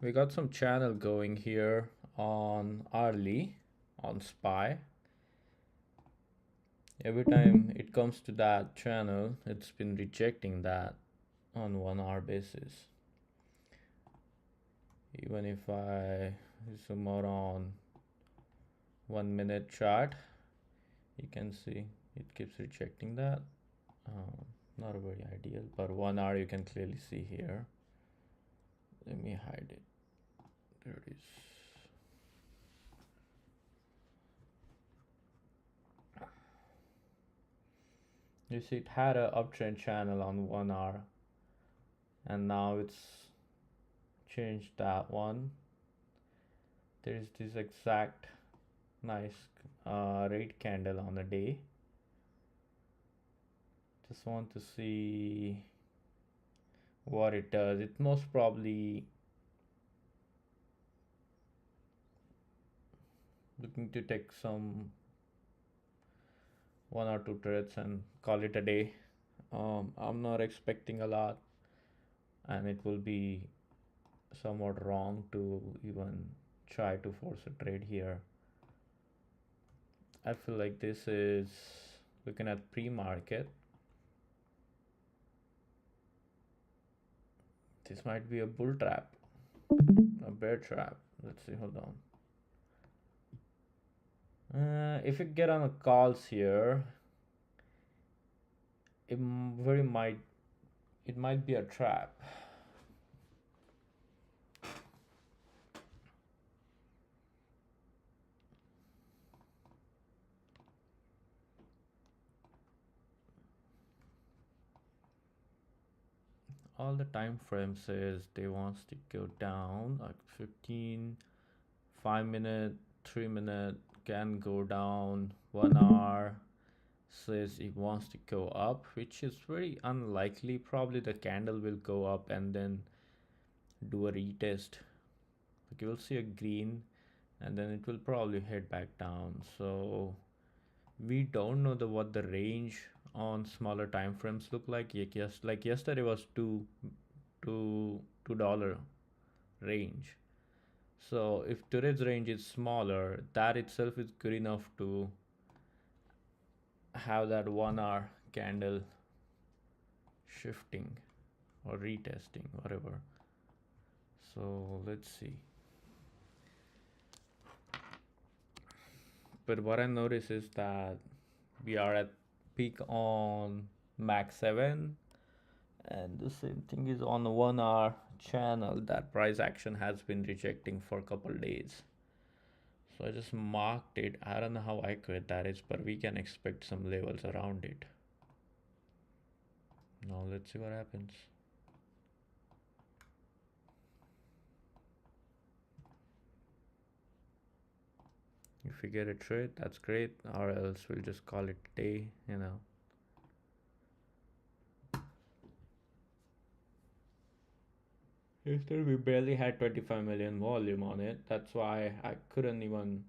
We got some channel going here on early on SPY. Every time it comes to that channel, it's been rejecting that on 1 hour basis. Even if I zoom out on 1 minute chart, you can see it keeps rejecting that. Not very ideal, but 1 hour you can clearly see here. Let me hide it. There it is. You see it had an uptrend channel on 1 hour, and now it's changed that one. There's this exact nice red candle on a day. Just want to see what it does. It most probably looking to take some 1 or 2 trades and call it a day. I'm not expecting a lot, and it will be somewhat wrong to even try to force a trade here. I feel like this is looking at pre-market. This might be a bull trap, a bear trap. Let's see, hold on. If you get on the calls here, it very might it might be a trap. All the time frame says they wants to go down like 15, 5 minute, 3 minute, can go down. 1 hour says it wants to go up, which is very unlikely. Probably the candle will go up and then do a retest. Like you will see a green and then it will probably head back down. So we don't know what the range on smaller time frames look like. Yes, like yesterday was $2 range. So if today's range is smaller, that itself is good enough to have that 1 hour candle shifting or retesting, whatever. So let's see. But what I notice is that we are at peak on max 7, and the same thing is on the 1 hour channel that price action has been rejecting for a couple days. So I just marked it. I don't know how accurate that is, but we can expect some levels around it. Now let's see what happens. If we get a trade, that's great, or else we'll just call it a day, Yesterday we barely had 25 million volume on it. That's why I couldn't even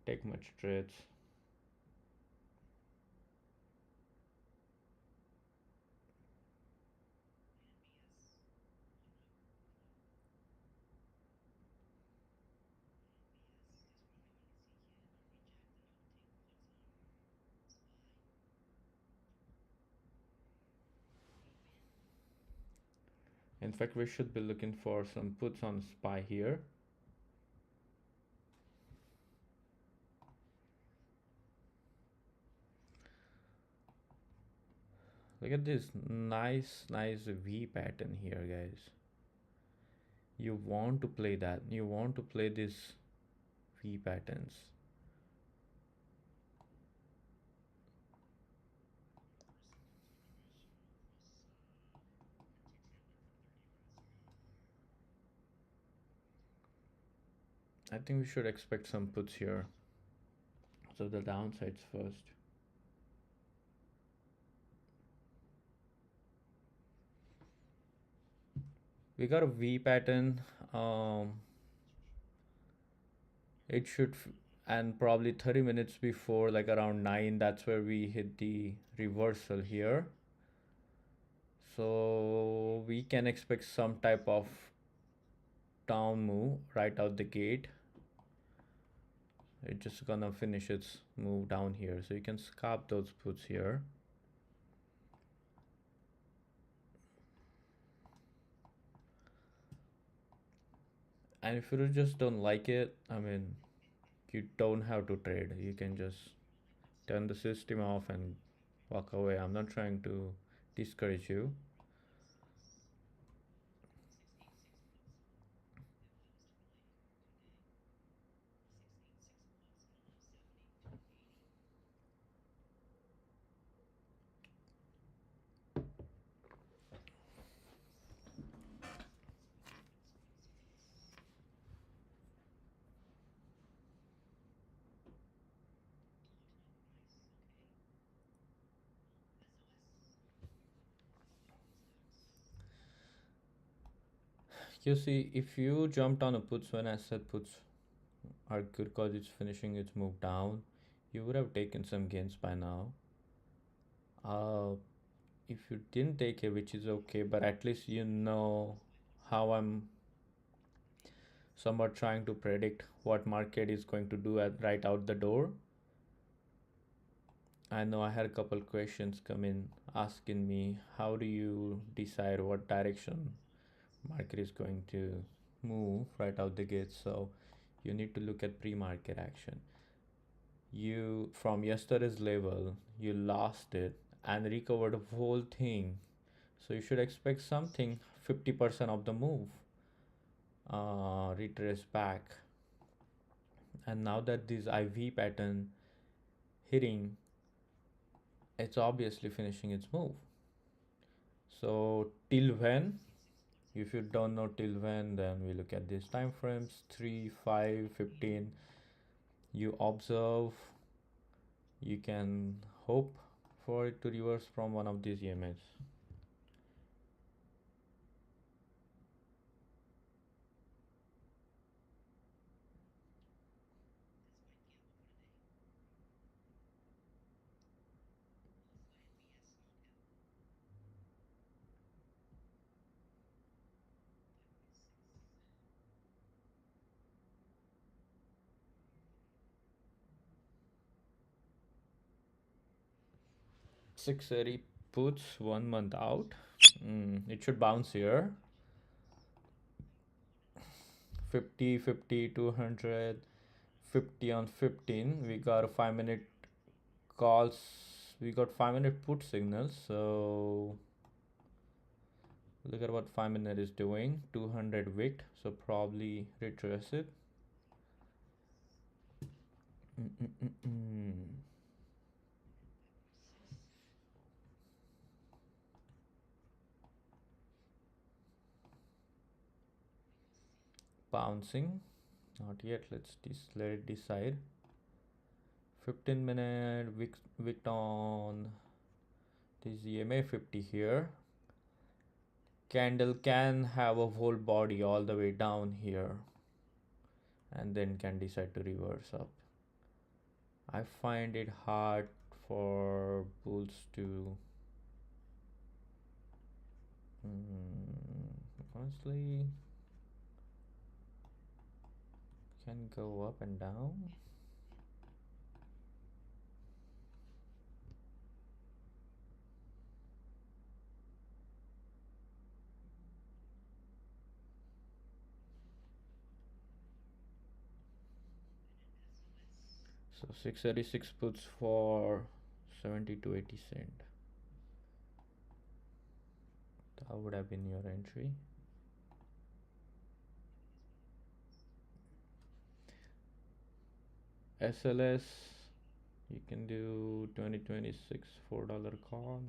take much trades. In fact, we should be looking for some puts on SPY here. Look at this nice V pattern here, guys. You want to play that. You want to play these V patterns. I think we should expect some puts here. So the downsides first. We got a V pattern. It should, and probably 30 minutes before, like around 9, that's where we hit the reversal here. So we can expect some type of down move right out the gate. It's just gonna finish its move down here, so you can scalp those puts here. And if you just don't like it, I mean, you don't have to trade. You can just turn the system off and walk away. I'm not trying to discourage you. You see, if you jumped on a puts when I said puts are good because it's finishing its move down, you would have taken some gains by now. Uh, if you didn't take it, which is okay, but at least you know how I'm somewhat trying to predict what market is going to do at right out the door. I know I had a couple questions come in asking me how do you decide what direction market is going to move right out the gate. So you need to look at pre-market action. You from yesterday's level you lost it and recovered the whole thing, so you should expect something 50% of the move retrace back. And now that this IV pattern hitting, it's obviously finishing its move. So till when, if you don't know till when, then we look at these time frames 3 5 15. You observe, you can hope for it to reverse from one of these EMAs. Six 680 puts 1 month out. It should bounce here. 50 50 200 50 on 15. We got a 5 minute calls. We got 5 minute put signals. So look at what 5 minute is doing. 200 wick. So probably retrace it. Mm-mm-mm-mm. Bouncing. Not yet. Let it decide. 15 minute wick on this EMA 50 here. Candle can have a whole body all the way down here and then can decide to reverse up. I find it hard for bulls to honestly can go up and down. So 636 puts for 70 to 80 cent. That would have been your entry. SLS, you can do 2026 $4 call.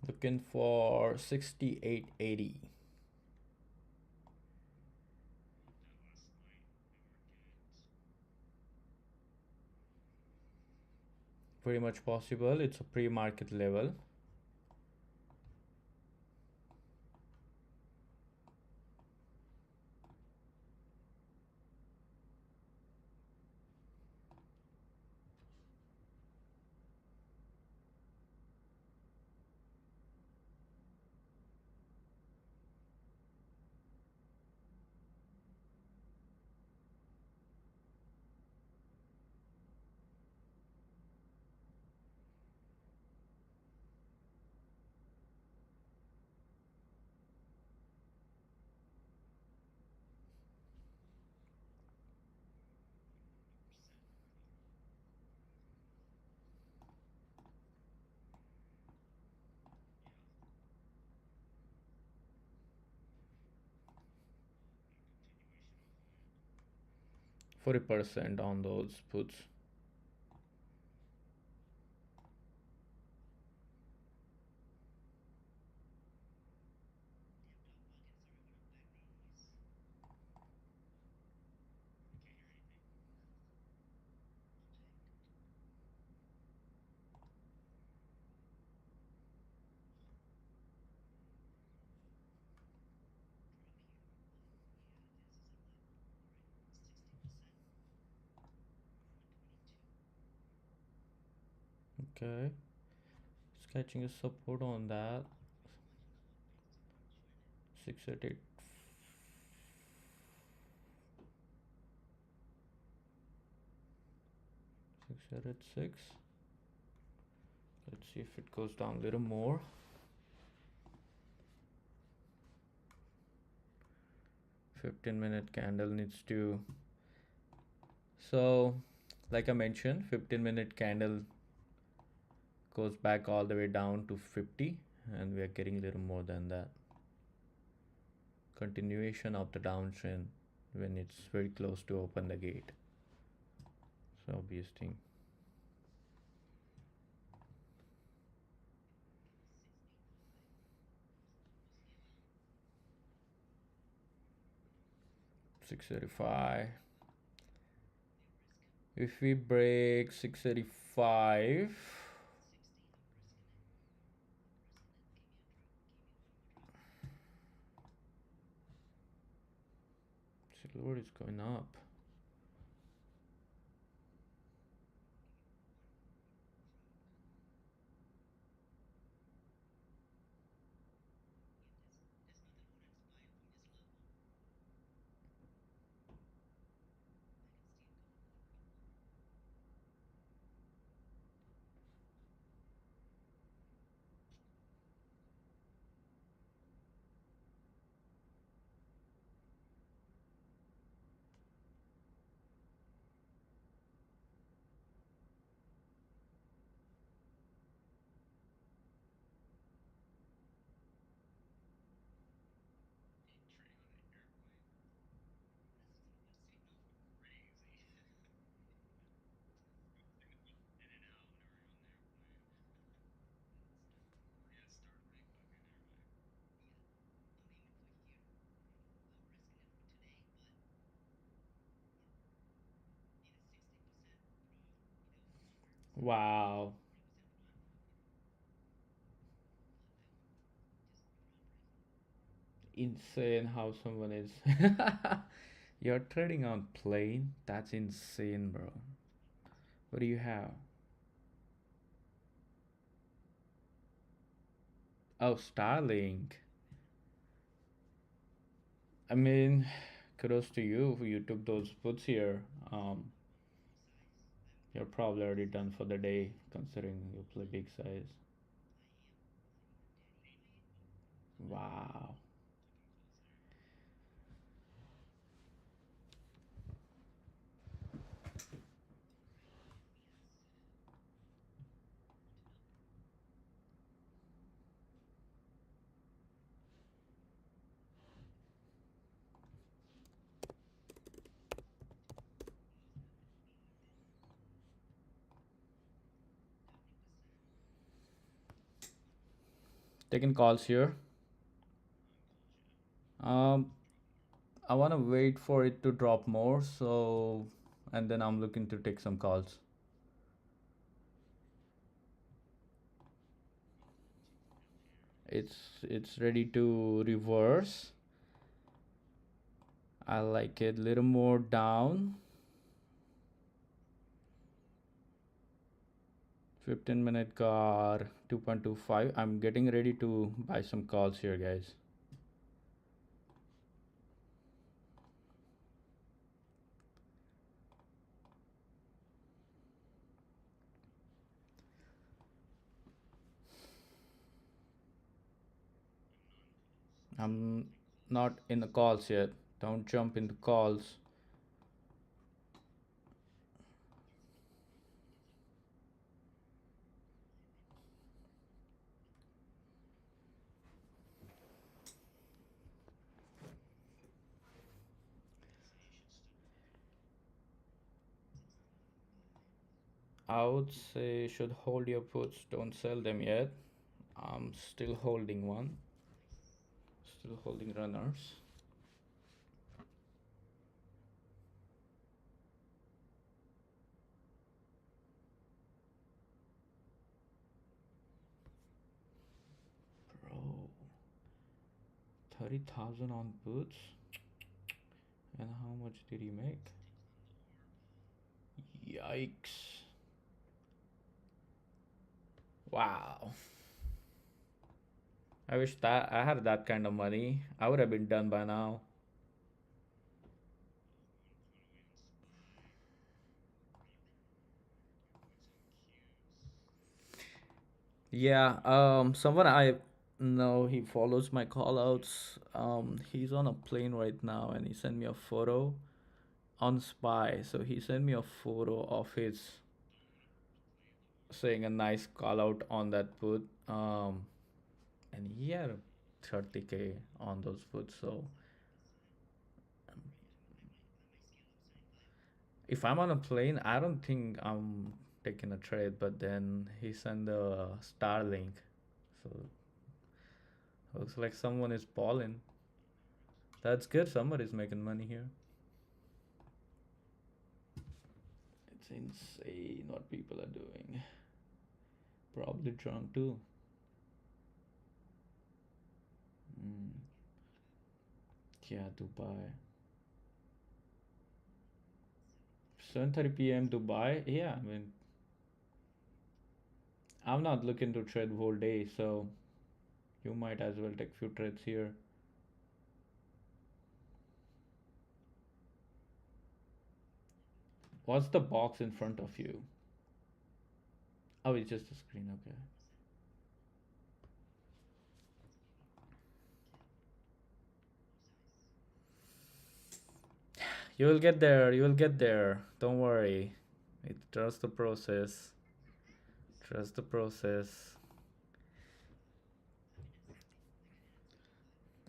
Looking for 68.80. Pretty much possible. It's a pre-market level. 40% on those puts. Okay. Sketching a support on that. 688. 686. Let's see if it goes down a little more. 15-minute candle needs to. So, like I mentioned, 15-minute candle goes back all the way down to 50, and we are getting a little more than that. Continuation of the downtrend when it's very close to open the gate. So obvious thing. $685. If we break 685, silver is going up. Wow. Insane how someone is. You're trading on plane? That's insane, bro. What do you have? Oh, Starlink. I mean, kudos to you who you took those puts here. Um, you're probably already done for the day, considering you play big size. Wow. Taking calls here. Um, I want to wait for it to drop more, so and then I'm looking to take some calls. It's ready to reverse. I like it little more down. 15-minute got 2.25. I'm getting ready to buy some calls here, guys. I'm not in the calls yet. Don't jump into calls. I would say should hold your puts. Don't sell them yet. I'm still holding one. Still holding runners. Bro, 30,000 on puts. And how much did he make? Yikes. Wow. I wish that I had that kind of money. I would have been done by now. Yeah, someone I know, he follows my call outs. He's on a plane right now and he sent me a photo on Spy. So he sent me a photo of his saying a nice call out on that put. And he had 30K on those puts. So if I'm on a plane, I don't think I'm taking a trade. But then he sent a Starlink, so looks like someone is balling. That's good. Somebody's making money here. It's insane what people are doing. Probably drunk too. Mm. Yeah, Dubai. 7:30 p.m. Dubai. Yeah, I mean, I'm not looking to trade whole day, so you might as well take few trades here. What's the box in front of you? Oh, it's just a screen. Okay. You will get there. You will get there. Don't worry. Trust the process. Trust the process.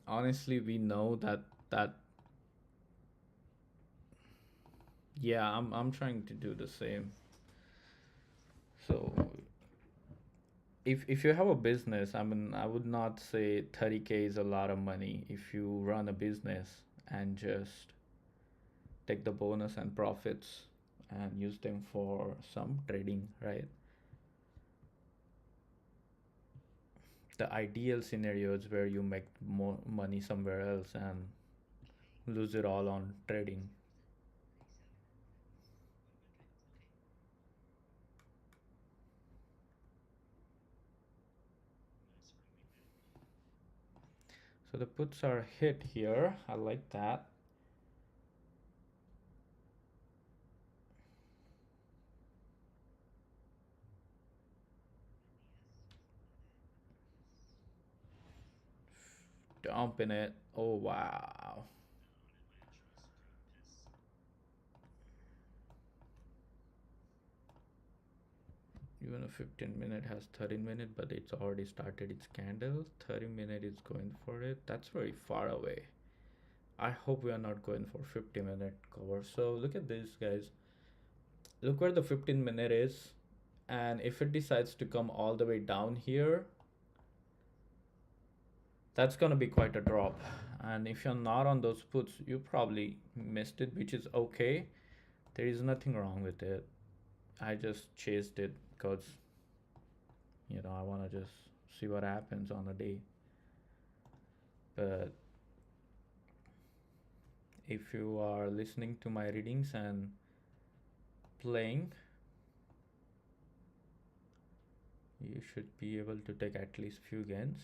Honestly, we know that. Yeah, I'm trying to do the same. So if you have a business, I mean, I would not say 30K is a lot of money if you run a business and just take the bonus and profits and use them for some trading, right? The ideal scenario is where you make more money somewhere else and lose it all on trading. So the puts are hit here. I like that. Dumping it. Oh wow. Even a 15-minute has 30-minute, but it's already started its candle. 30-minute is going for it. That's very far away. I hope we are not going for 50-minute cover. So look at this, guys. Look where the 15-minute is. And if it decides to come all the way down here, that's gonna be quite a drop. And if you're not on those puts, you probably missed it, which is okay. There is nothing wrong with it. I just chased it because I want to just see what happens on a day. But if you are listening to my readings and playing, you should be able to take at least few gains.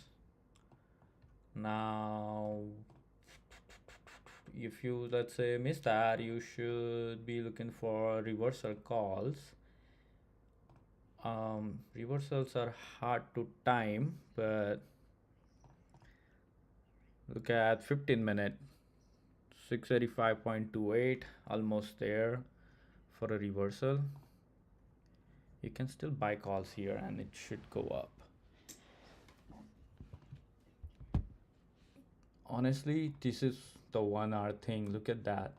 Now, if you, let's say, miss that, you should be looking for reversal calls. Reversals are hard to time, but look at 15 minute, 685.28, almost there for a reversal. You can still buy calls here and it should go up. Honestly, this is the 1 hour thing. Look at that.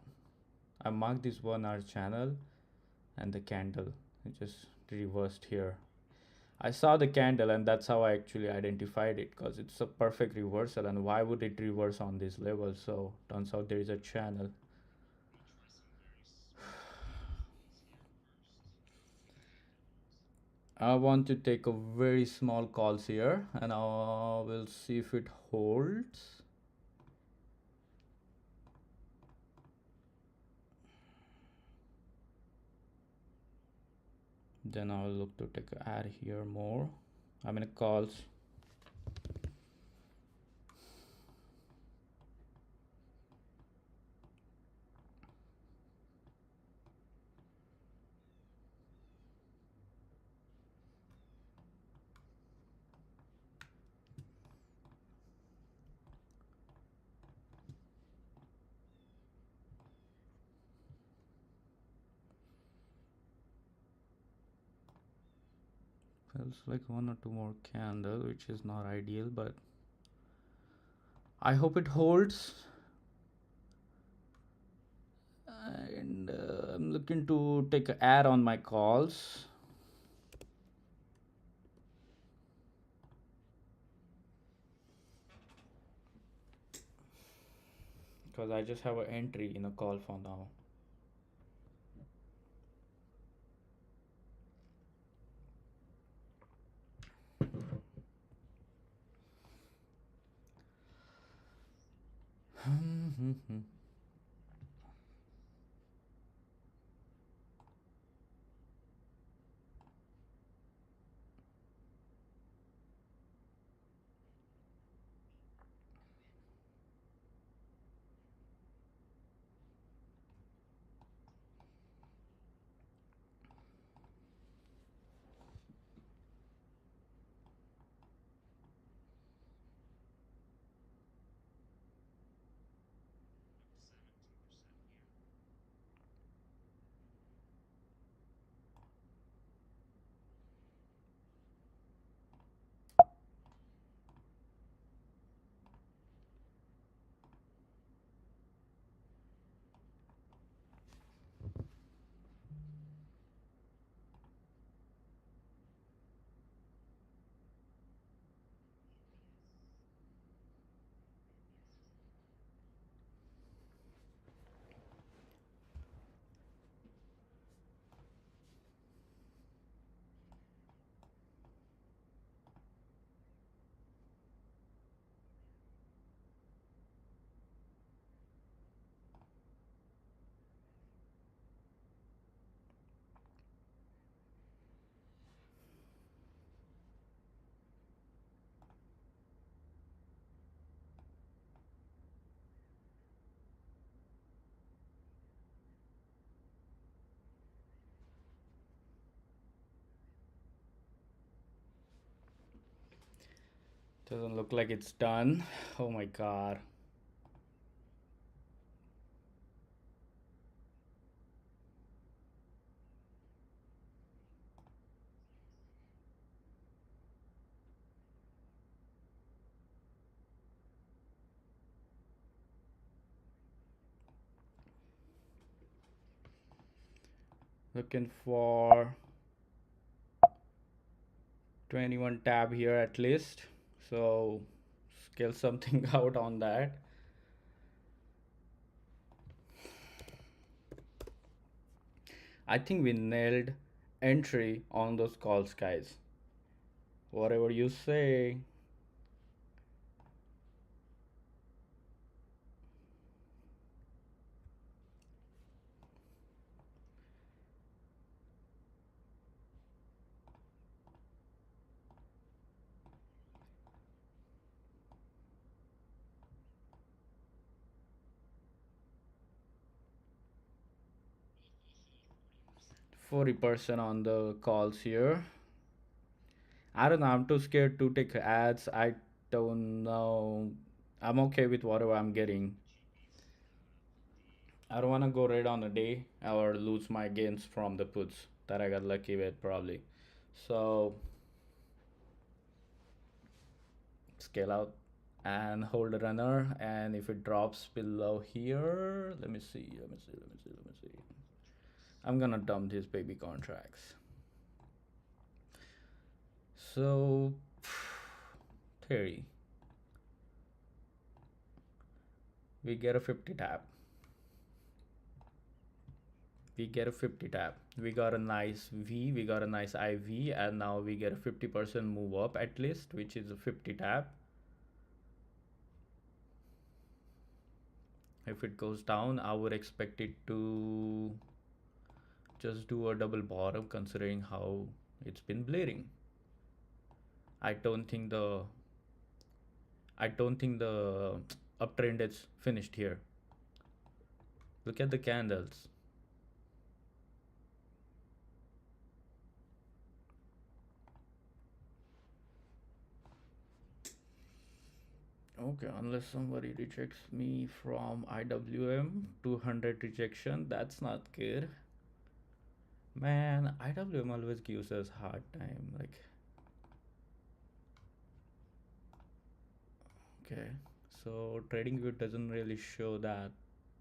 I marked this 1 hour channel and the candle it just reversed here. I saw the candle and that's how I actually identified it, because it's a perfect reversal, and why would it reverse on this level? So turns out there is a channel. I want to take a very small calls here and I will see if it holds. Then I'll look to take a add here more. I'm in calls. Feels like 1 or 2 more candle, which is not ideal, but I hope it holds. And I'm looking to take an add on my calls. Because I just have an entry in a call for now. Doesn't look like it's done. Oh my god. Looking for 21 tab here at least. So scale something out on that. I think we nailed entry on those calls, guys. Whatever you say. 40% on the calls here. I don't know. I'm too scared to take ads. I don't know. I'm okay with whatever I'm getting. I don't want to go red on the day or lose my gains from the puts that I got lucky with probably. So scale out and hold the runner. And if it drops below here, let me see. I'm gonna dump these baby contracts. So, Terry, we get a 50 tap. We get a 50 tap. We got a nice V, we got a nice IV, and now we get a 50% move up at least, which is a 50 tap. If it goes down, I would expect it to just do a double bottom considering how it's been bleeding. I don't think the I don't think the uptrend is finished here. Look at the candles. Okay, unless somebody rejects me from IWM, 200 rejection, that's not good. Man, IWM always gives us hard time. Like, okay, so TradingView doesn't really show that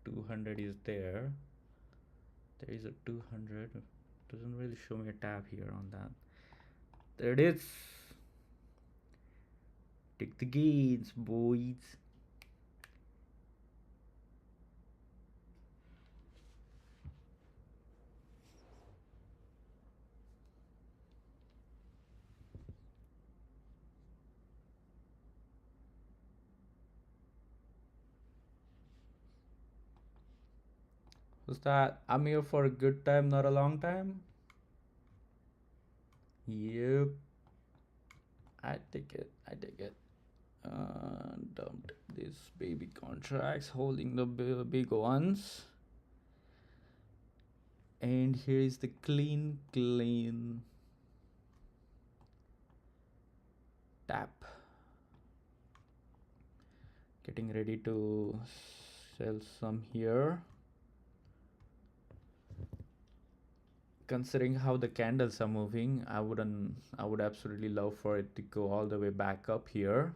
200 is there. There is a 200. Doesn't really show me a tab here on that. There it is. Take the gains, boys. Who's that? I'm here for a good time, not a long time. Yep. I take it. I take it. Dumped these baby contracts, holding the big ones. And here is the clean tap. Getting ready to sell some here. Considering how the candles are moving, I would absolutely love for it to go all the way back up here.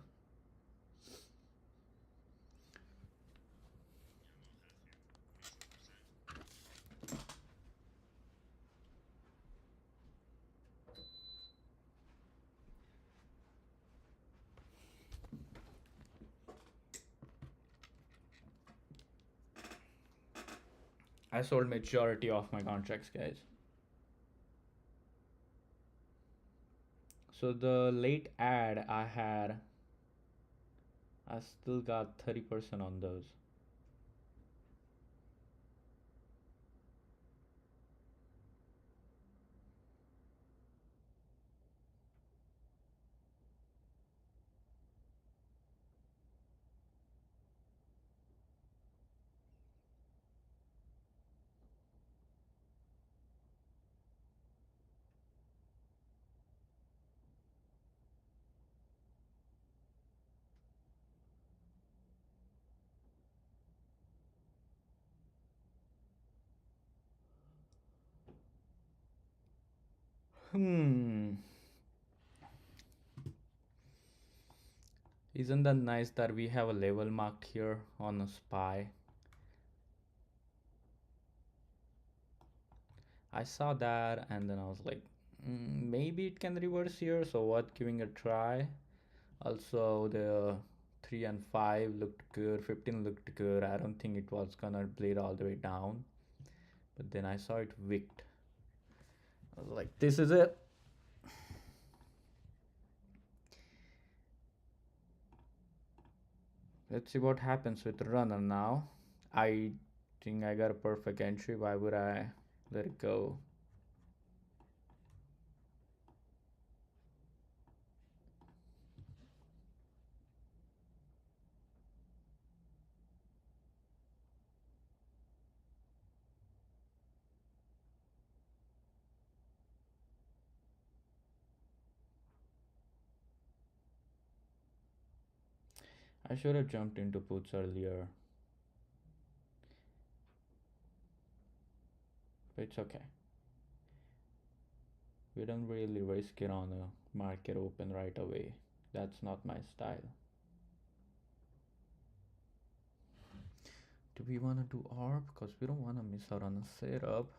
I sold majority of my contracts, guys. So the late ad I had, I still got 30% on those. Hmm. Isn't that nice that we have a level marked here on a SPY? I saw that and then I was like, maybe it can reverse here, so what, giving a try. Also, the 3 and 5 looked good, 15 looked good. I don't think it was gonna bleed all the way down, but then I saw it wicked. I was like, this is it. Let's see what happens with the runner now. I think I got a perfect entry. Why would I let it go? I should have jumped into puts earlier, but it's okay. We don't really risk it on a market open right away. That's not my style. Do we want to do ARB? Because we don't want to miss out on a setup.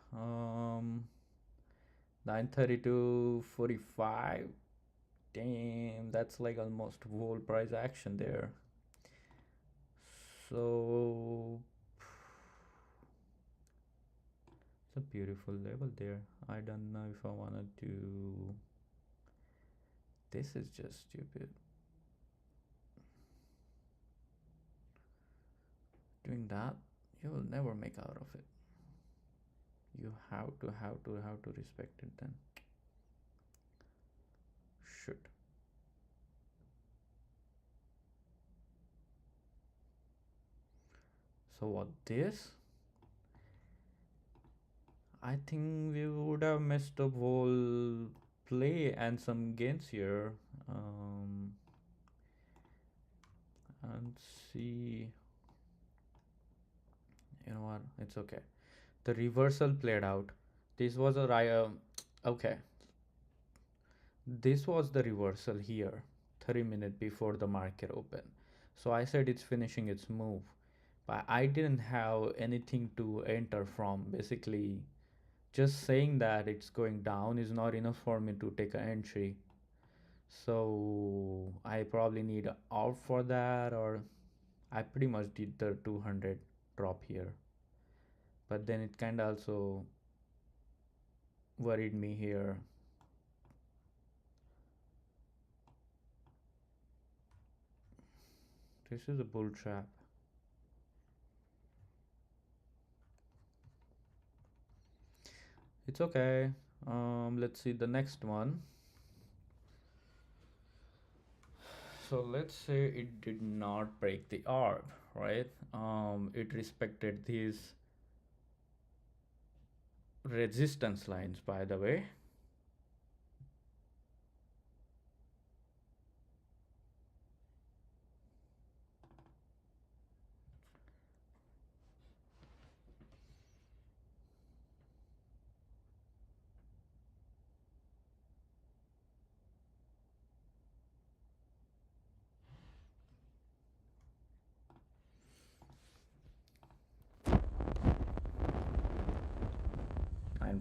932.45. Damn, that's like almost whole price action there. So it's a beautiful level there. I don't know if I want to do. This is just stupid. Doing that, you will never make out of it. You have to respect it then. Should. So what this? I think we would have messed up whole play and some gains here. Um, and see, you know what? It's okay. The reversal played out. This was a okay. This was the reversal here, 30 minutes before the market open. So I said it's finishing its move, but I didn't have anything to enter from. Basically, just saying that it's going down is not enough for me to take an entry. So I probably need out for that, or I pretty much did the 200 drop here. But then it kind of also worried me here. This is a bull trap. It's okay. Let's see the next one. So let's say it did not break the orb, right? It respected these resistance lines, by the way.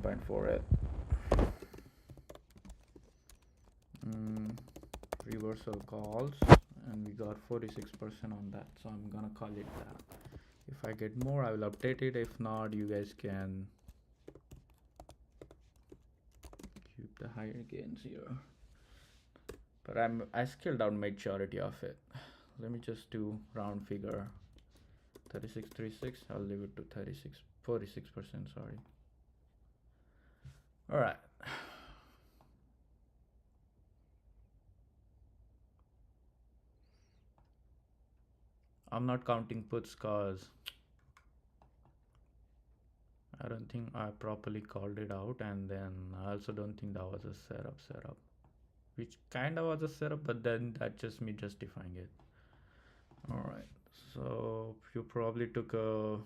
9.48. Reversal calls, and we got 46% on that, so I'm gonna call it that. If I get more, I will update it. If not, you guys can keep the higher gains here. But I scaled out majority of it. Let me just do round figure 36.36. I'll leave it to 46%, sorry. All right. I'm not counting puts cause I don't think I properly called it out, and then I also don't think that was a setup, which kind of was a setup, but then that's just me justifying it. All right, so you probably took a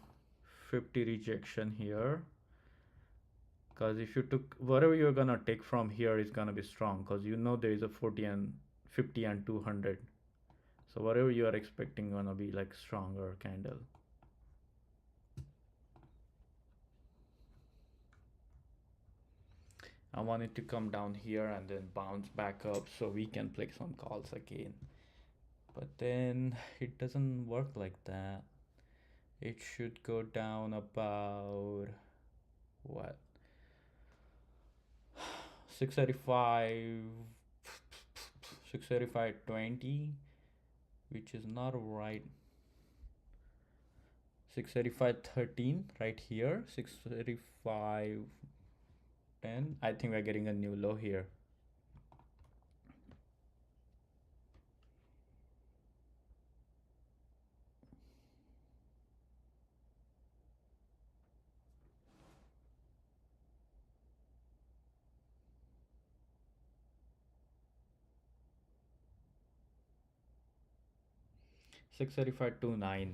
50 rejection here, because if you took whatever you're gonna take from here is gonna be strong, because you know there is a 40 and 50 and 200, so whatever you are expecting gonna be like stronger candle. I want it to come down here and then bounce back up so we can play some calls again. But then it doesn't work like that. It should go down about what? 635, 635.20, which is not right. 635.13 right here. 635.10. I think we're getting a new low here. 635.29.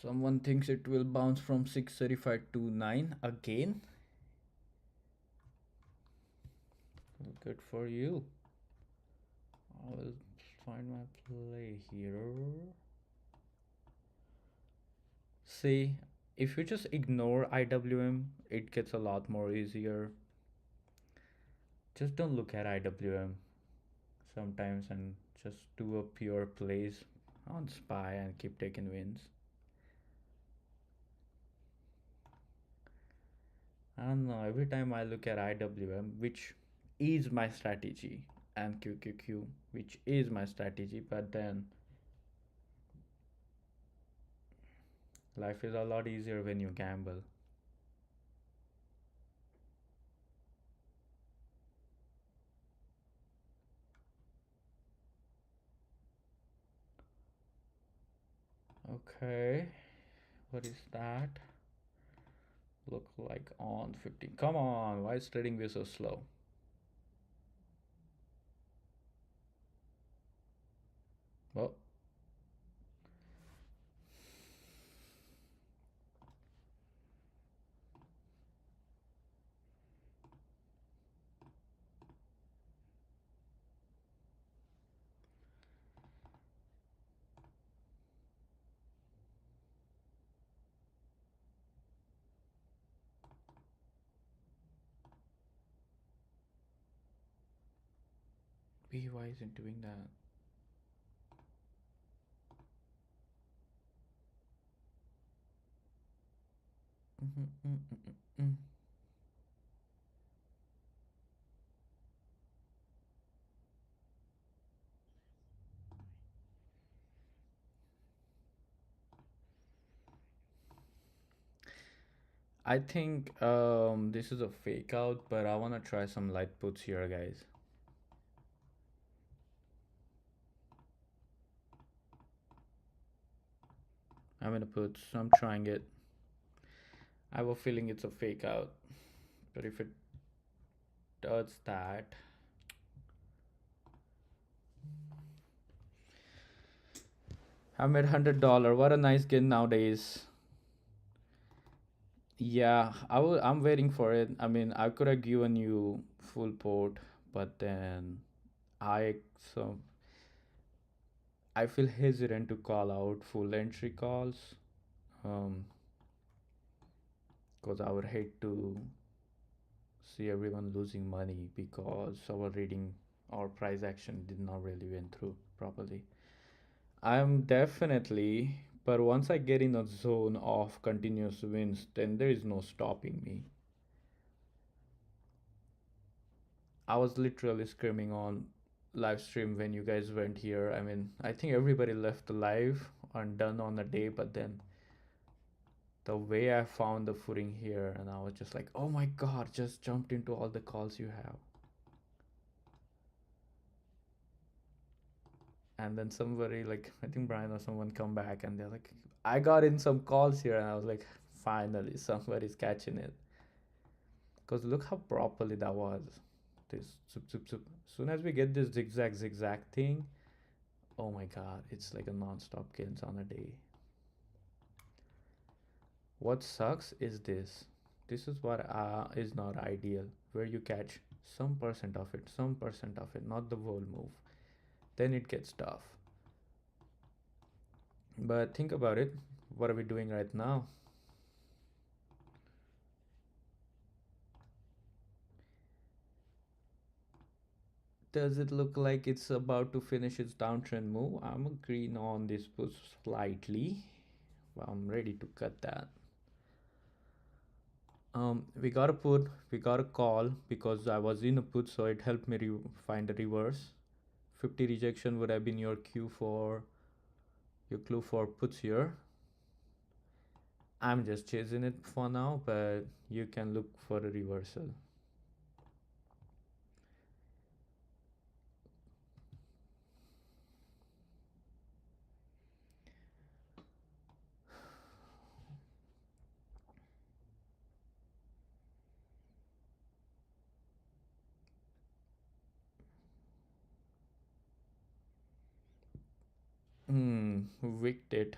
Someone thinks it will bounce from 635.29 again. Good for you. I'll find my play here. See, if you just ignore IWM, it gets a lot more easier. Just don't look at IWM sometimes and just do a pure plays on SPY and keep taking wins. I don't know, every time I look at IWM, which is my strategy, and QQQ, which is my strategy, but then life is a lot easier when you gamble. Okay, what is that? Look like on 15. Come on, why is trading view so slow? Well, why isn't doing that? Mm-hmm. I think this is a fake out, but I wanna try some light puts here, guys. I'm gonna put. I'm trying it. I have a feeling it's a fake out, but if it does that, I made $100. What a nice gain nowadays. Yeah, I'm waiting for it. I mean, I could have given you full port, but then I so I feel hesitant to call out full entry calls, um, because I would hate to see everyone losing money because our reading or price action did not really went through properly. I'm definitely, but once I get in a zone of continuous wins, then there is no stopping me. I was literally screaming on live stream when you guys went here. I mean, I think everybody left the live and done on the day, but then the way I found the footing here, and I was just like, oh my god, just jumped into all the calls you have. And then somebody, like, I think Brian or someone come back and they're like, I got in some calls here, and I was like, finally, somebody's catching it. Because look how properly that was. This zoop, zoop, zoop. Soon as we get this zigzag, zigzag thing, oh my god, it's like a non-stop gains on a day. What sucks is this. This is what is not ideal, where you catch some percent of it, some percent of it, not the whole move. Then it gets tough. But think about it. What are we doing right now? Does it look like it's about to finish its downtrend move? I'm green on this push slightly. I'm ready to cut that. We got a put, we got a call because I was in a put, so it helped me find a reverse. 50 rejection would have been your cue for Your clue for puts here. I'm just chasing it for now, but you can look for a reversal. Wicked it.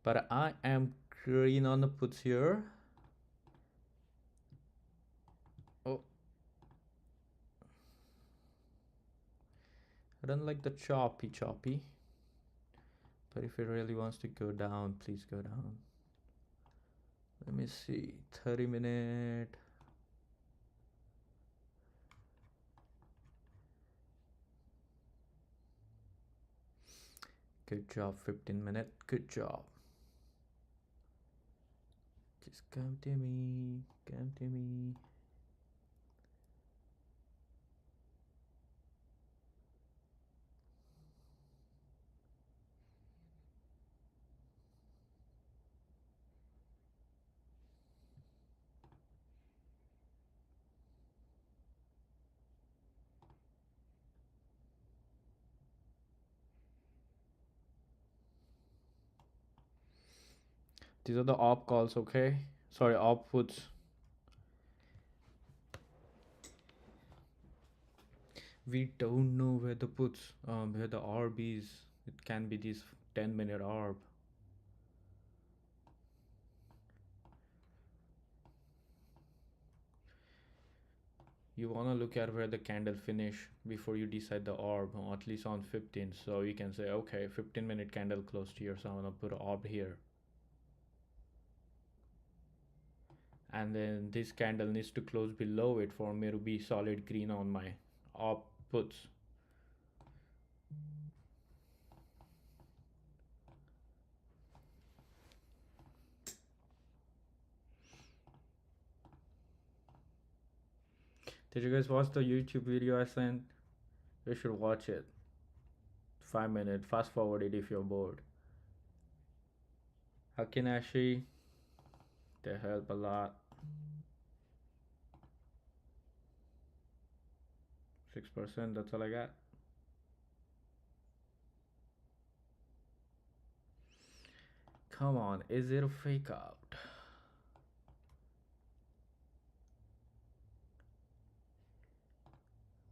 But I am green on the puts here. Oh. I don't like the choppy. But if it really wants to go down, please go down. Let me see. 30-minute. Good job, 15-minute. Good job. Just come to me. Come to me. These are the op calls, okay? Sorry, op puts. We don't know where the puts, where the orb is. It can be this 10-minute orb. You want to look at where the candle finish before you decide the orb, or at least on 15. So you can say, okay, 15-minute candle closed here, so I'm gonna put an orb here. And then this candle needs to close below it for me to be solid green on my orb puts. Did you guys watch the YouTube video I sent? You should watch it. 5 minute, fast forward it if you're bored. Hakinashi, they help a lot. 6%, that's all I got. Come on, is it a fake out?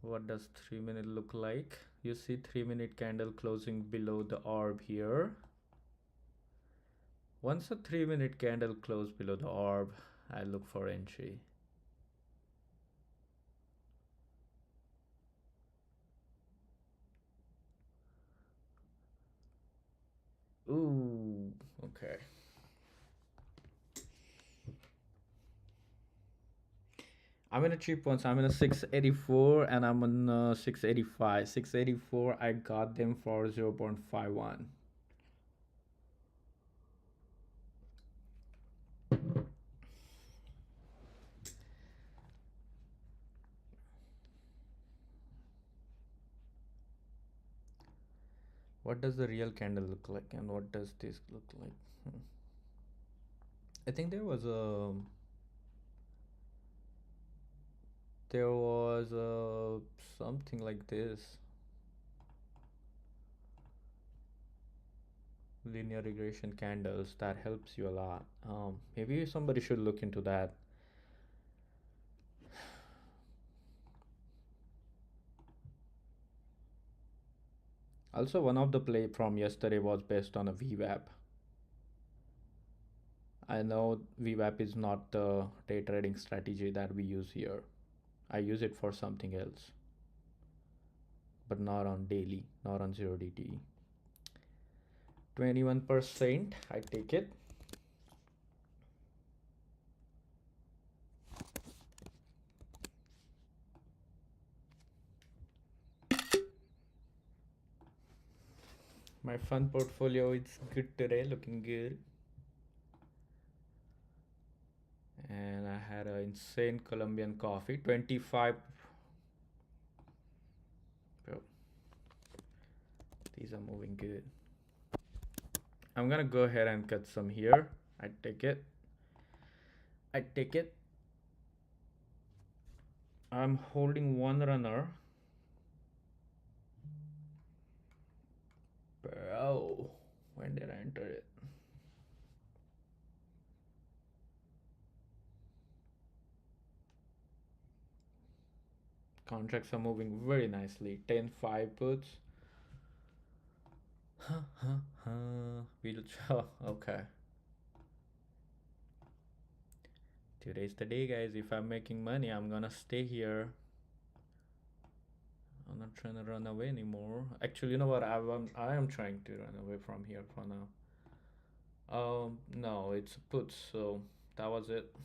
What does 3-minute look like? You see 3-minute candle closing below the orb here. Once a 3-minute candle close below the orb, I look for entry. Ooh, okay. I'm in a cheap one, so I'm in a 684 and I'm on 685. 684, I got them for 0.51. What does the real candle look like and what does this look like? I think there was something like this. Linear regression candles that helps you a lot. Maybe somebody should look into that. Also, one of the play from yesterday was based on a VWAP. I know VWAP is not the day trading strategy that we use here. I use it for something else, but not on daily, not on 0DTE. 21%, I take it. My fund portfolio is good today, looking good. And I had an insane Colombian coffee, 25. Bro, these are moving good. I'm gonna go ahead and cut some here. I take it. I take it. I'm holding one runner. Bro, when did I enter it? Contracts are moving very nicely. 10-5 puts. We'll show. Okay. Today's the day, guys. If I'm making money, I'm gonna stay here. I'm not trying to run away anymore. Actually, you know what? I am trying to run away from here for now. No, it's a put, so that was it.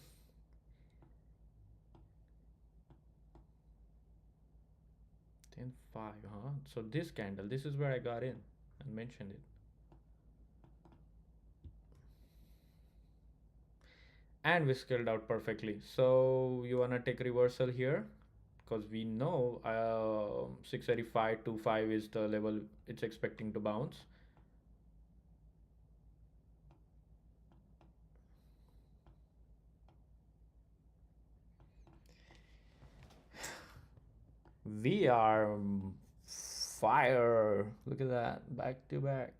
10-5, huh? So this candle, this is where I got in and mentioned it. And we scaled out perfectly. So you wanna take reversal here? Because we know 685 to 5 is the level it's expecting to bounce. We are fire. Look at that, back to back.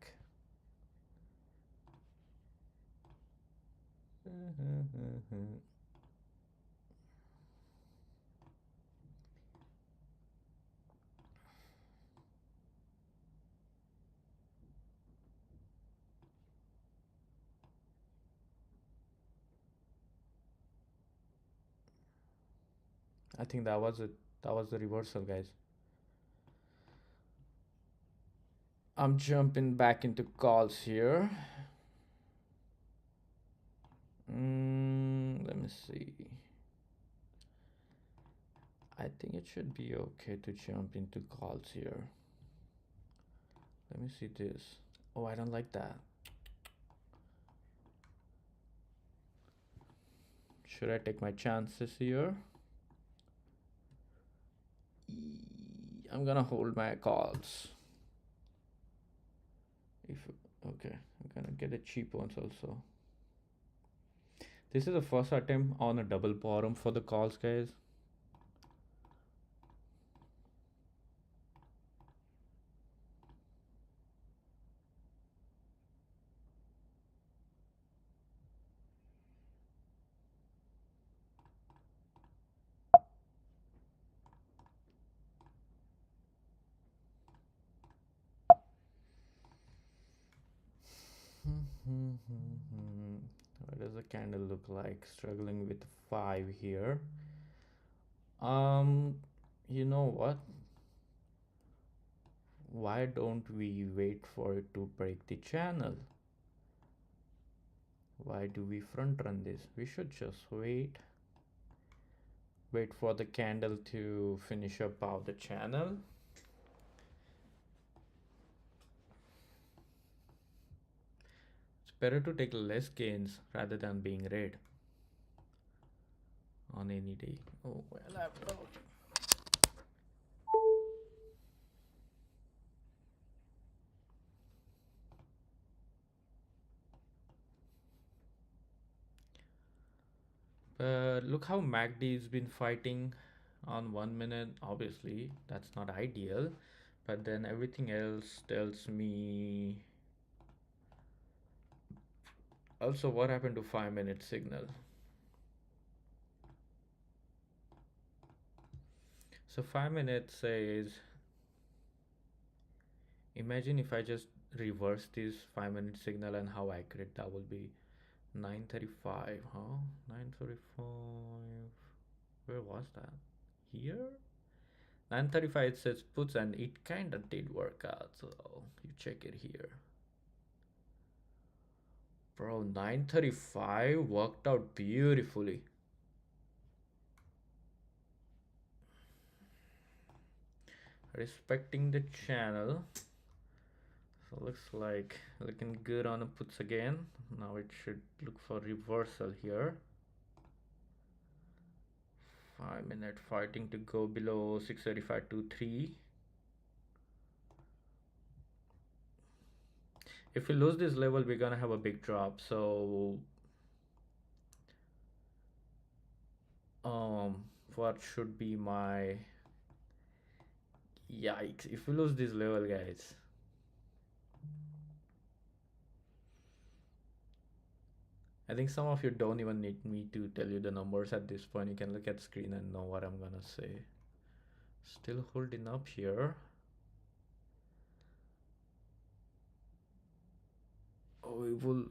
I think that was it. That was the reversal, guys. I'm jumping back into calls here. Let me see. I think it should be okay to jump into calls here. Let me see this. Oh, I don't like that. Should I take my chances here? I'm gonna hold my calls. If okay, I'm gonna get the cheap ones also. This is the first attempt on a double bottom for the calls, guys. What does the candle look like? Struggling with 5 here. You know what? Why don't we wait for it to break the channel? Why do we front run this? We should just wait for the candle to finish up out the channel. It's better to take less gains rather than being red on any day. Oh, well, I've got. Look how MACD's been fighting on 1 minute. Obviously, that's not ideal, but then everything else tells me. Also, what happened to 5 minute signal? So 5 minutes says, imagine if I just reverse this 5 minute signal and how accurate that will be. 9:35, huh? 9:35. Where was that? Here? 9:35 it says puts and it kinda did work out, so you check it here. Bro, 9:35 worked out beautifully. Respecting the channel. So looks like looking good on the puts again. Now it should look for reversal here. 5 minute fighting to go below 635.23. If we lose this level, we're gonna have a big drop. So um what should be my, yikes, if we lose this level, guys. I think some of you don't even need me to tell you the numbers at this point. You can look at screen and know what I'm gonna say. Still holding up here. Oh, we will.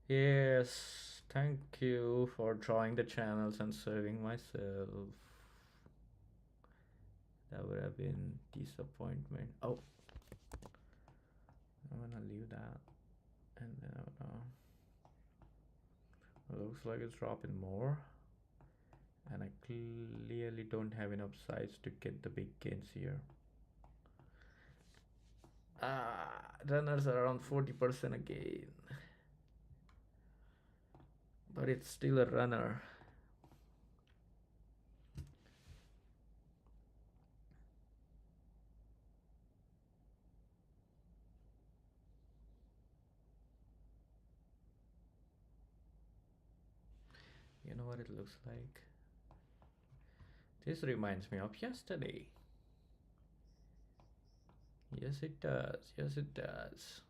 Yes, thank you for drawing the channels and serving myself. That would have been disappointment. Oh, I'm gonna leave that, and then looks like it's dropping more, and I clearly don't have enough size to get the big gains here. Runners are around 40% again, but it's still a runner. You know what it looks like? This reminds me of yesterday. Yes, it does. Yes, it does.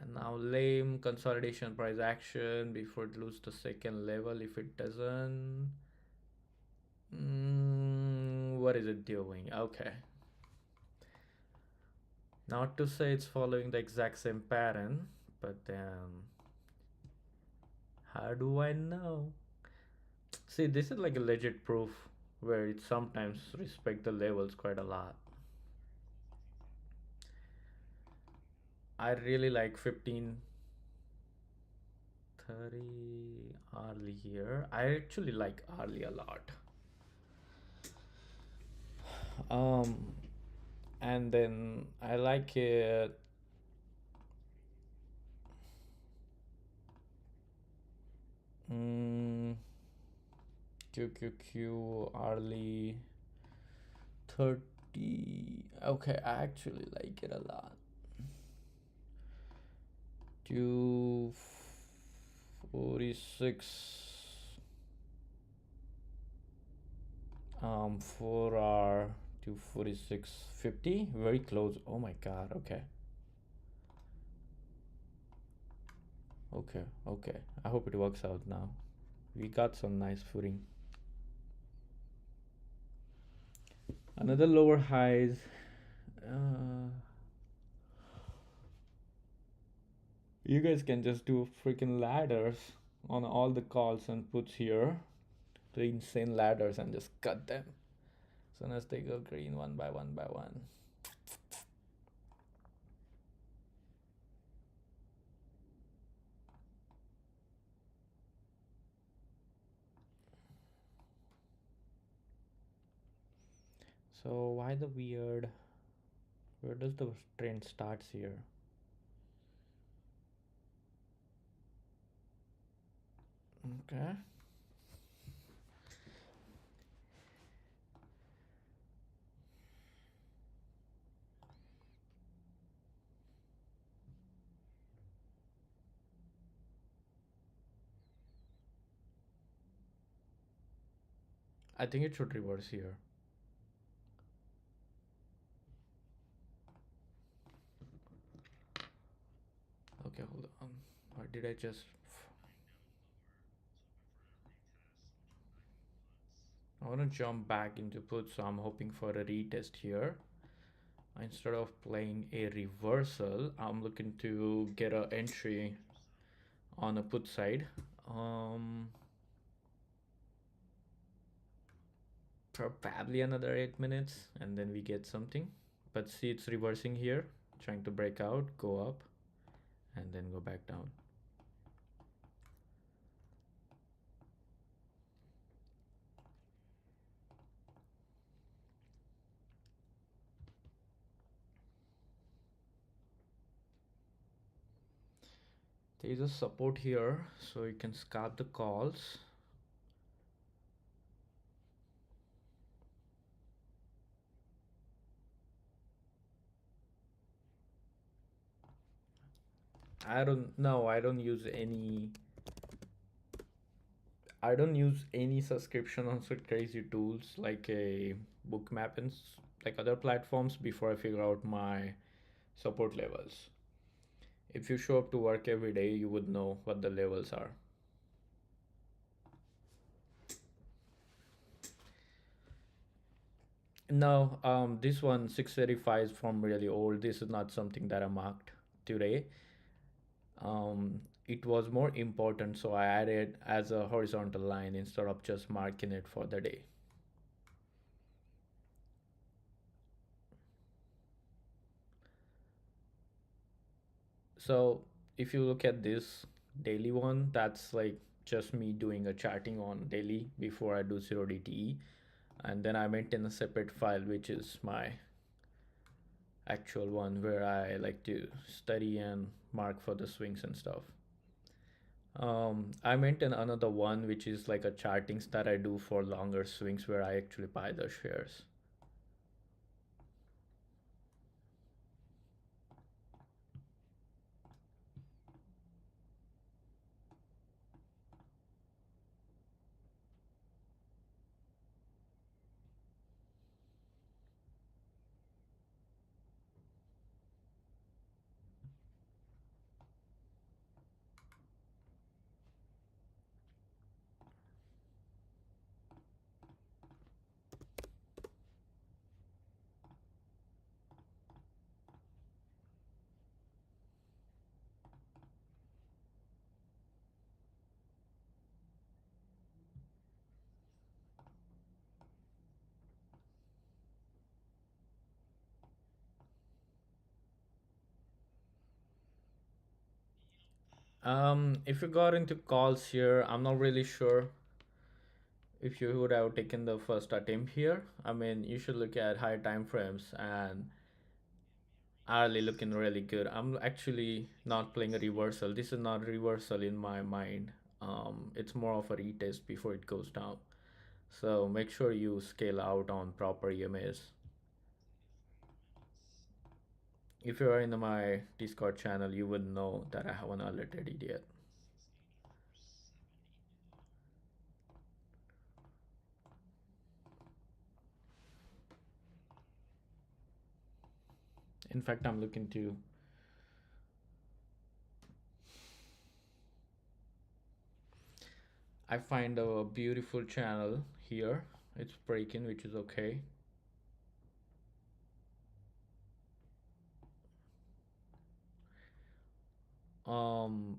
And now lame consolidation price action before it loses the second level. If it doesn't, what is it doing? Okay. Not to say it's following the exact same pattern, but then how do I know? See, this is like a legit proof where it sometimes respect the levels quite a lot. I really like 1530 early here. I actually like early a lot. Um, and then I like it. QQQ early 30. Okay, I actually like it a lot. 246. 4R 246.50. Very close. Oh my god. Okay. Okay. I hope it works out now. We got some nice footing. Another lower highs. You guys can just do freaking ladders on all the calls and puts here. The insane ladders and just cut them. As soon as they go green one by one by one. So why the weird? Where does the trend starts here? Okay. I think it should reverse here. Okay, hold on. Or did I just... I want to jump back into put, so I'm hoping for a retest here. Instead of playing a reversal, I'm looking to get an entry on a put side. Probably another 8 minutes and then we get something. But see, it's reversing here, trying to break out, go up, and then go back down. There is a support here, so you can scalp the calls. I don't use any. I don't use any subscription on such crazy tools like a bookmap and like other platforms before I figure out my support levels. If you show up to work every day, you would know what the levels are. No, this one 635 is from really old. This is not something that I marked today. It was more important, so I added as a horizontal line instead of just marking it for the day. So if you look at this daily one, that's like just me doing a charting on daily before I do 0 DTE. And then I maintain a separate file, which is my actual one where I like to study and mark for the swings and stuff. I maintain another one which is like a chartings that I do for longer swings where I actually buy the shares. If you got into calls here, I'm not really sure if you would have taken the first attempt here. I mean, you should look at high time frames and hourly looking really good. I'm actually not playing a reversal. This is not a reversal in my mind. It's more of a retest before it goes down. So make sure you scale out on proper EMAs. If you are in my Discord channel, you would know that I haven't alerted it yet. In fact, I'm looking to. I find a beautiful channel here. It's breaking, which is okay. Um,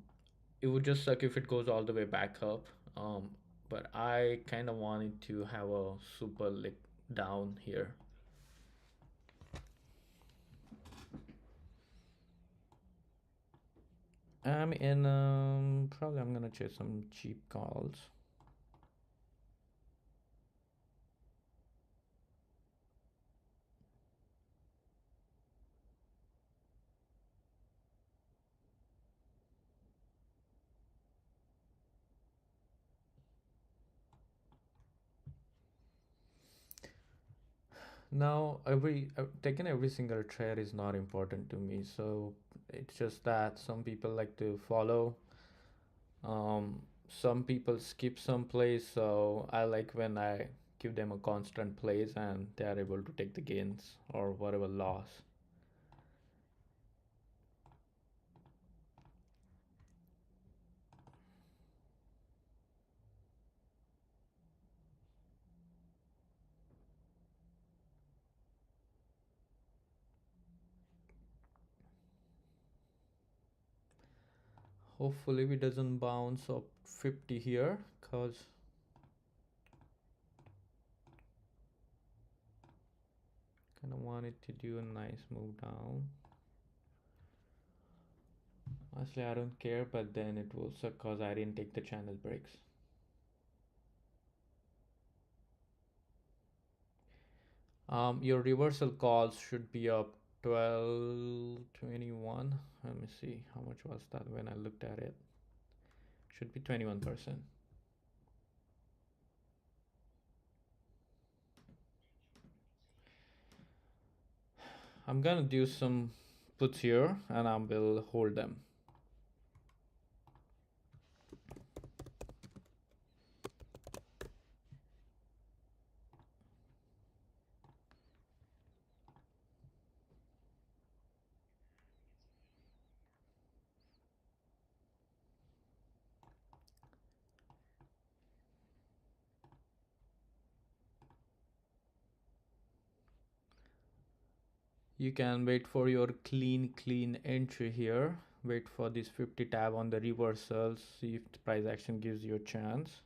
it would just suck if it goes all the way back up. Um, but I kind of wanted to have a super lick down here. I'm in probably I'm gonna chase some cheap calls. Now taking every single trade is not important to me, so it's just that some people like to follow. Some people skip some plays, so I like when I give them a constant plays and they are able to take the gains or whatever loss. Hopefully it doesn't bounce up 50 here, cause kind of wanted to do a nice move down. Honestly, I don't care, but then it will suck cause I didn't take the channel breaks. Your reversal calls should be up 12.21. Let me see how much was that when I looked at it. Should be 21%. I'm gonna do some puts here and I will hold them. You can wait for your clean entry here. Wait for this 50 tab on the reversals. See if the price action gives you a chance.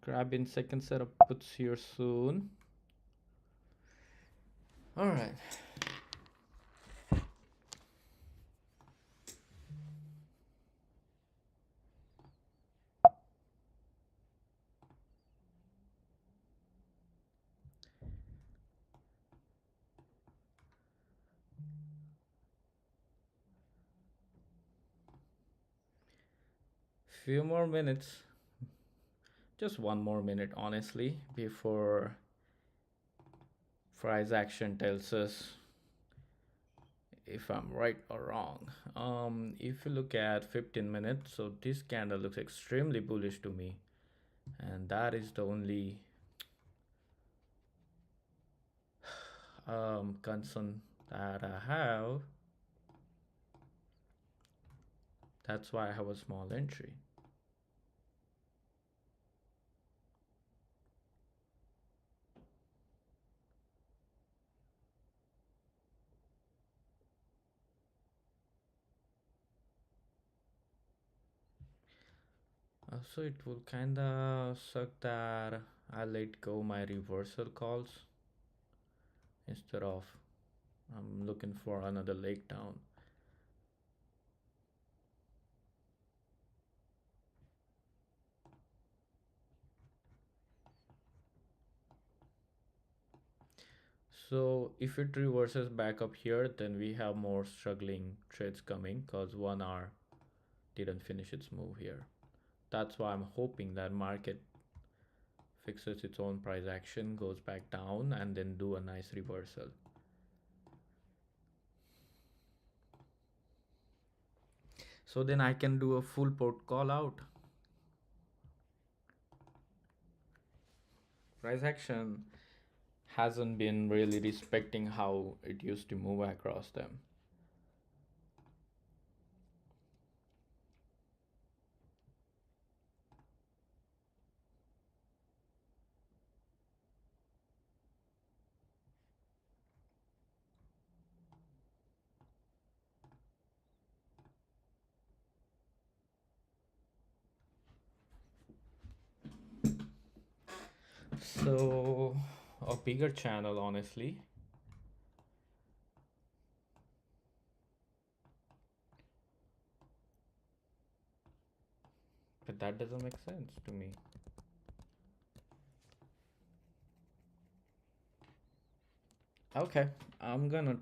Grab in second set of puts here soon. All right. Few more minutes. Just one more minute, honestly, before price action tells us if I'm right or wrong. If you look at 15 minutes, so this candle looks extremely bullish to me, and that is the only concern that I have. That's why I have a small entry. So it will kinda suck that I let go my reversal calls instead of I'm looking for another leg down. So if it reverses back up here, then we have more struggling trades coming because 1 hour didn't finish its move here. That's why I'm hoping that market fixes its own price action, goes back down, and then do a nice reversal. So then I can do a full port call out. Price action hasn't been really respecting how it used to move across them. So a bigger channel, honestly. But that doesn't make sense to me. Okay, I'm gonna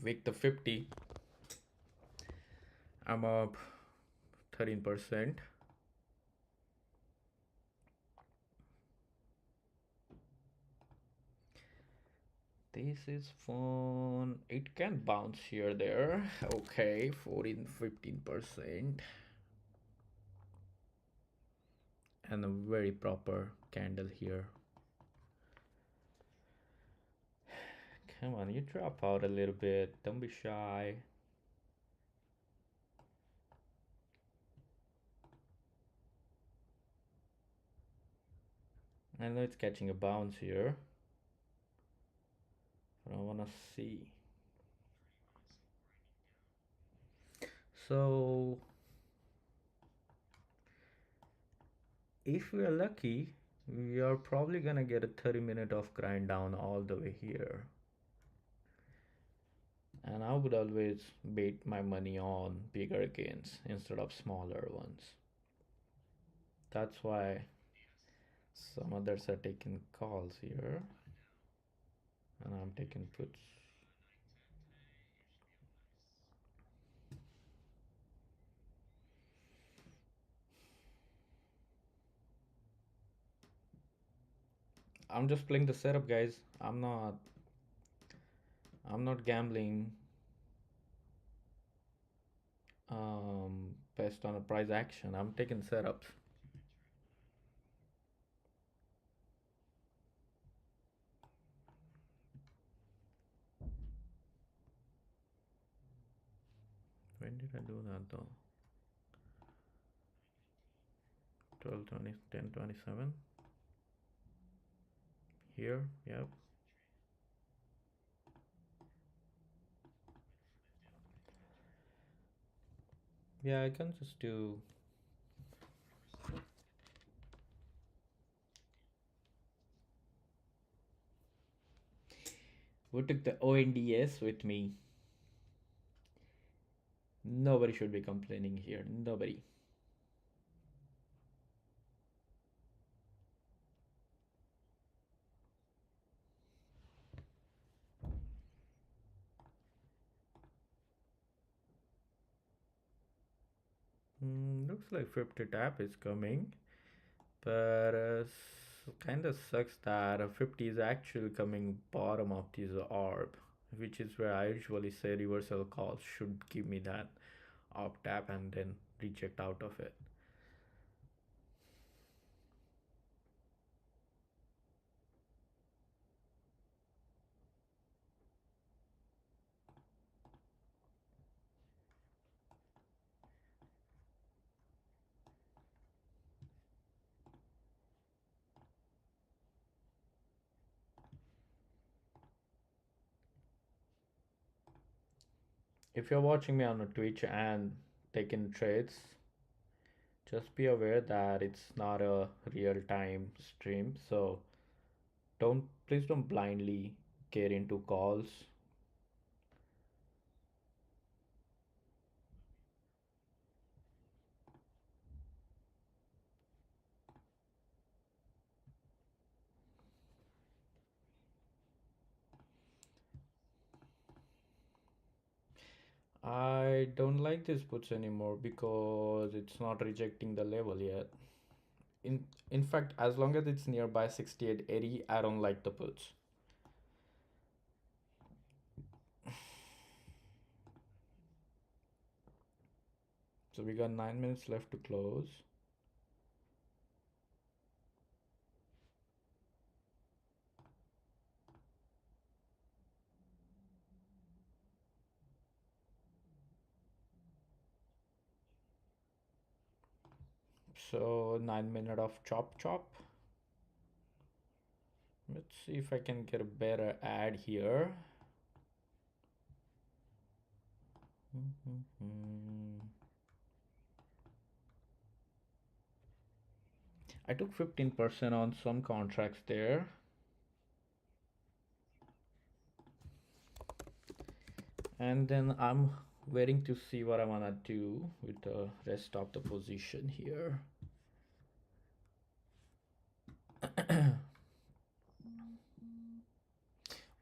wick the 50. I'm up 13%. This is fun. It can bounce here, there. Okay, 14, 15%. And a very proper candle here. Come on, you drop out a little bit. Don't be shy. I know it's catching a bounce here. But I wanna see. So if we are lucky, we are probably gonna get a 30 minute of grind down all the way here. And I would always bait my money on bigger gains instead of smaller ones. That's why some others are taking calls here, and I'm taking puts. I'm just playing the setup, guys. I'm not gambling based on a price action. I'm taking setups. When did I do that though? 12, 20, 10, 27. Here, yep. Yeah, I can just do. Who took the ONDS with me? Nobody should be complaining here. Nobody. Looks like 50 tap is coming, but kind of sucks that a 50 is actually coming bottom of this orb, which is where I usually say reversal calls should give me that up tap and then reject out of it. If you're watching me on a Twitch and taking trades, just be aware that it's not a real time stream, so please don't blindly get into calls. I don't like these puts anymore because it's not rejecting the level yet. In fact, as long as it's nearby 6880, I don't like the puts. So we got 9 minutes left to close. So 9 minutes of chop chop. Let's see if I can get a better ad here. I took 15% on some contracts there. And then I'm waiting to see what I wanna do with the rest of the position here.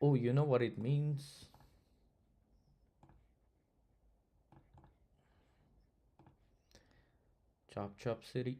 Oh, you know what it means? Chop chop city.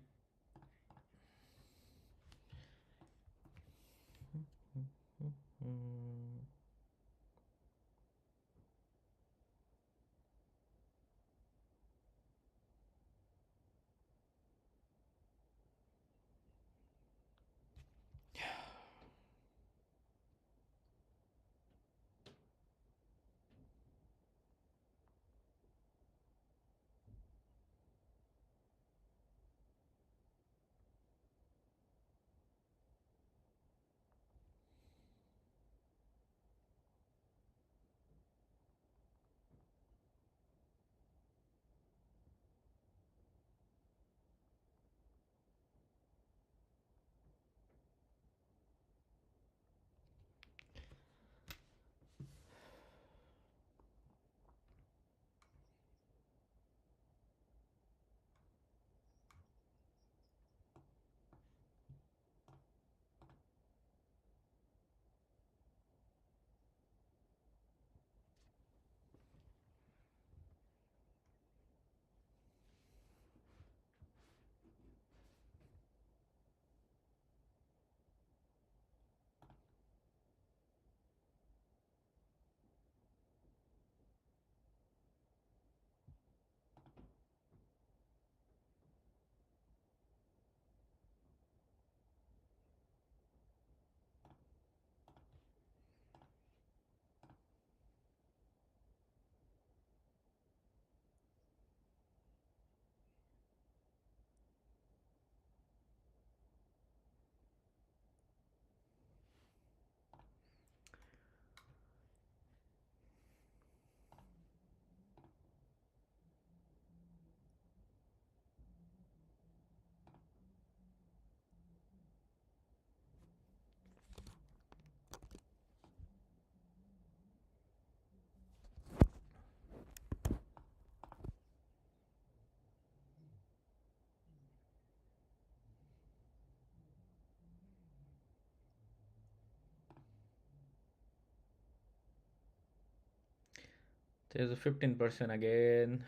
There's a 15% again.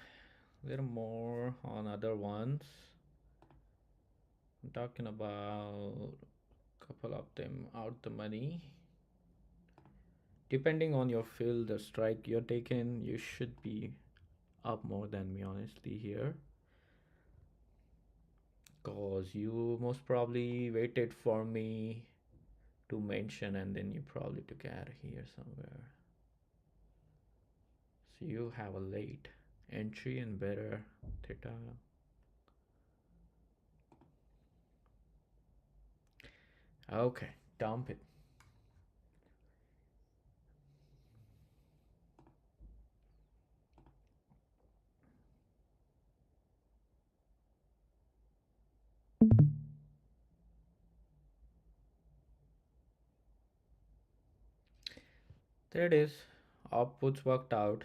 A little more on other ones. I'm talking about a couple of them out the money. Depending on your field, the strike you're taking, you should be up more than me, honestly, here. Because you most probably waited for me to mention and then you probably took out here somewhere. So you have a late entry and better theta. Okay, dump it. There it is. Outputs worked out.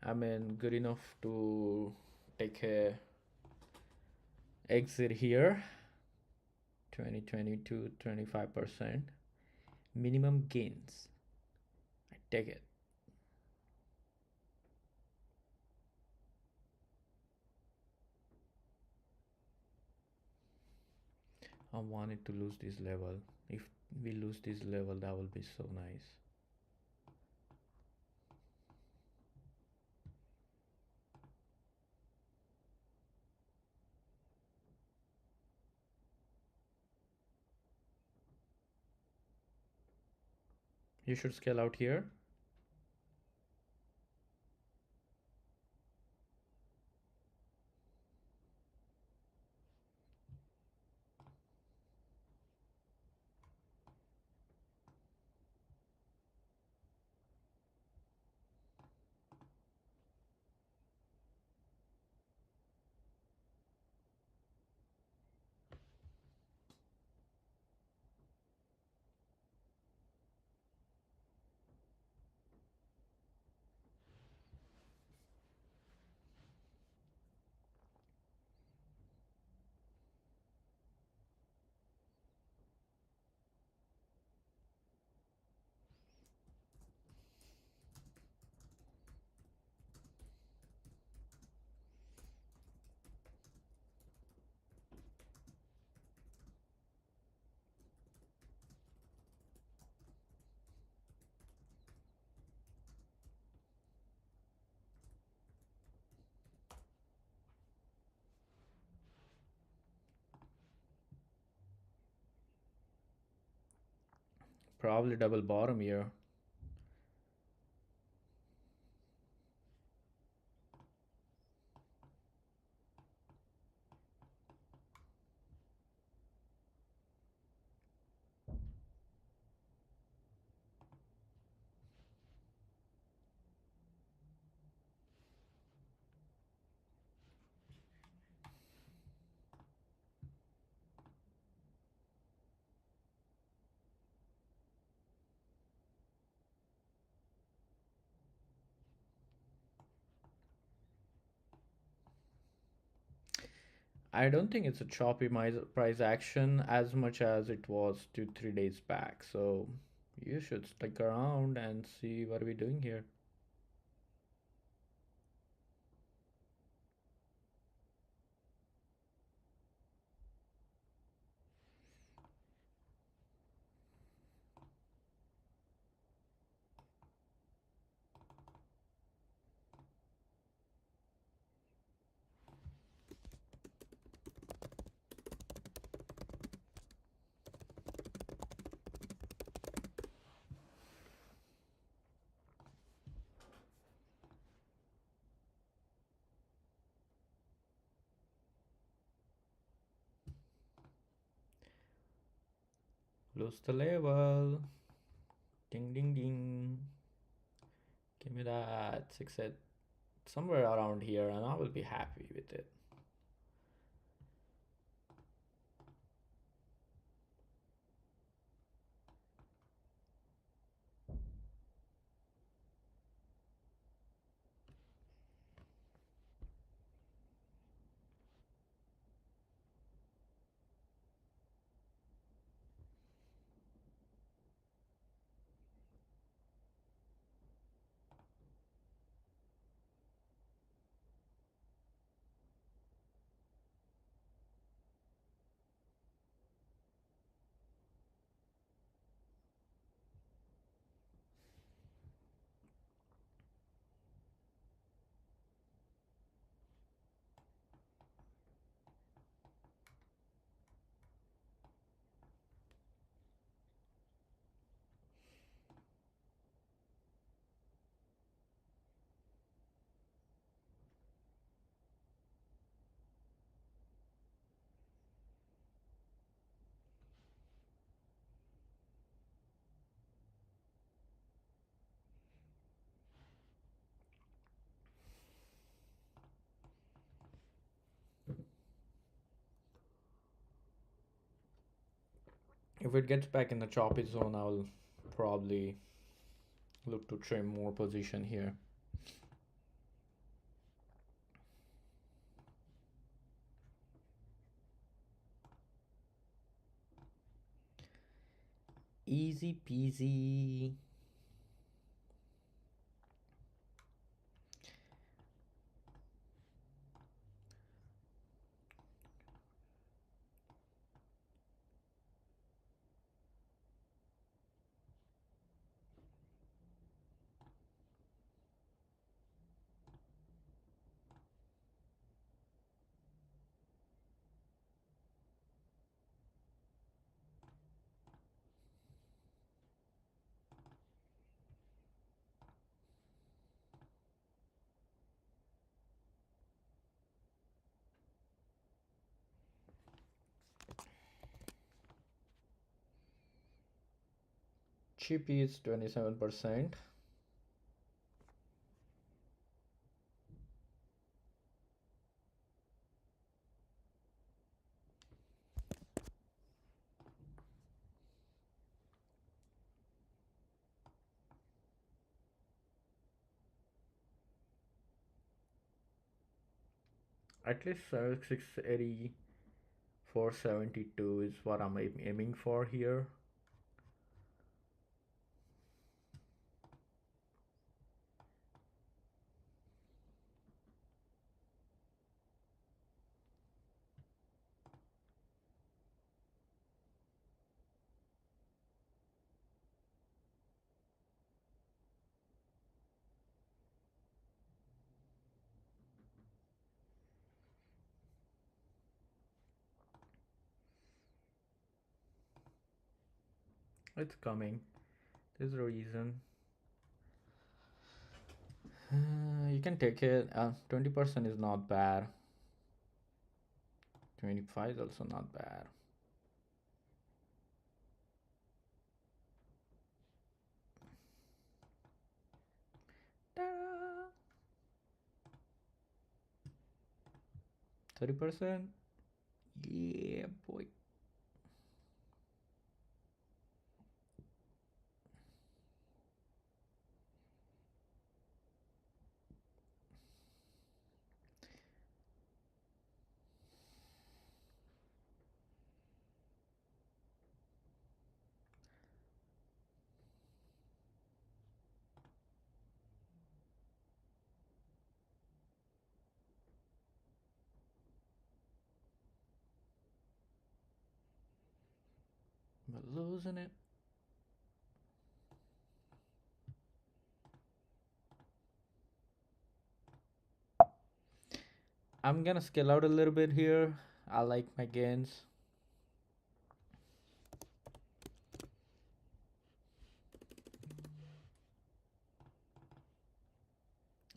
I mean, good enough to take a exit here. 2022, 25%. Minimum gains. I take it. I wanted to lose this level. If we lose this level, that will be so nice. You should scale out here. Probably double bottom here. I don't think it's a choppy price action as much as it was 2 3 days back. So you should stick around and see what we're doing here. Lose the level. Ding ding ding. Give me that 6 at somewhere around here and I will be happy with it. If it gets back in the choppy zone, I'll probably look to trim more position here. Easy peasy. Chippy is 27%. At least 680, 472 is what I'm aiming for here. It's coming. There's a reason. You can take it. 20% is not bad. 25 is also not bad. Ta-da! 30%. Yeah, boy. But losing it. I'm gonna scale out a little bit here. I like my gains.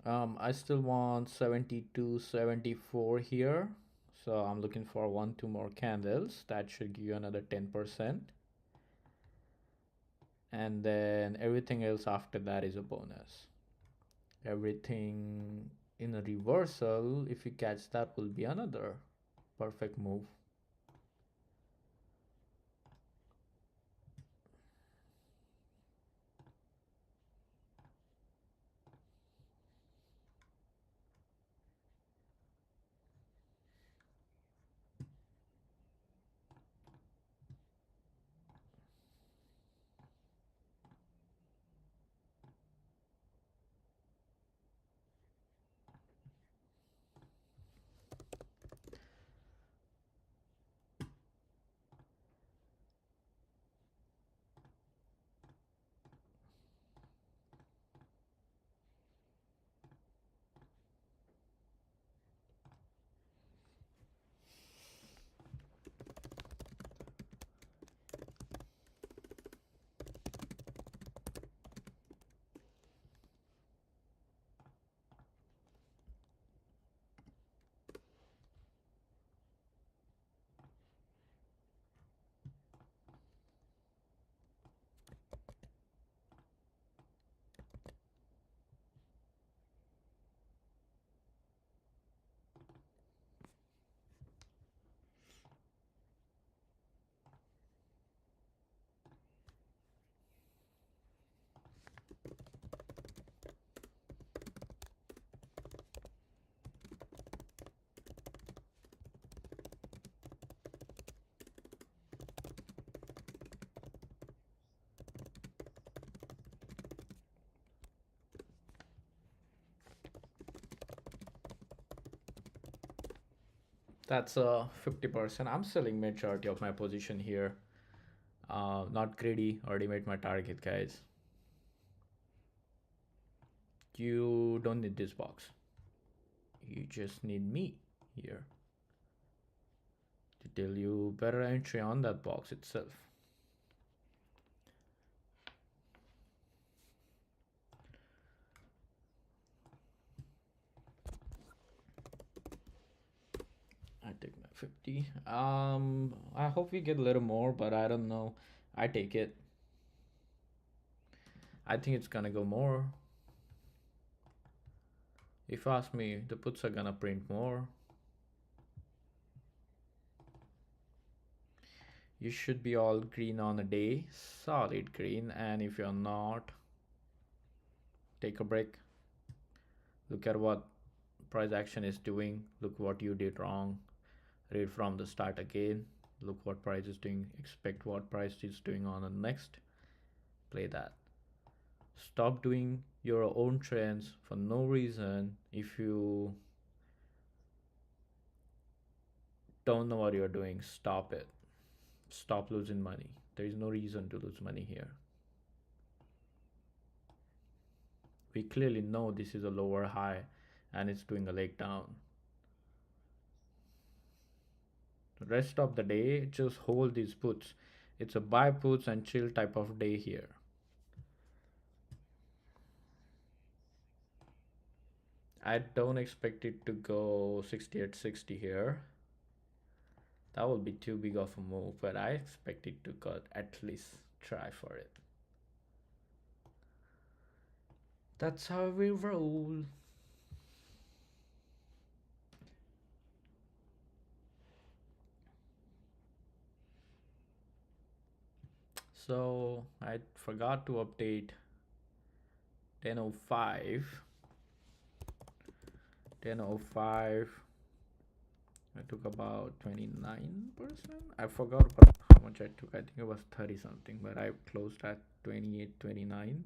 I still want 72, 74 here. So I'm looking for 2 more candles. That should give you another 10%. And then everything else after that is a bonus. Everything in a reversal, if you catch that, will be another perfect move. That's a 50%. I'm selling majority of my position here. Not greedy. Already made my target, guys. You don't need this box. You just need me here to tell you better entry on that box itself. I take my 50. I hope we get a little more, but I don't know. I take it. I think it's gonna go more. If you ask me, the puts are gonna print more. You should be all green on a day, solid green, and if you're not, take a break. Look at what price action is doing. Look what you did wrong. Read from the start again. Look what price is doing. Expect what price is doing on the next. Play that. Stop doing your own trends for no reason. If you don't know what you're doing, stop it. Stop losing money. There is no reason to lose money here. We clearly know this is a lower high and it's doing a leg down. The rest of the day, just hold these puts. It's a buy puts and chill type of day here. I don't expect it to go 68.60 here. That would be too big of a move, but I expect it to go at least try for it. That's how we roll. So I forgot to update 10:05. 10:05. I took about 29%. I forgot how much I took. I think it was 30 something, but I closed at 28, 29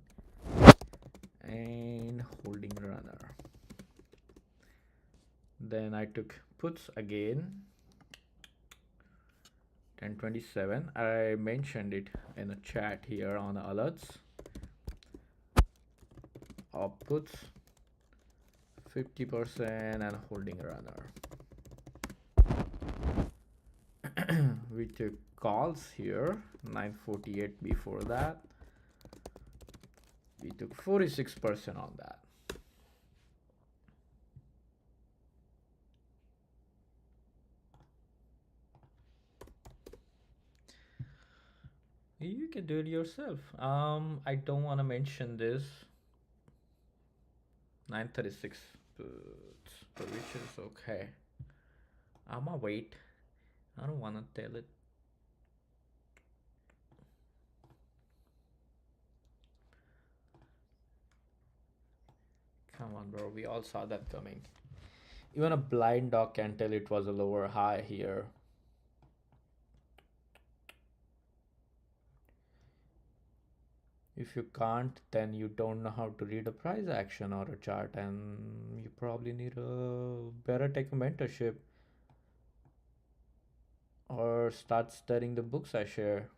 and holding runner. Then I took puts again 10:27. I mentioned it in a chat here on alerts. Of puts 50% and holding runner. We took calls here 948 before that. We took 46% on that. You can do it yourself. I don't want to mention this. 936 puts, which is okay. I'ma wait. I don't want to tell it. Come on, bro. We all saw that coming. Even a blind dog can tell it was a lower high here. If you can't, then you don't know how to read a price action or a chart, and you probably need a better take a mentorship or start studying the books I share.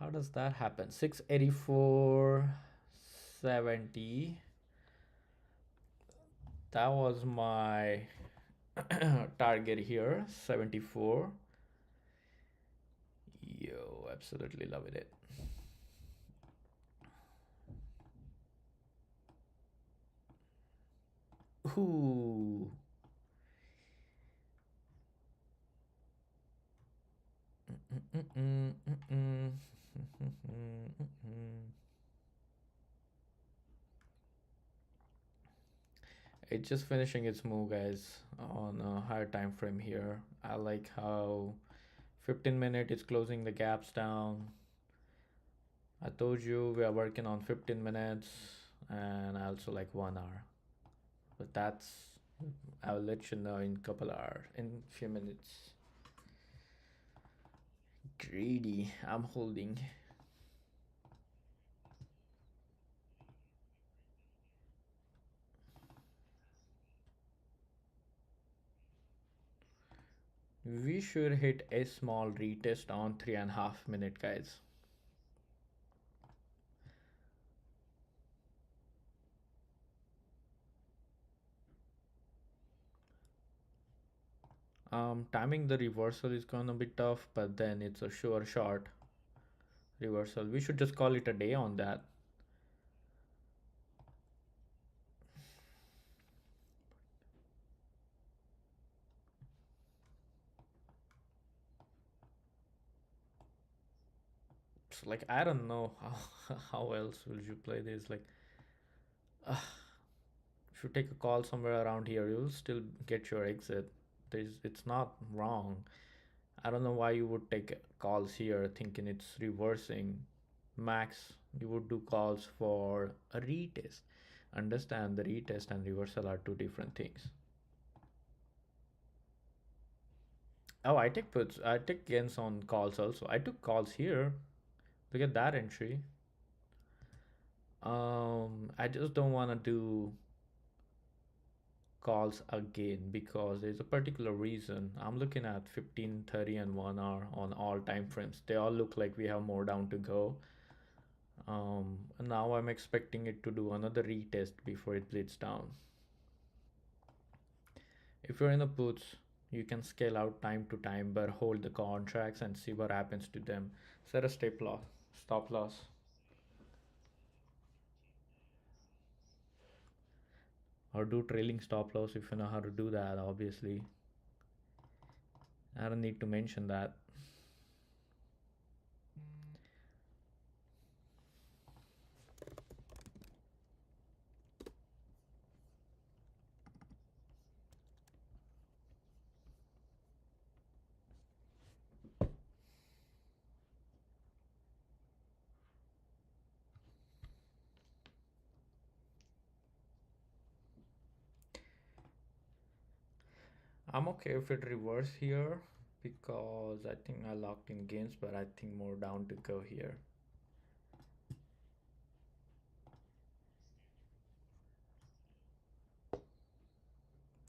How does that happen? 684.70. That was my target here, 74. Yo, absolutely loving it. Ooh. It's just finishing its move, guys, on a higher time frame here. I like how 15 minutes is closing the gaps down. I told you we are working on 15 minutes and also like 1 hour. But that's, I'll let you know in couple hours, in few minutes. Greedy, I'm holding. We should hit a small retest on 3.5 minute, guys. Timing the reversal is gonna be tough, but then it's a sure shot reversal. We should just call it a day on that. So, like, I don't know how else will you play this. Like, uh, if you take a call somewhere around here, you'll still get your exit. It's not wrong. I don't know why you would take calls here thinking it's reversing. Max, you would do calls for a retest. Understand the retest and reversal are two different things. Oh, I take puts. I take gains on calls also. I took calls here. Look at that entry. I just don't want to do calls again because there's a particular reason. I'm looking at 15, 30, and 1 hour on all time frames. They all look like we have more down to go. And now I'm expecting it to do another retest before it bleeds down. If you're in the puts, you can scale out time to time, but hold the contracts and see what happens to them. Set a stop loss. Or do trailing stop loss if you know how to do that, obviously. I don't need to mention that. I'm okay if it reverse here because I think I locked in gains, but I think more down to go here.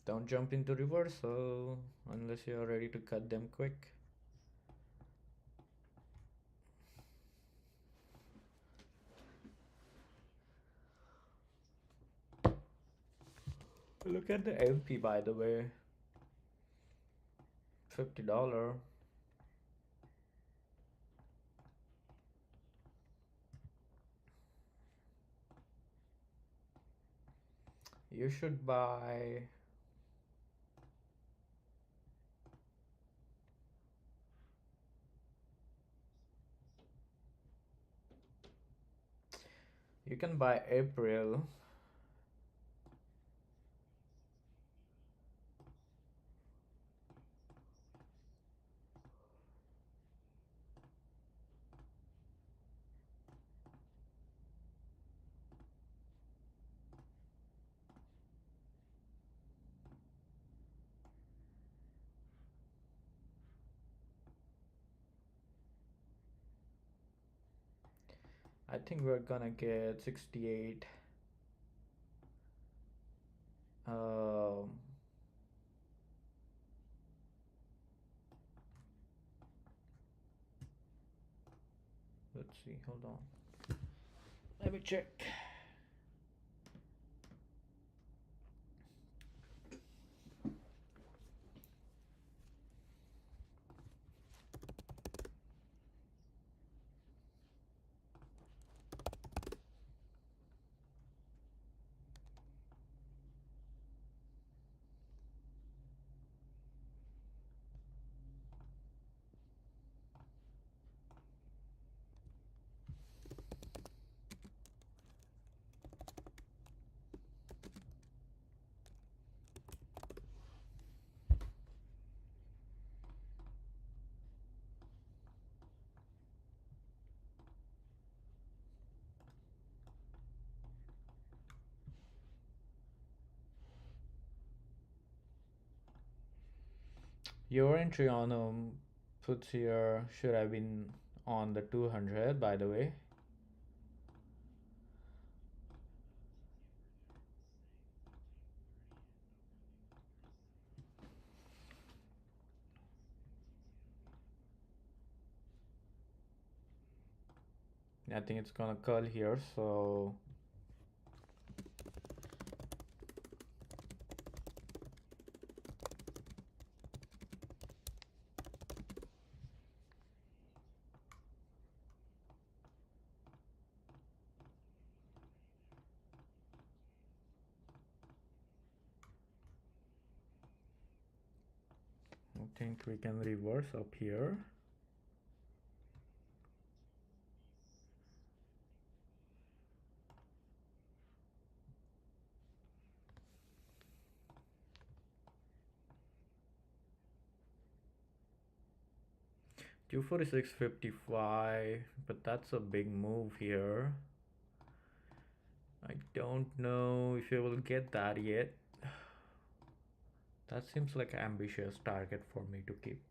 Don't jump into reversal unless you're ready to cut them quick. Look at the MP, by the way. $50. You should buy. You can buy April. I think we're gonna get 68. Um, let's see. Hold on. Let me check. Your entry on puts here should have been on the 200, by the way. I think it's gonna curl here, so I think we can reverse up here. Two 46.55, but that's a big move here. I don't know if you will get that yet. That seems like an ambitious target for me to keep.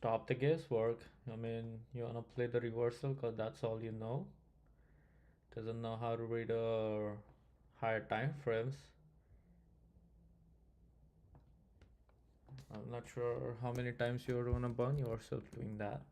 Stop the guesswork. I mean, you wanna play the reversal because that's all you know. Doesn't know how to read higher time frames. I'm not sure how many times you're gonna burn yourself doing that.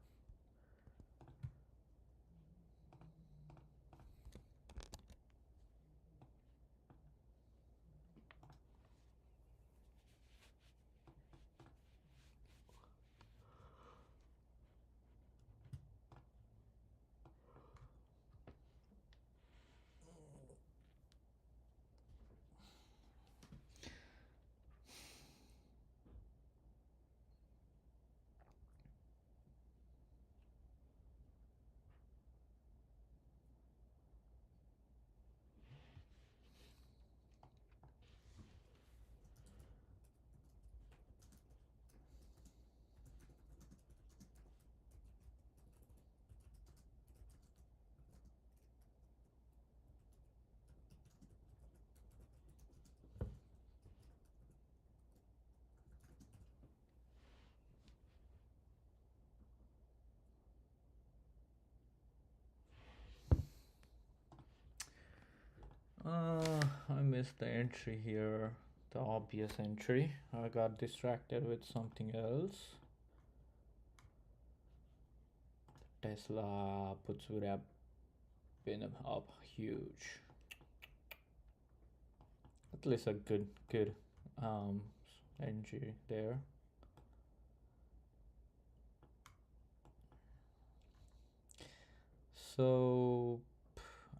I missed the entry here, the obvious entry. I got distracted with something else. Tesla puts would have been up huge. At least a good um entry there. So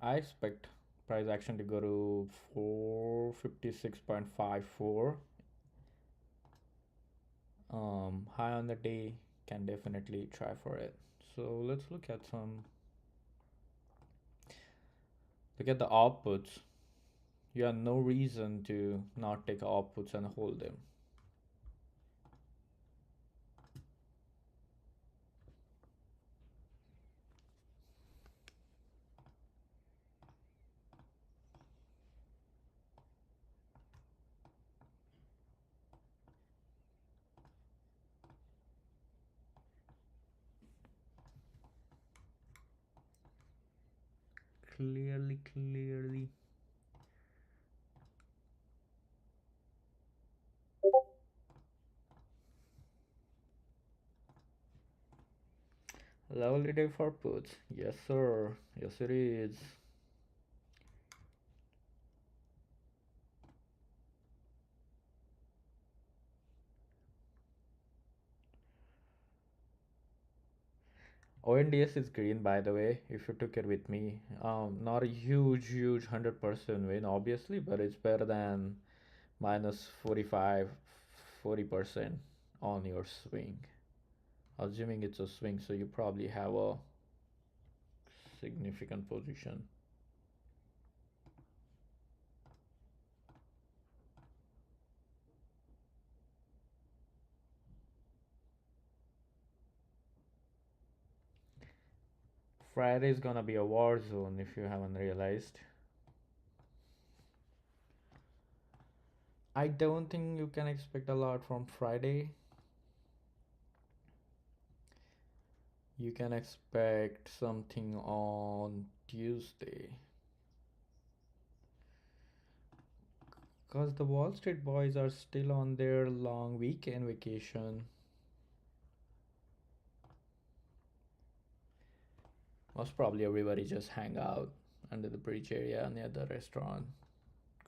I expect price action to go to 456.54. High on the day, can definitely try for it. So let's look at the outputs. You have no reason to not take outputs and hold them. Clearly. Lovely day for puts. Yes, sir. Yes, it is. ONDS is green, by the way, if you took it with me. Not a huge 100% win, obviously, but it's better than minus 45, 40% on your swing. Assuming it's a swing, so you probably have a significant position. Friday is gonna be a war zone if you haven't realized. I don't think you can expect a lot from Friday. You can expect something on Tuesday. Because the Wall Street boys are still on their long weekend vacation. Most probably everybody just hang out under the bridge area near the restaurant,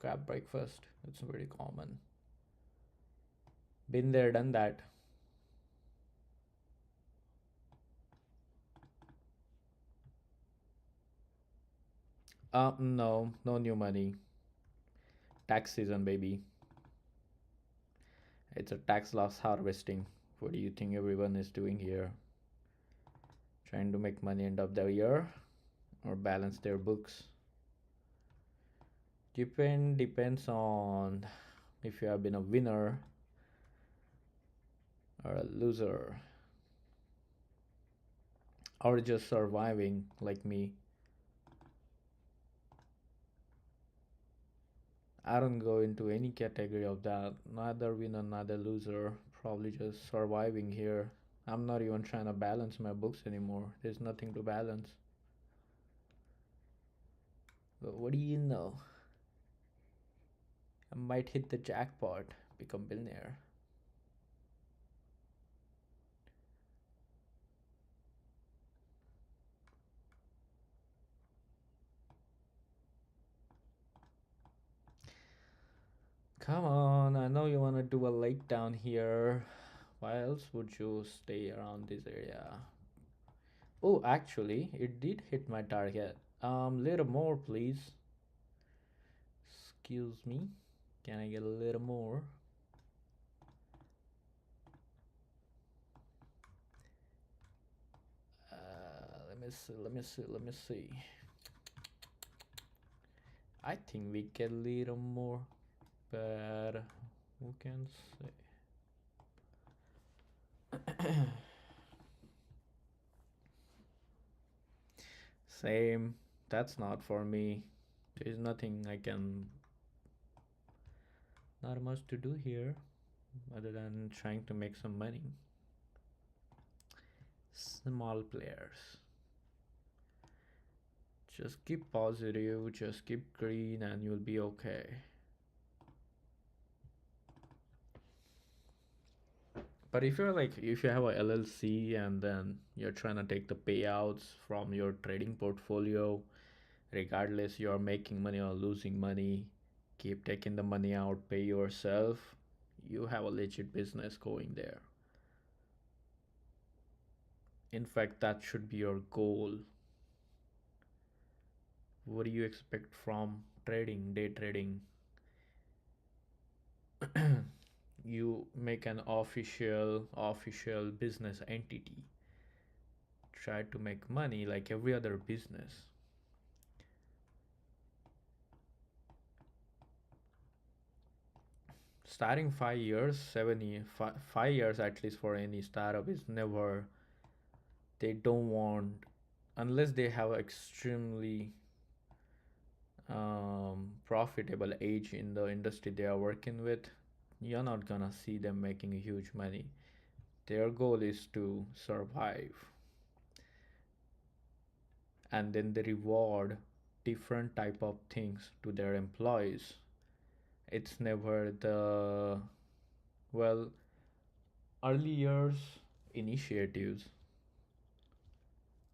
grab breakfast. It's very common. Been there, done that. No, no new money. Tax season, baby. It's a tax loss harvesting. What do you think everyone is doing here? Trying to make money end of the year or balance their books? Depends on if you have been a winner or a loser or just surviving like me. I don't go into any category of that. Neither winner, neither loser. Probably just surviving here. I'm not even trying to balance my books anymore. There's nothing to balance. But what do you know? I might hit the jackpot, become billionaire. Come on, I know you want to do a lake down here. Why else would you stay around this area? Oh, actually, it did hit my target. Little more, please. Excuse me. Can I get a little more? Let me see. I think we get a little more, but who can say? Same. That's not for me. There's nothing I can. Not much to do here other than trying to make some money. Small players. Just keep positive, just keep green, and you'll be okay. But if you have a LLC and then you're trying to take the payouts from your trading portfolio, regardless you're making money or losing money, keep taking the money out, pay yourself, you have a legit business going there. In fact, that should be your goal. What do you expect from trading, day trading? You make an official business entity. Try to make money like every other business. Starting 5 years, 7 years, 5 years at least for any startup is never. They don't want, unless they have extremely profitable age in the industry they are working with. You're not gonna see them making huge money. Their goal is to survive, and then they reward different type of things to their employees. It's never the, well, early years initiatives,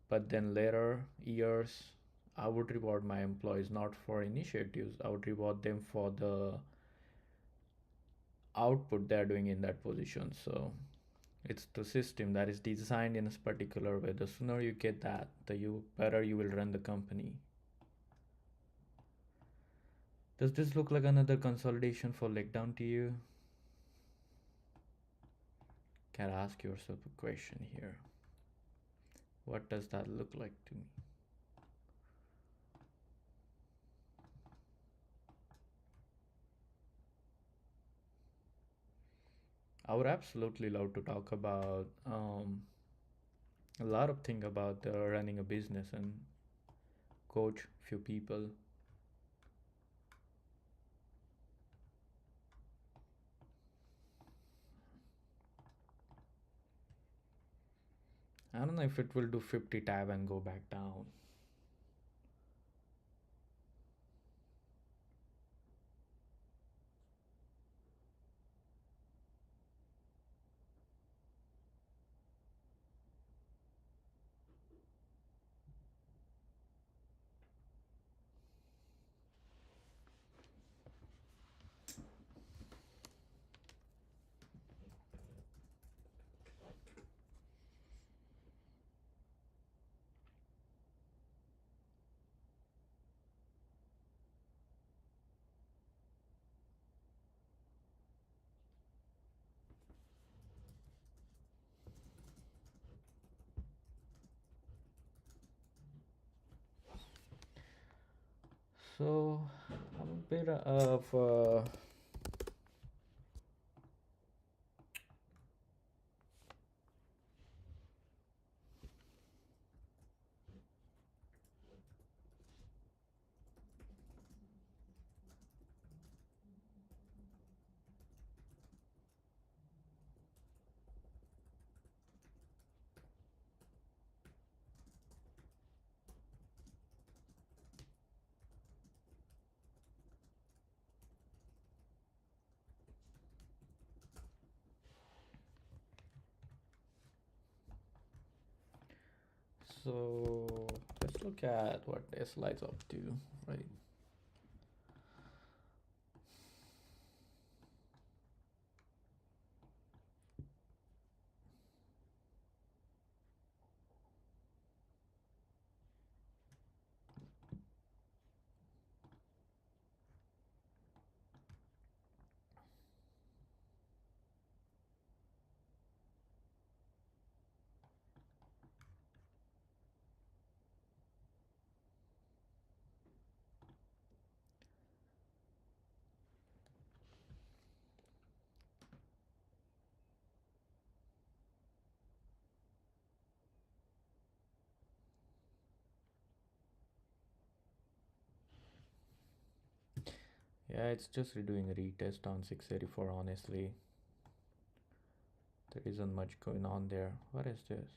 but then later years I would reward my employees not for initiatives. I would reward them for the output they're doing in that position. So It's the system that is designed in a particular way. The sooner you get that, the you better you will run the company. Does this look like another consolidation for leg down to you? Can ask yourself a question here. What does that look like to me? I would absolutely love to talk about a lot of things about running a business and coach few people. I don't know if it will do 50 tab and go back down. So I'm a bit of so let's look at what this lights up to, right? Yeah, it's just redoing a retest on 684. Honestly, there isn't much going on there. What is this?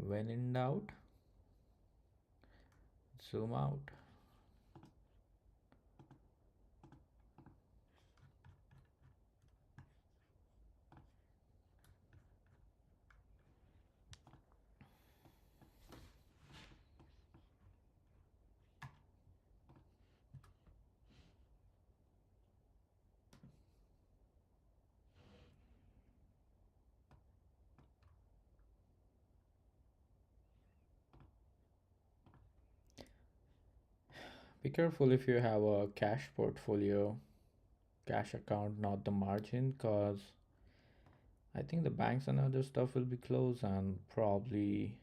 When in doubt, zoom out. Be careful if you have a cash portfolio, cash account, not the margin, because I think the banks and other stuff will be closed and probably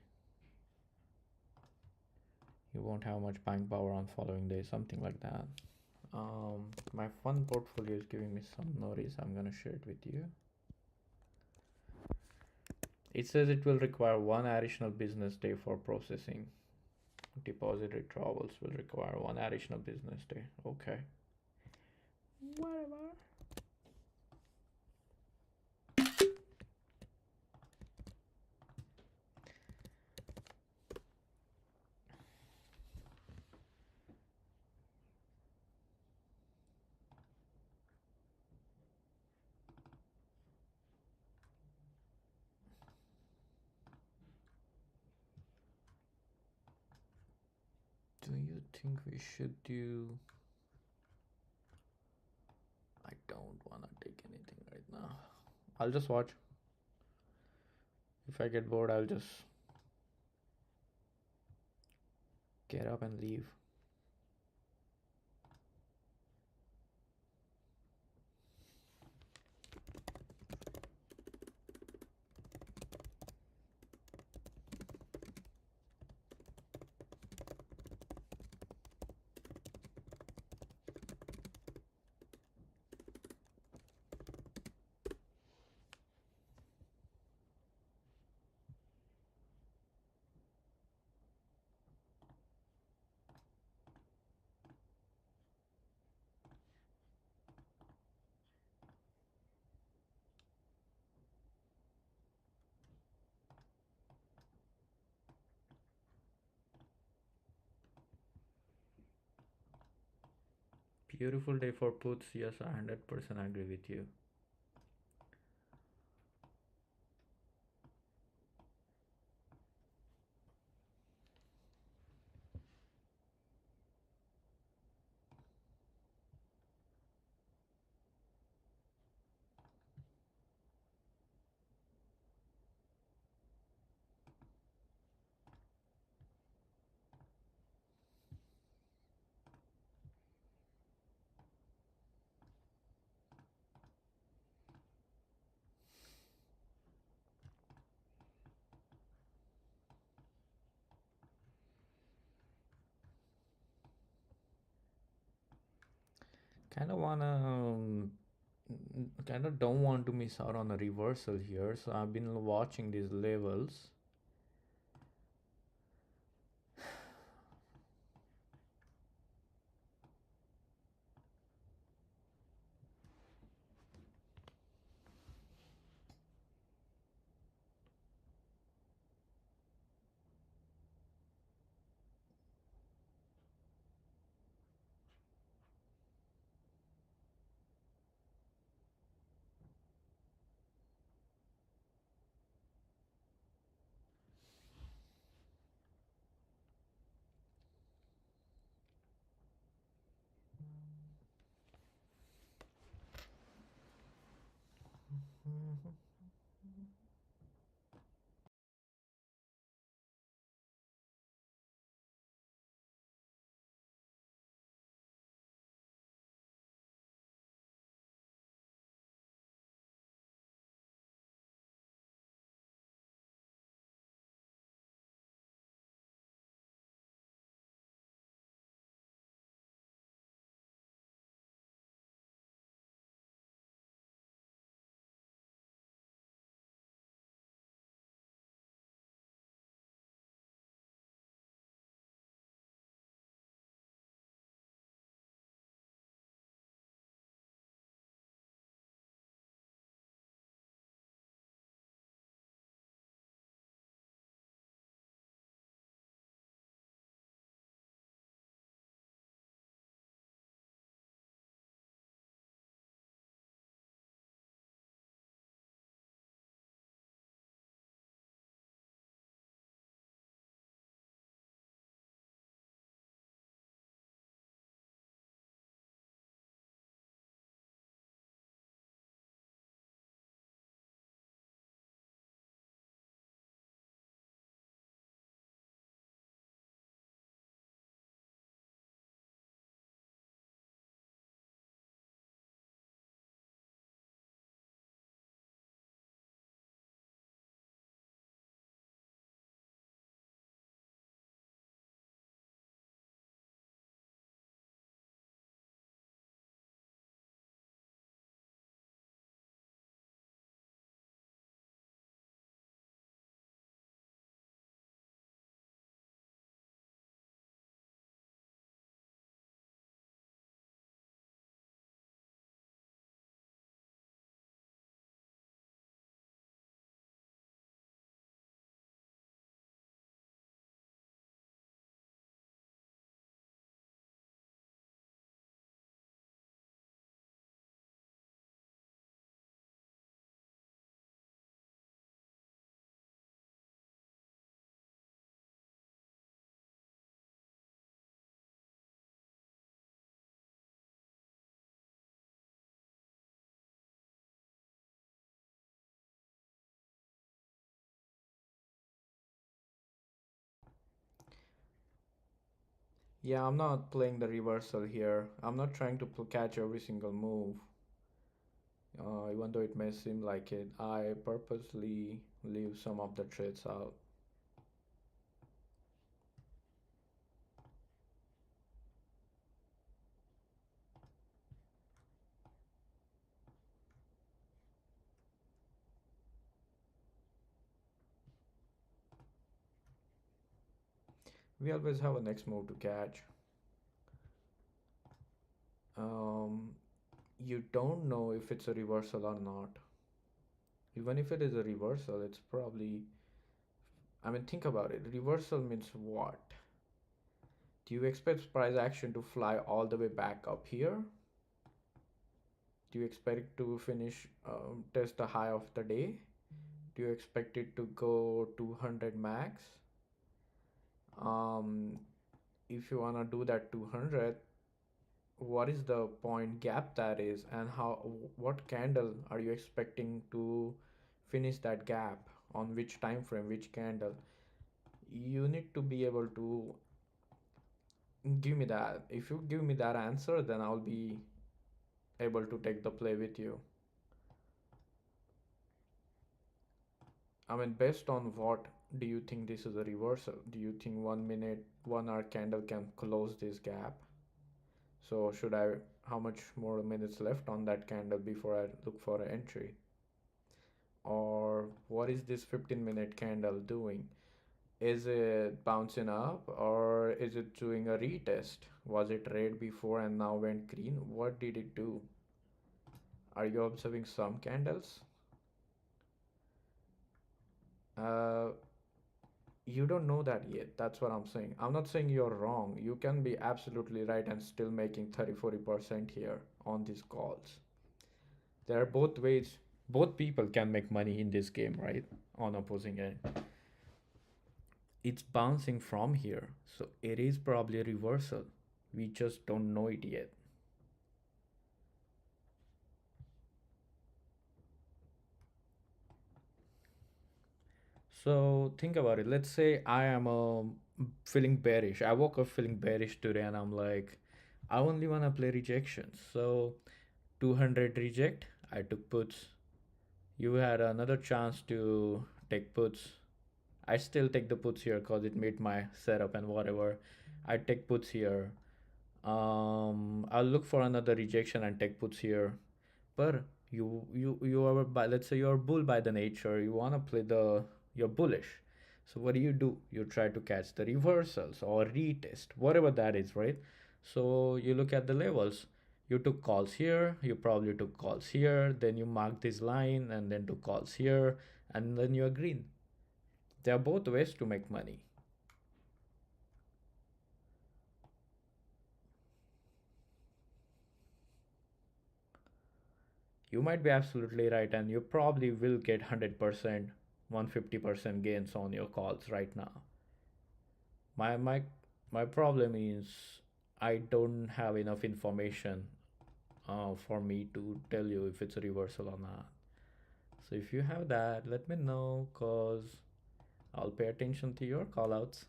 you won't have much bank power on following day, something like that. My fund portfolio is giving me some notice. I'm gonna share it with you. It says it will require one additional business day for processing. Deposit withdrawals will require one additional business day. Okay. Whatever. Do you think we should do? I don't want to take anything right now. I'll just watch. If I get bored, I'll just get up and leave. Beautiful day for puts. Yes, I 100% agree with you. Kind of wanna, kind of don't want to miss out on a reversal here. So I've been watching these levels. Yeah, I'm not playing the reversal here. I'm not trying to catch every single move. Even though it may seem like it, I purposely leave some of the trades out. We always have a next move to catch. Um, you don't know if it's a reversal or not. Even if it is a reversal, it's probably, I mean, think about it. Reversal means what? Do you expect price action to fly all the way back up here? Do you expect it to finish, test the high of the day? Do you expect it to go 200 max? Um, if you wanna do that 200, what is the point gap that is, and what candle are you expecting to finish that gap on which time frame, which candle? You need to be able to give me that. If you give me that answer, then I'll be able to take the play with you. I mean, based on what do you think this is a reversal? Do you think 1 minute, 1 hour candle can close this gap? So should I, how much more minutes left on that candle before I look for an entry? Or what is this 15-minute candle doing? Is it bouncing up or is it doing a retest? Was it red before and now went green? What did it do? Are you observing some candles? Uh, you don't know that yet. That's what I'm saying. I'm not saying you're wrong. You can be absolutely right and still making 30-40% here on these calls. There are both ways. Both people can make money in this game, right? On opposing end. It's bouncing from here. So it is probably a reversal. We just don't know it yet. So think about it. Let's say I am feeling bearish. I woke up feeling bearish today and I'm like, I only want to play rejections. So 200 reject, I took puts. You had another chance to take puts. I still take the puts here because it made my setup and whatever. I take puts here. I'll look for another rejection and take puts here. But you are by, let's say you're bull by the nature. You wanna play the, you're bullish. So what do? You try to catch the reversals or retest, whatever that is, right? So you look at the levels. You took calls here, you probably took calls here, then you mark this line and then took calls here, and then you're green. There are both ways to make money. You might be absolutely right, and you probably will get 100%, 150% gains on your calls right now. My problem is I don't have enough information for me to tell you if it's a reversal or not. So if you have that, let me know, cause I'll pay attention to your callouts.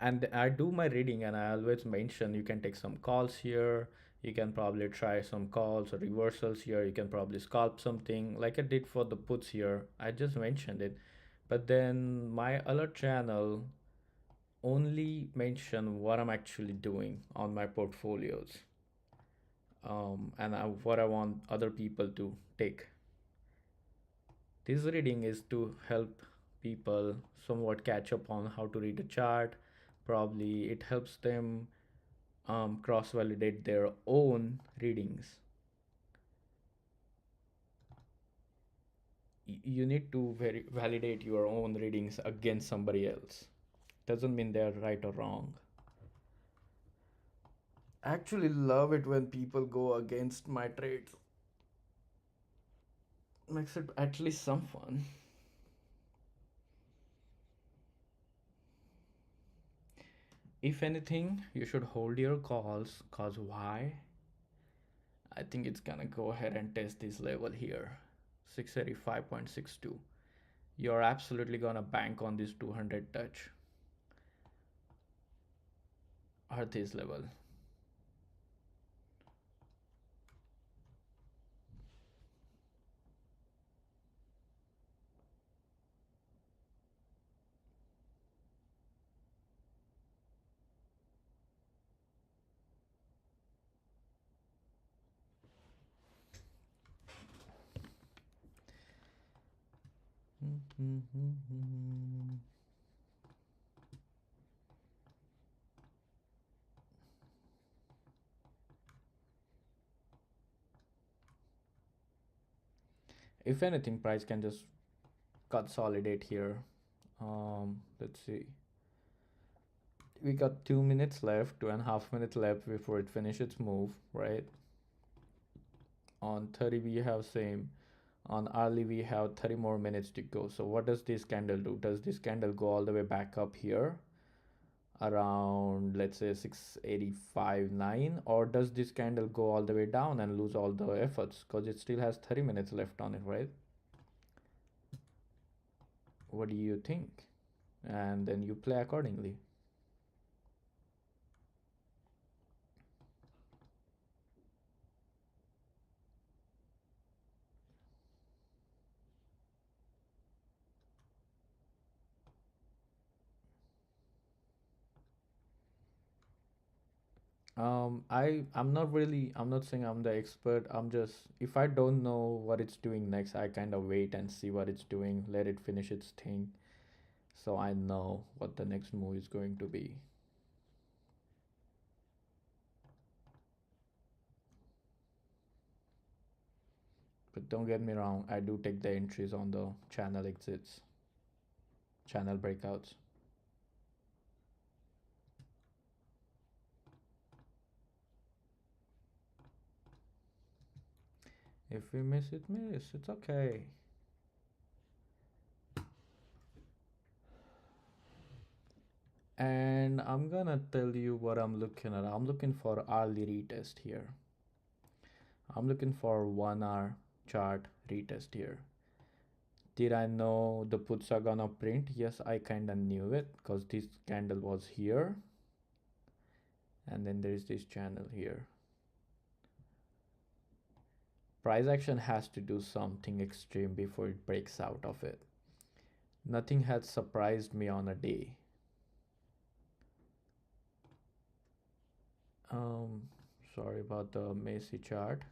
And I do my reading, and I always mention you can take some calls here. You can probably try some calls or reversals here. You can probably scalp something like I did for the puts here. I just mentioned it, but then my other channel only mention what I'm actually doing on my portfolios, and what I want other people to take. This reading is to help people somewhat catch up on how to read a chart. Probably it helps them cross validate their own readings. You need to validate your own readings against somebody else. Doesn't mean they're right or wrong. Actually love it when people go against my trades. Makes it at least some fun. If anything, you should hold your calls, cause why? I think it's gonna go ahead and test this level here, 685.62. You're absolutely gonna bank on this 200 touch or this level. If anything, price can just consolidate here. Let's see. We got 2 minutes left, 2.5 minutes left before it finishes its move, right? On 30 we have same. On early we have 30 more minutes to go. So what does this candle do? Does this candle go all the way back up here around, let's say, 685.9, or does this candle go all the way down and lose all the efforts because it still has 30 minutes left on it, right? What do you think? And then you play accordingly. I'm not saying I'm the expert. I'm just, if I don't know what it's doing next, I kind of wait and see what it's doing, let it finish its thing, so I know what the next move is going to be. But don't get me wrong, I do take the entries on the channel exits, channel breakouts. If we miss it, miss. It's okay. And I'm gonna tell you what I'm looking at. I'm looking for early retest here. I'm looking for 1 hour chart retest here. Did I know the puts are gonna print? Yes, I kinda knew it because this candle was here. And then there is this channel here. Price action has to do something extreme before it breaks out of it. Nothing had surprised me on a day. Sorry about the messy chart.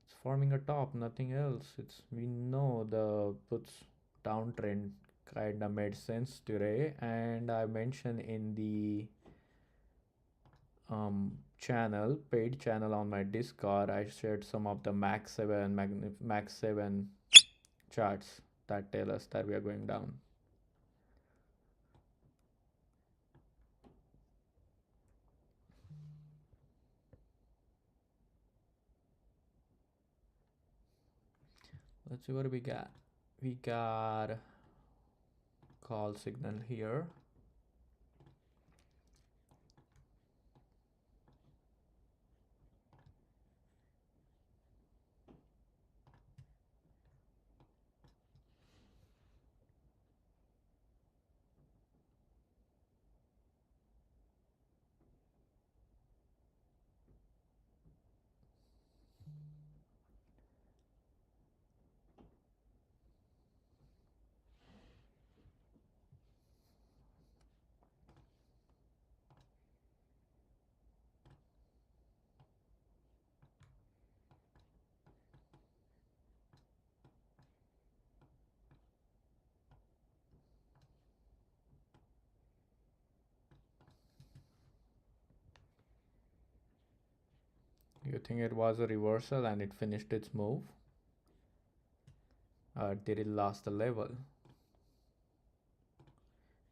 It's forming a top, nothing else. It's, we know the puts downtrend kinda made sense today, and I mentioned in the channel, paid channel on my Discord, I shared some of the Max 7 charts that tell us that we are going down. Let's see what we got. We got call signal here. You think it was a reversal and it finished its move? Or did it lose the level?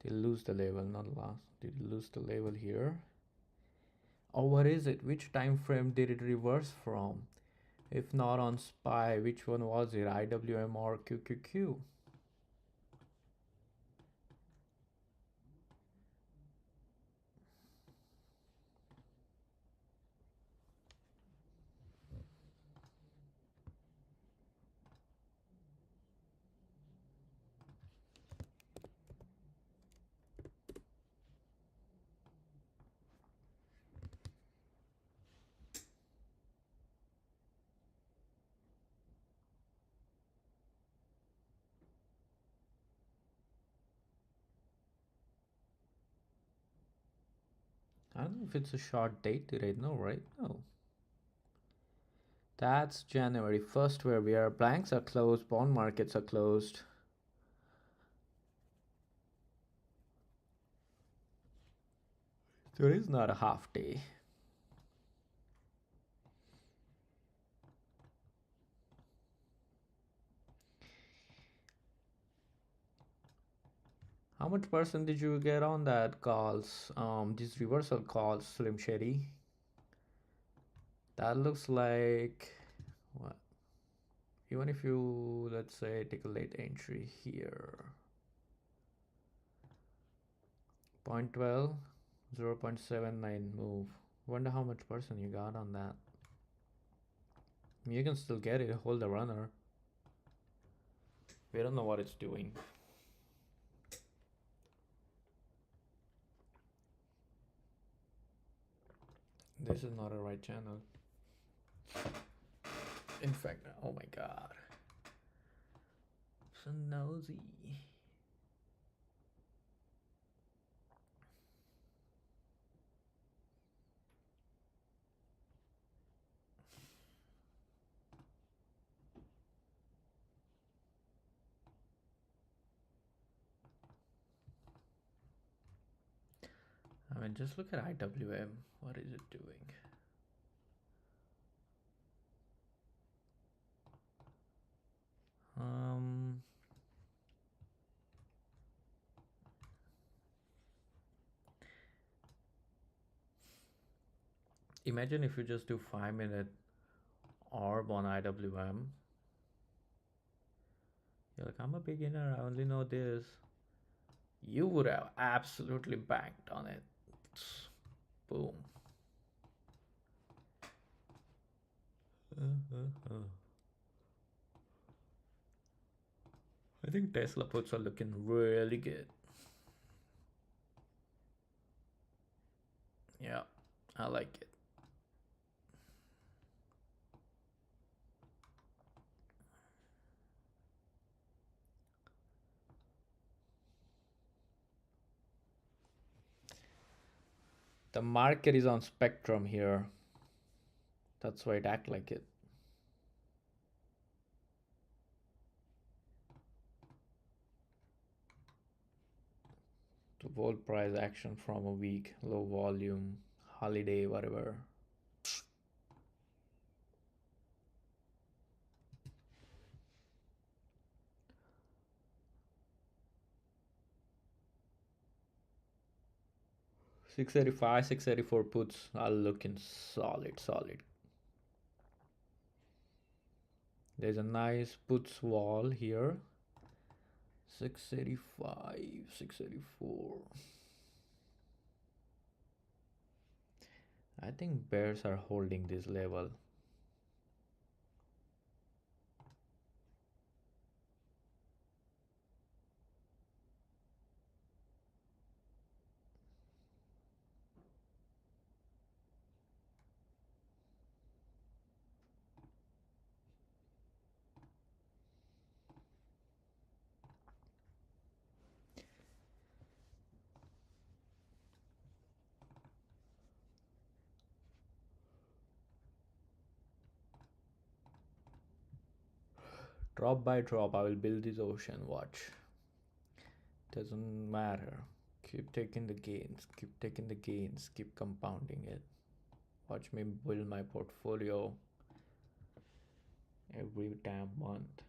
Did it lose the level? Not last. Did it lose the level here? Or what is it? Which time frame did it reverse from? If not on SPY, which one was it? IWM or QQQ? I don't know if it's a short date today. No, right? No. That's January 1st where we are. Banks are closed, bond markets are closed. There is not a half day. How much percent did you get on that calls? These reversal calls, Slim Shady. That looks like what? Even if you, let's say, take a late entry here, 0.12, 0.79 move. Wonder how much percent you got on that. You can still get it, hold the runner. We don't know what it's doing. This is not a right channel. In fact, oh my god. So nosy. I mean, just look at IWM. What is it doing? Um, Imagine if you just do 5-minute orb on IWM. You're like, I'm a beginner, I only know this. You would have absolutely banked on it. Boom. I think Tesla puts are looking really good. Yeah, I like it. The market is on spectrum here. That's why it act like it. The gold price action from a week, low volume, holiday, whatever. $685, $684 puts are looking solid. There's a nice puts wall here. 685, 684. I think bears are holding this level. Drop by drop, I will build this ocean. Watch. Doesn't matter. Keep taking the gains. Keep taking the gains. Keep compounding it. Watch me build my portfolio every damn month.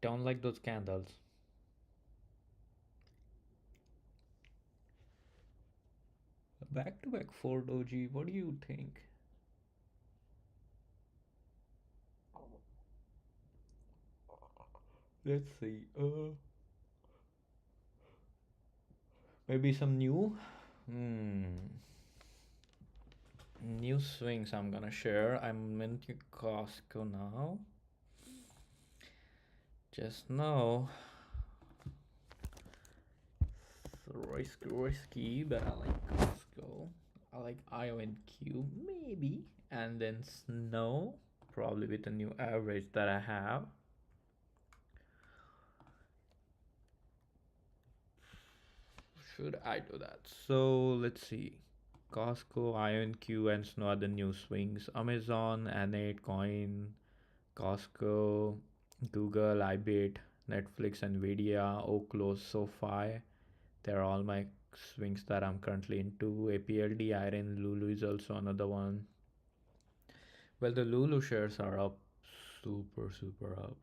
Don't like those candles. Back to back 4 doji. What do you think? Let's see. Maybe some new. Hmm. New swings I'm gonna share. I'm into Costco now. Just know, it's risky, but I like Costco. I like IONQ, maybe. And then Snow, probably with the new average that I have. Should I do that? So let's see. Costco, IONQ, and Snow are the new swings. Amazon, N8, Coin, Costco, Google, iBit, Netflix, Nvidia, Oclo, SoFi. They're all my swings that I'm currently into. APLD, Iron, Lulu is also another one. Well, the Lulu shares are up, super, super up.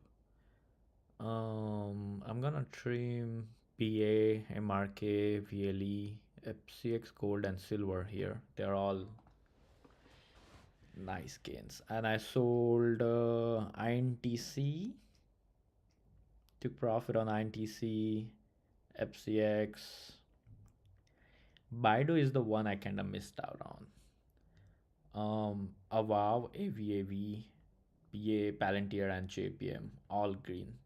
I'm gonna trim PA, MRK, VLE, FCX Gold, and Silver here. They're all nice gains. And I sold INTC, took profit on INTC, FCX. Baidu is the one I kind of missed out on. Avav, AVAV, PA, Palantir, and JPM, all green.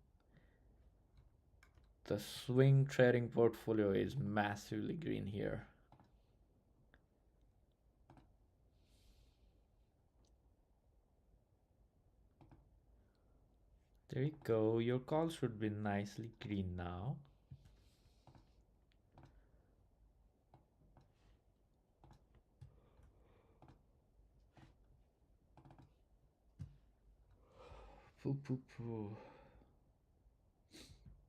The swing trading portfolio is massively green here. There you go. Your call should be nicely green now. Poo poo poo.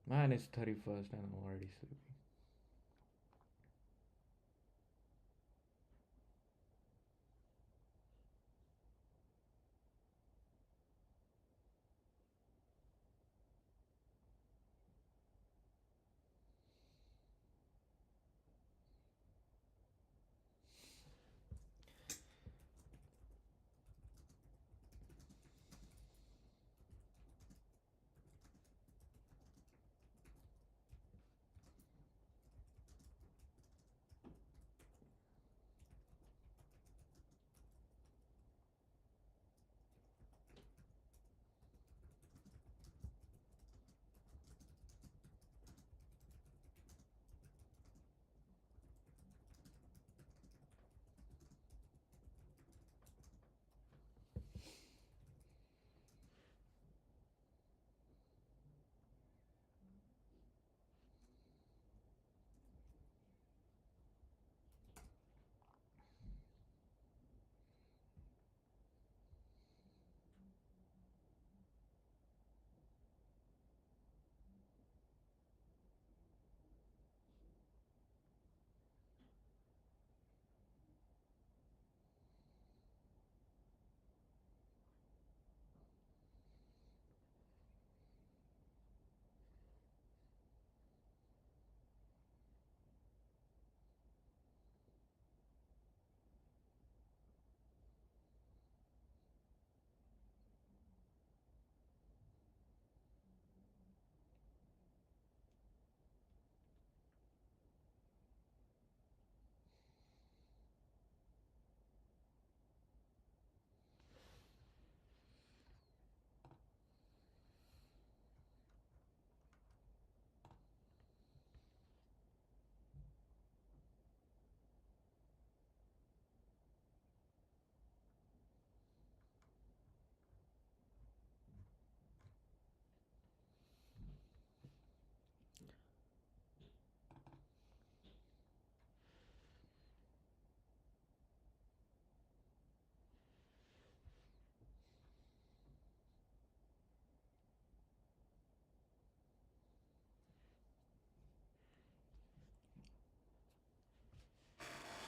Man, it's 31st and I'm already sleeping.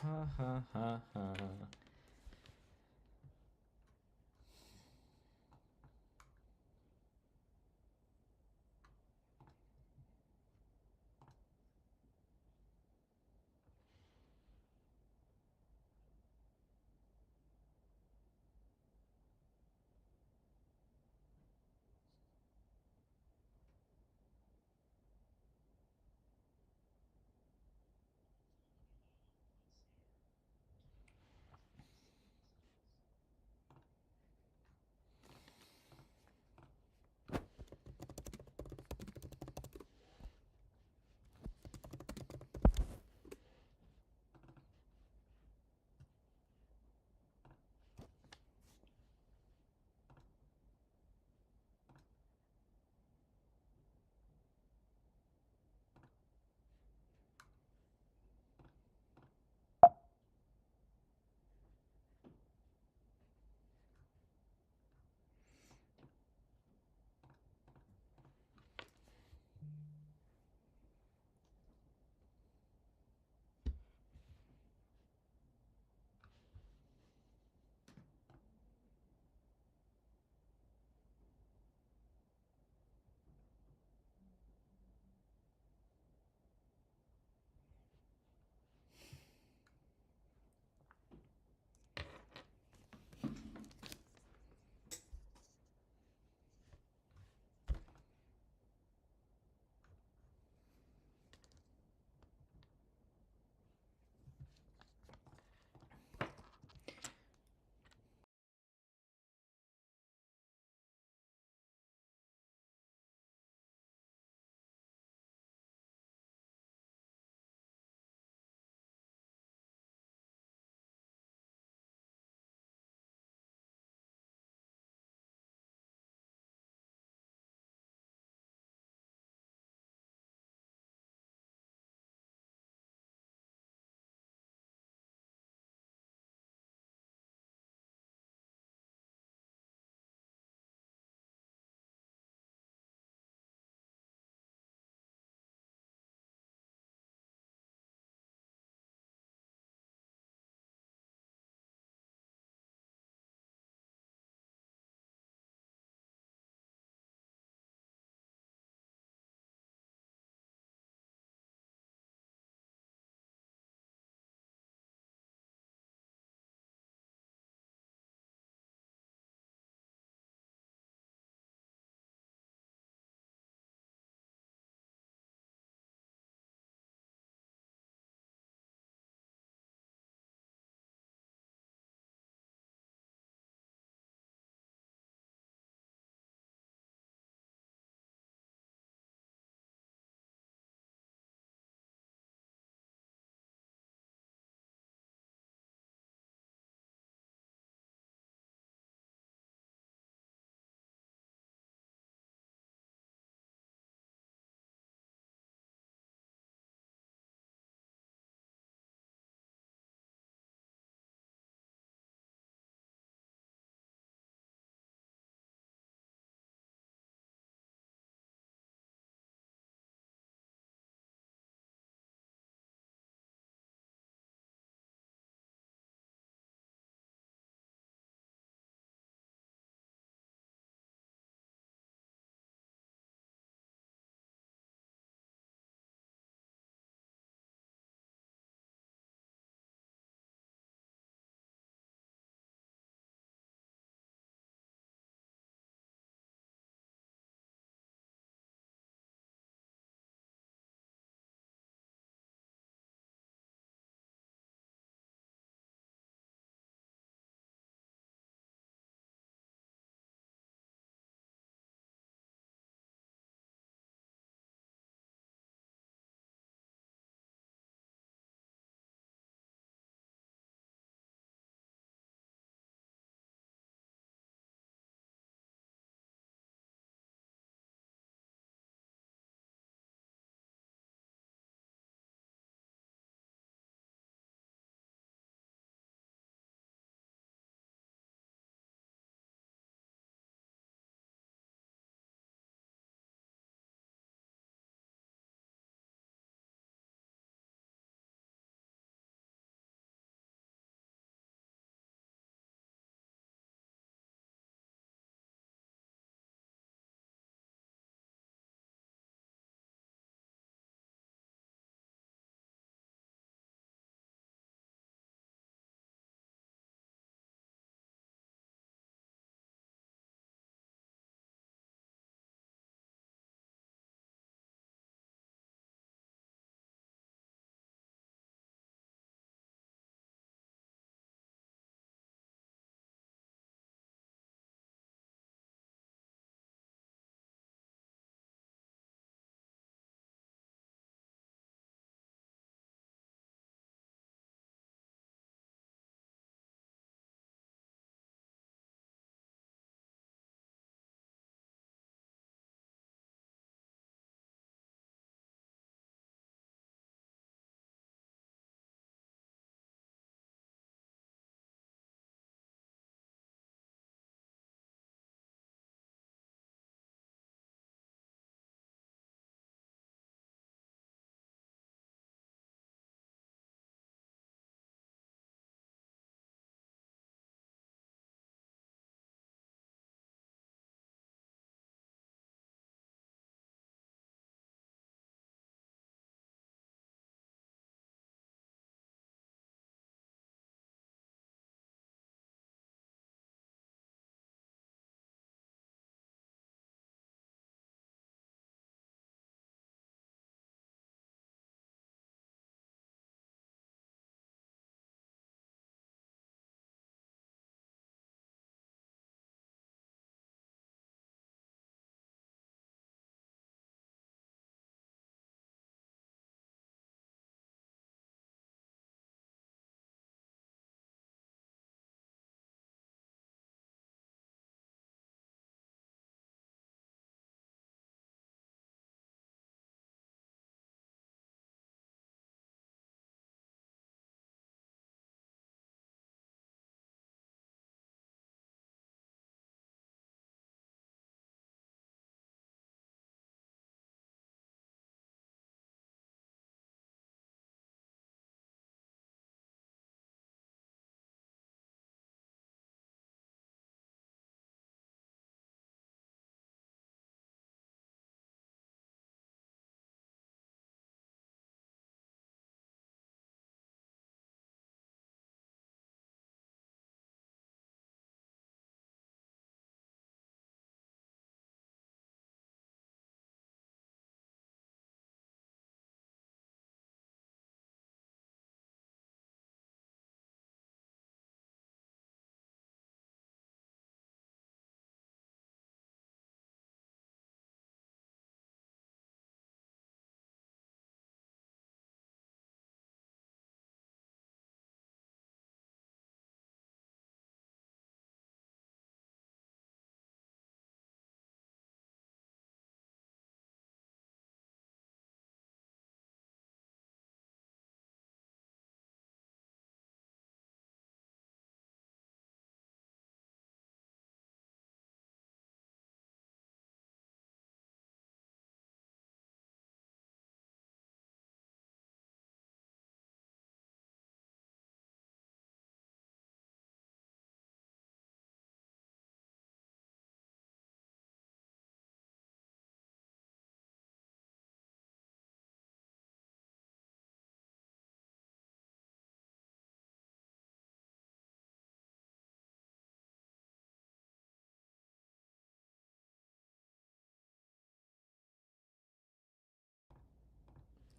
Ha ha ha ha.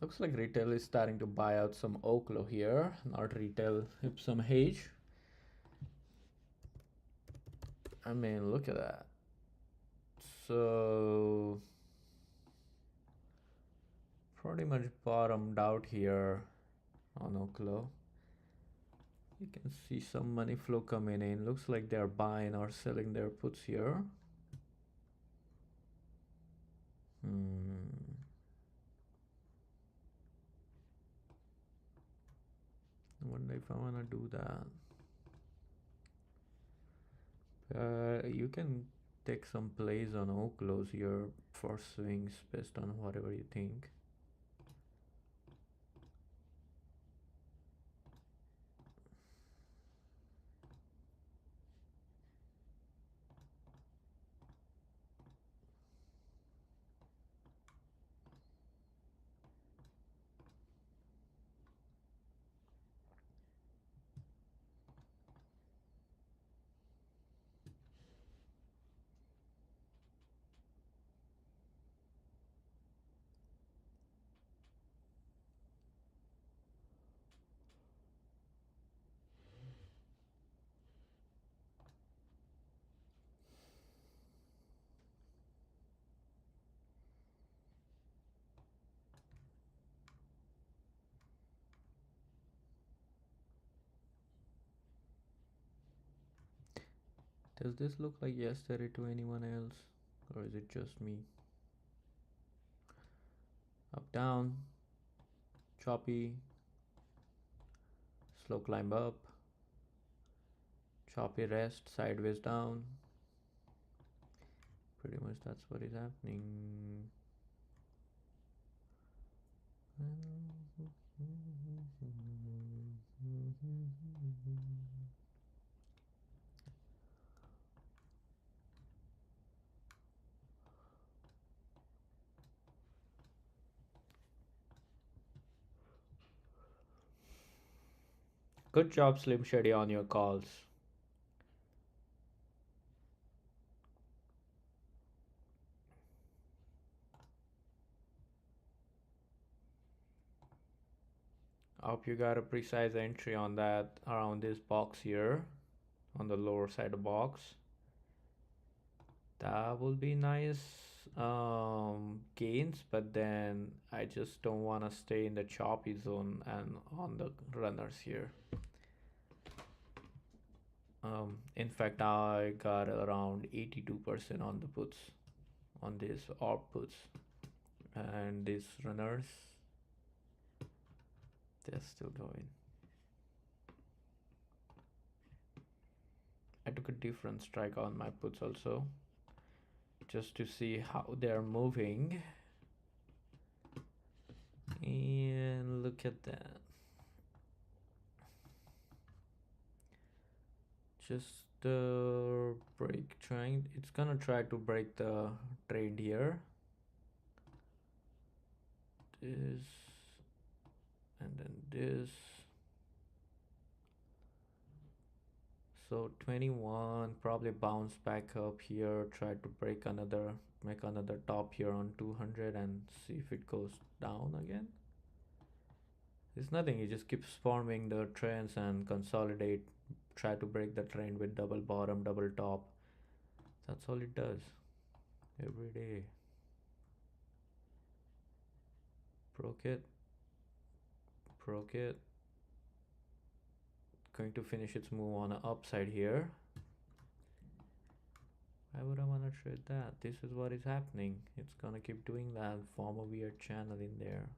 Looks like retail is starting to buy out some Oklo here, not retail, some H. I mean, look at that. So pretty much bottomed out here on Oklo. You can see some money flow coming in. Looks like they're buying or selling their puts here. I wonder if I want to do that. You can take some plays on Oklos here for swings based on whatever you think. Does this look like yesterday to anyone else, or is it just me? Up, down, choppy, slow climb up, choppy rest, sideways down. Pretty much that's what is happening. Good job, Slim Shady, on your calls. I hope you got a precise entry on that around this box here, on the lower side of the box. That will be nice gains, but then I just don't want to stay in the choppy zone and on the runners here. In fact, I got around 82% on the puts, on these ARP puts, and these runners, they're still going. I took a different strike on my puts also, just to see how they're moving. And look at that. Just break, it's gonna try to break the trade here. This and then this. So 21 probably bounce back up here, try to make another top here on 200 and see if it goes down again. It's nothing, it just keeps forming the trends and consolidate, try to break the trend with double bottom, double top. That's all it does every day. Broke it, going to finish its move on the upside here. Why would I want to trade that? This is what is happening. It's gonna keep doing that, form a weird channel in there.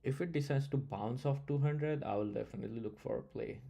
If it decides to bounce off 200, I will definitely look for a play.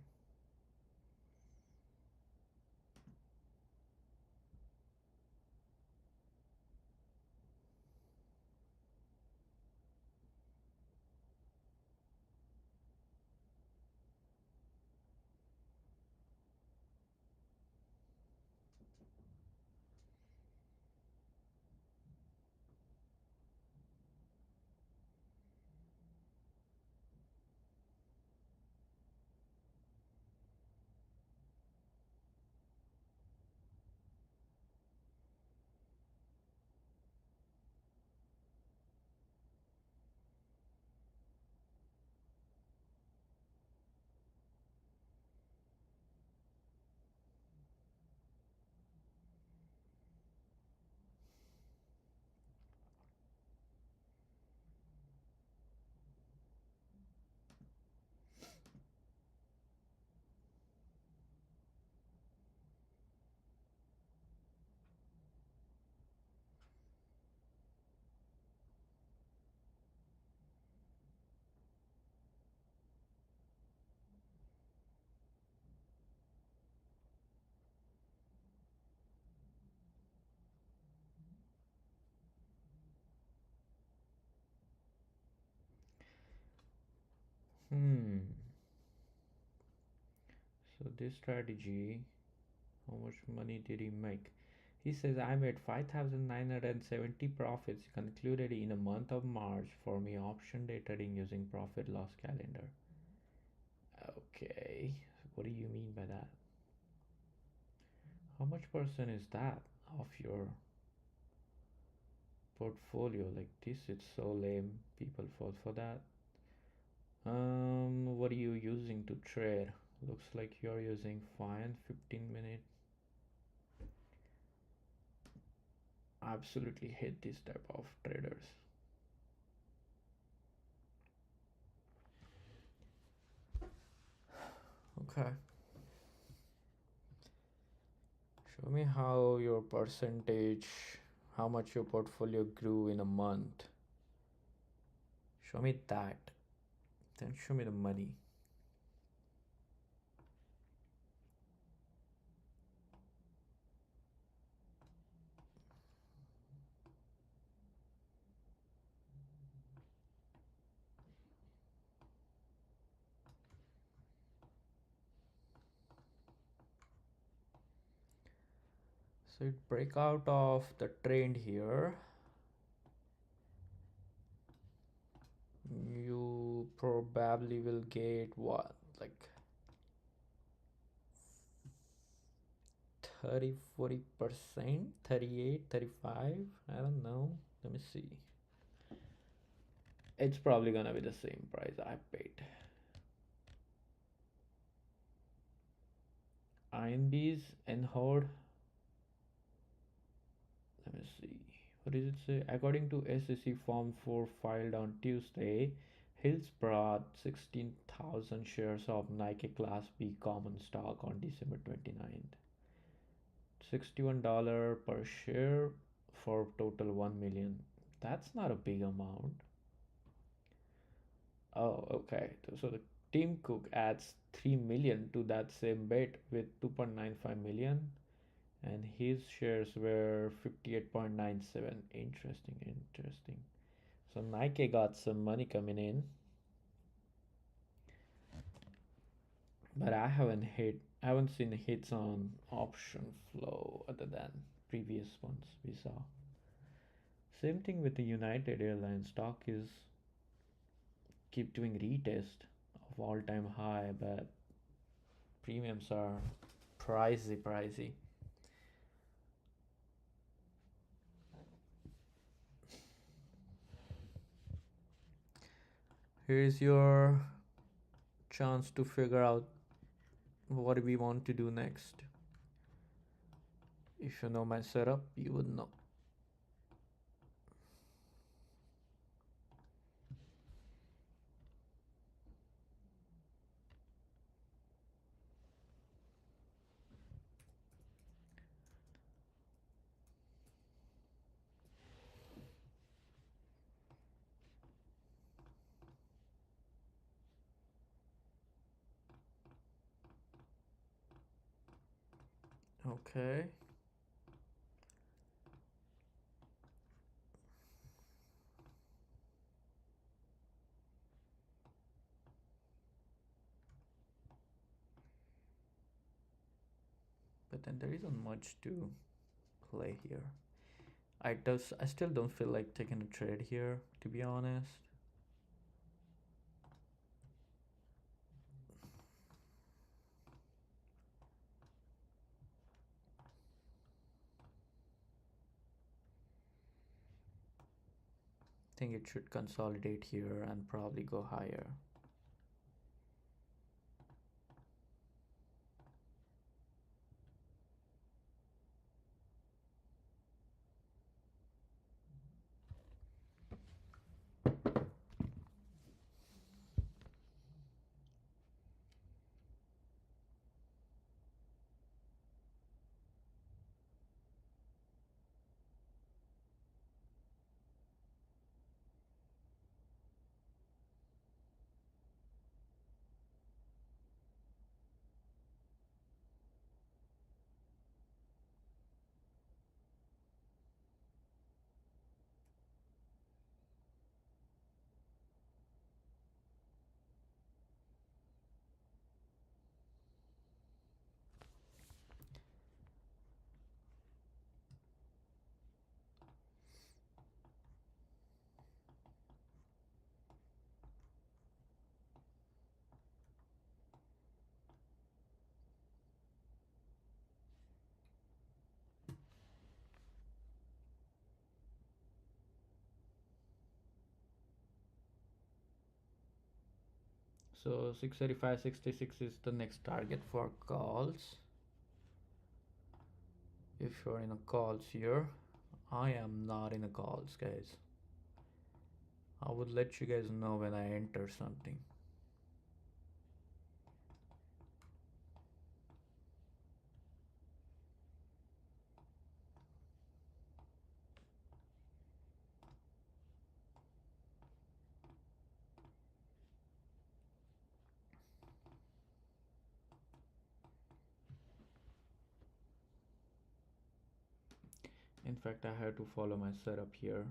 Hmm. So this strategy, how much money did he make? He says I made 5,970 profits concluded in a month of March for me option day trading using profit loss calendar. Okay, what do you mean by that? How much percent is that of your portfolio? Like this, it's so lame. People fall for that. What are you using to trade? Looks like you're using 5 and 15 minute. I absolutely hate this type of traders. Okay, show me how your percentage, how much your portfolio grew in a month. Show me that. Then show me the money. So it break out of the trend here. You probably will get what, like 30, 40%, 38, 35. I don't know. Let me see. It's probably gonna be the same price I paid. INB's and Horde. Let me see. What does it say? According to SEC Form 4 filed on Tuesday, Hills brought 16,000 shares of Nike Class B common stock on December 29th. $61 per share for total 1 million. That's not a big amount. Oh, okay. So the Tim Cook adds 3 million to that same bet with 2.95 million, and his shares were 58.97. Interesting, interesting. So Nike got some money coming in, but I haven't seen hits on option flow other than previous ones we saw. Same thing with the United Airlines stock is keep doing retest of all-time high, but premiums are pricey. Here's your chance to figure out what we want to do next. If you know my setup, you would know. Okay. But then there isn't much to play here. I still don't feel like taking a trade here, to be honest. I think it should consolidate here and probably go higher. So 685, 66 is the next target for calls. If you're in a calls here, I am not in a calls, guys. I would let you guys know when I enter something. In fact, I have to follow my setup here.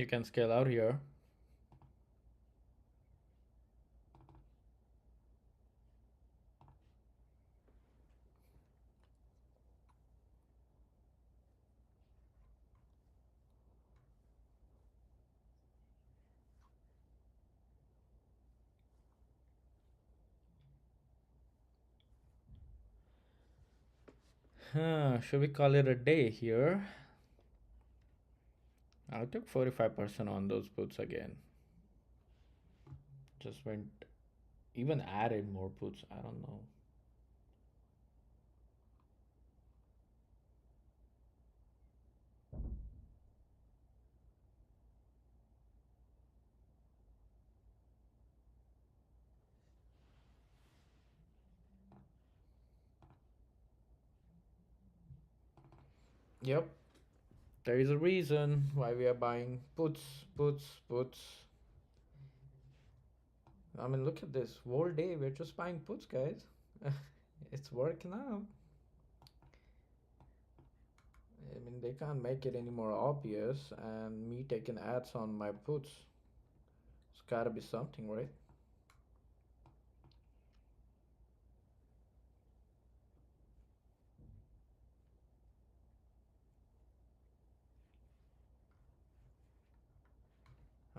You can scale out here. Should we call it a day here? I took 45% on those puts again. Just went, even added more puts. I don't know. Yep, there is a reason why we are buying puts, puts, puts. I mean, look at this. Whole day we're just buying puts, guys. It's working out. I mean, they can't make it any more obvious, and me taking ads on my puts. It's gotta be something, right?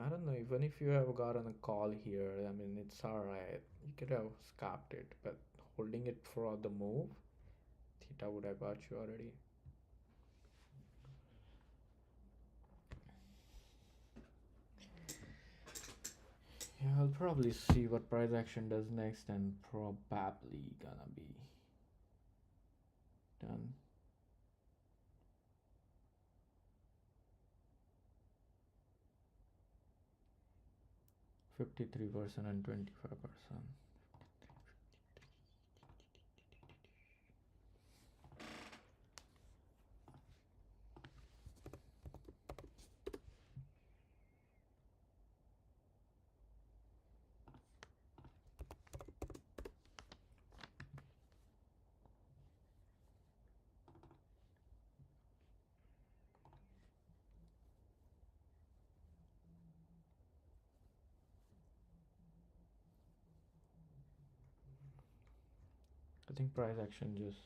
I don't know, even if you have gotten a call here, I mean, it's alright. You could have scalped it, but holding it for the move, Theta would have got you already. Yeah, I'll probably see what price action does next and probably gonna be done. 53% and 25%. I think price action just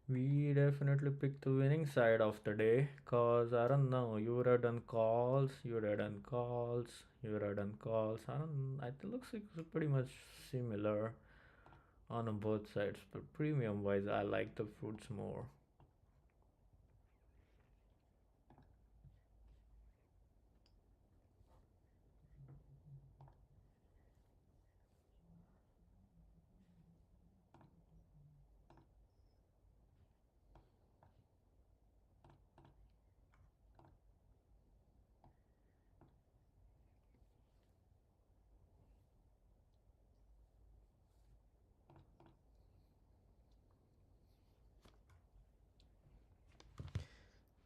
we definitely picked the winning side of the day, cause I don't know, you would have done calls, you would have done calls, you would have done calls. I don't. It looks like it's pretty much similar on both sides, but premium wise, I like the fruits more.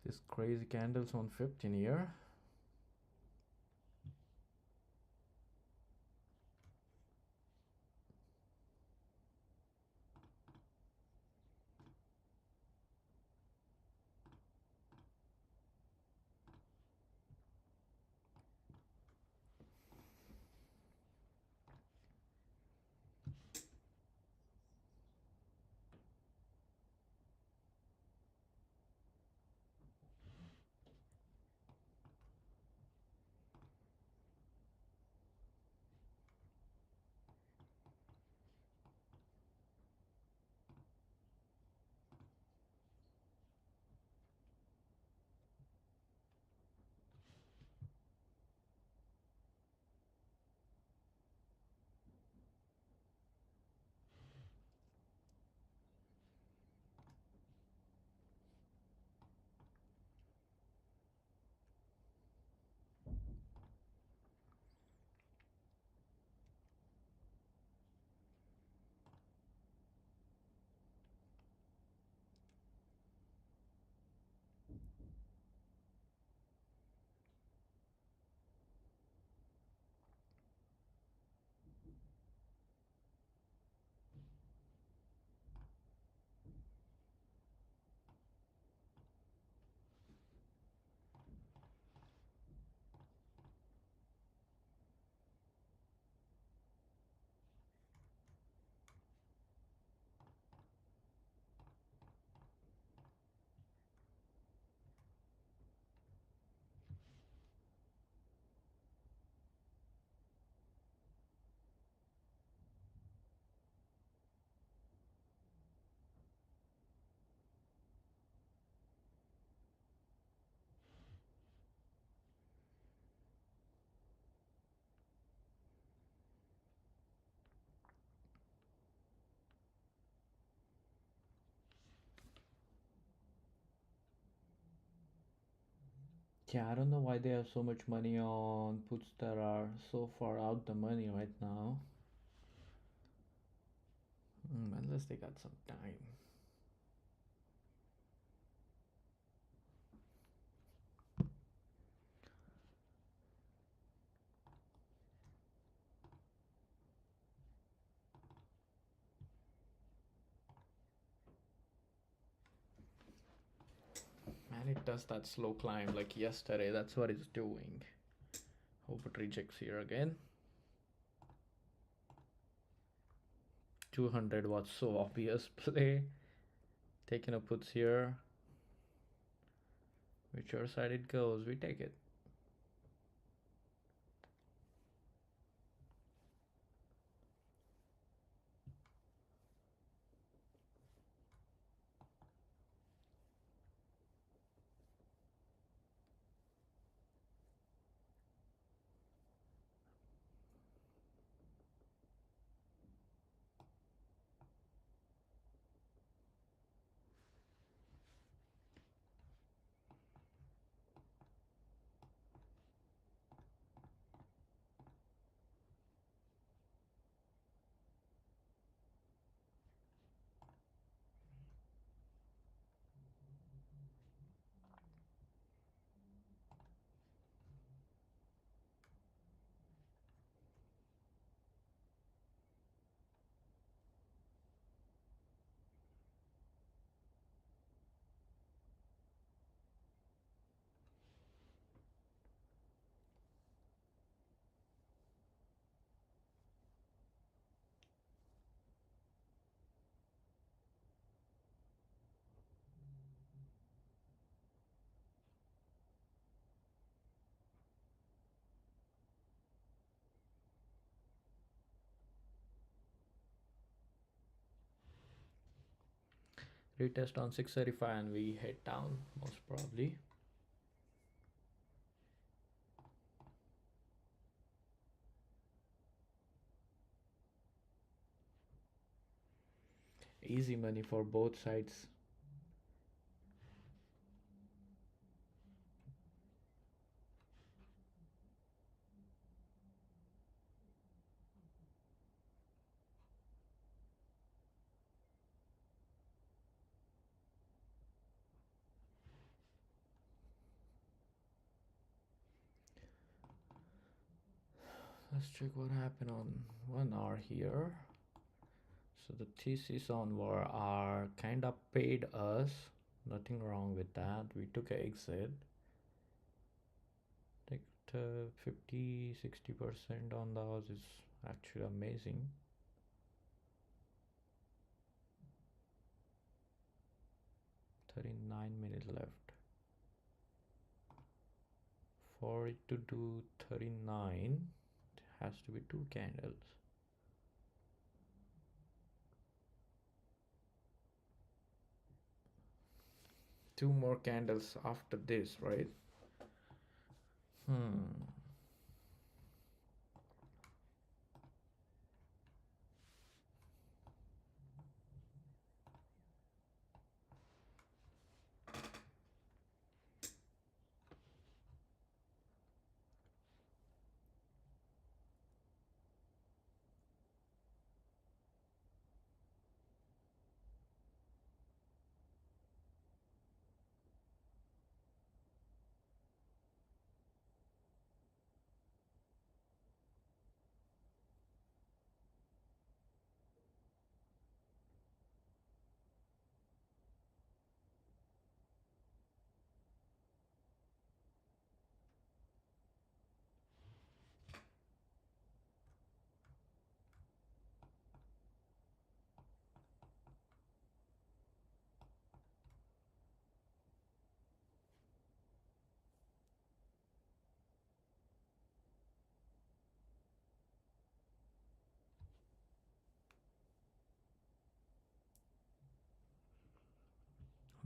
This crazy candles on 15 here. Yeah, I don't know why they have so much money on puts that are so far out the money right now. Unless they got some time. Man, it does that slow climb like yesterday. That's what it's doing. Hope it rejects here again. 200 was so obvious play. Taking a puts here. Whichever side it goes, we take it. Retest on 635 and we head down most probably. Easy money for both sides. Let's check what happened on 1 hour here. So the thesis on war are kind of paid us. Nothing wrong with that. We took an exit. Like 50-60% on those is actually amazing. 39 minutes left. For it to do 39, it has to be 2 candles. Two more candles after this, right?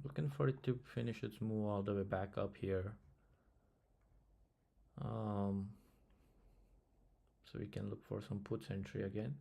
Looking for it to finish its move all the way back up here. So we can look for some puts entry again.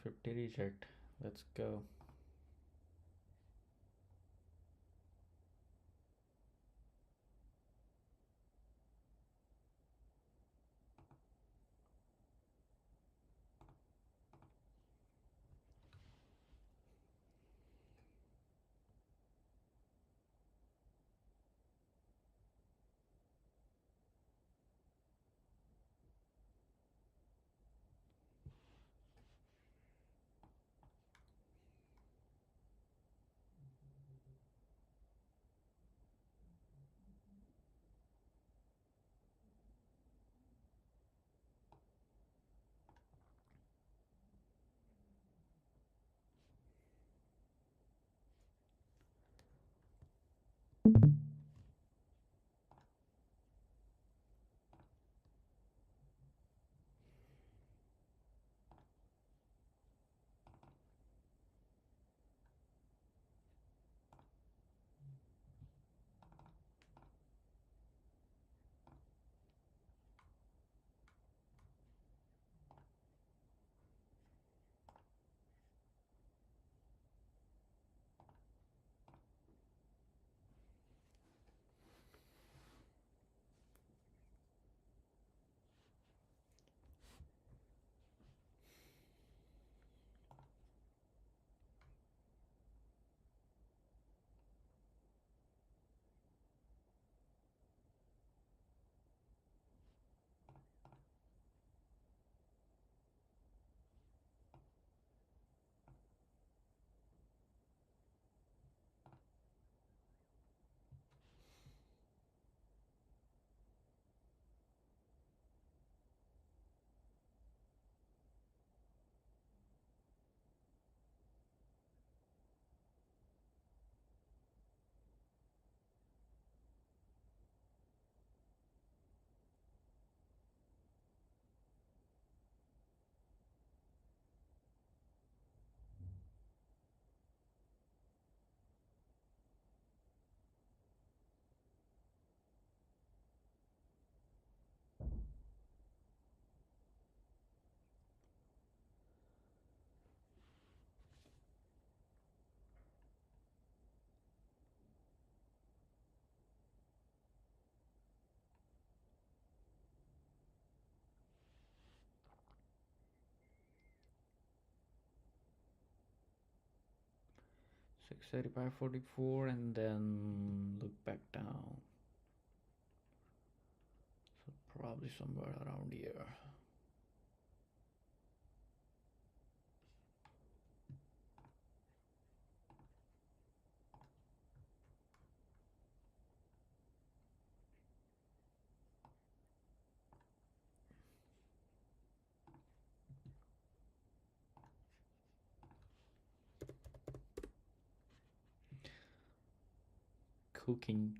50 reject. Let's go. Six 85.44 and then look back down. So probably somewhere around here. Cooking.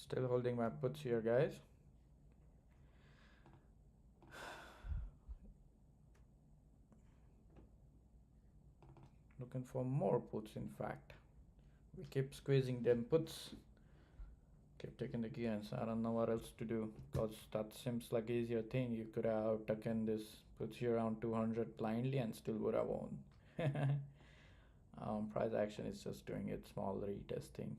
Still holding my puts here, guys. Looking for more puts, in fact. We keep squeezing them puts. Keep taking the gains. I don't know what else to do because that seems like easier thing. You could have taken this puts here around 200 blindly and still would have won. Price action is just doing its small retesting.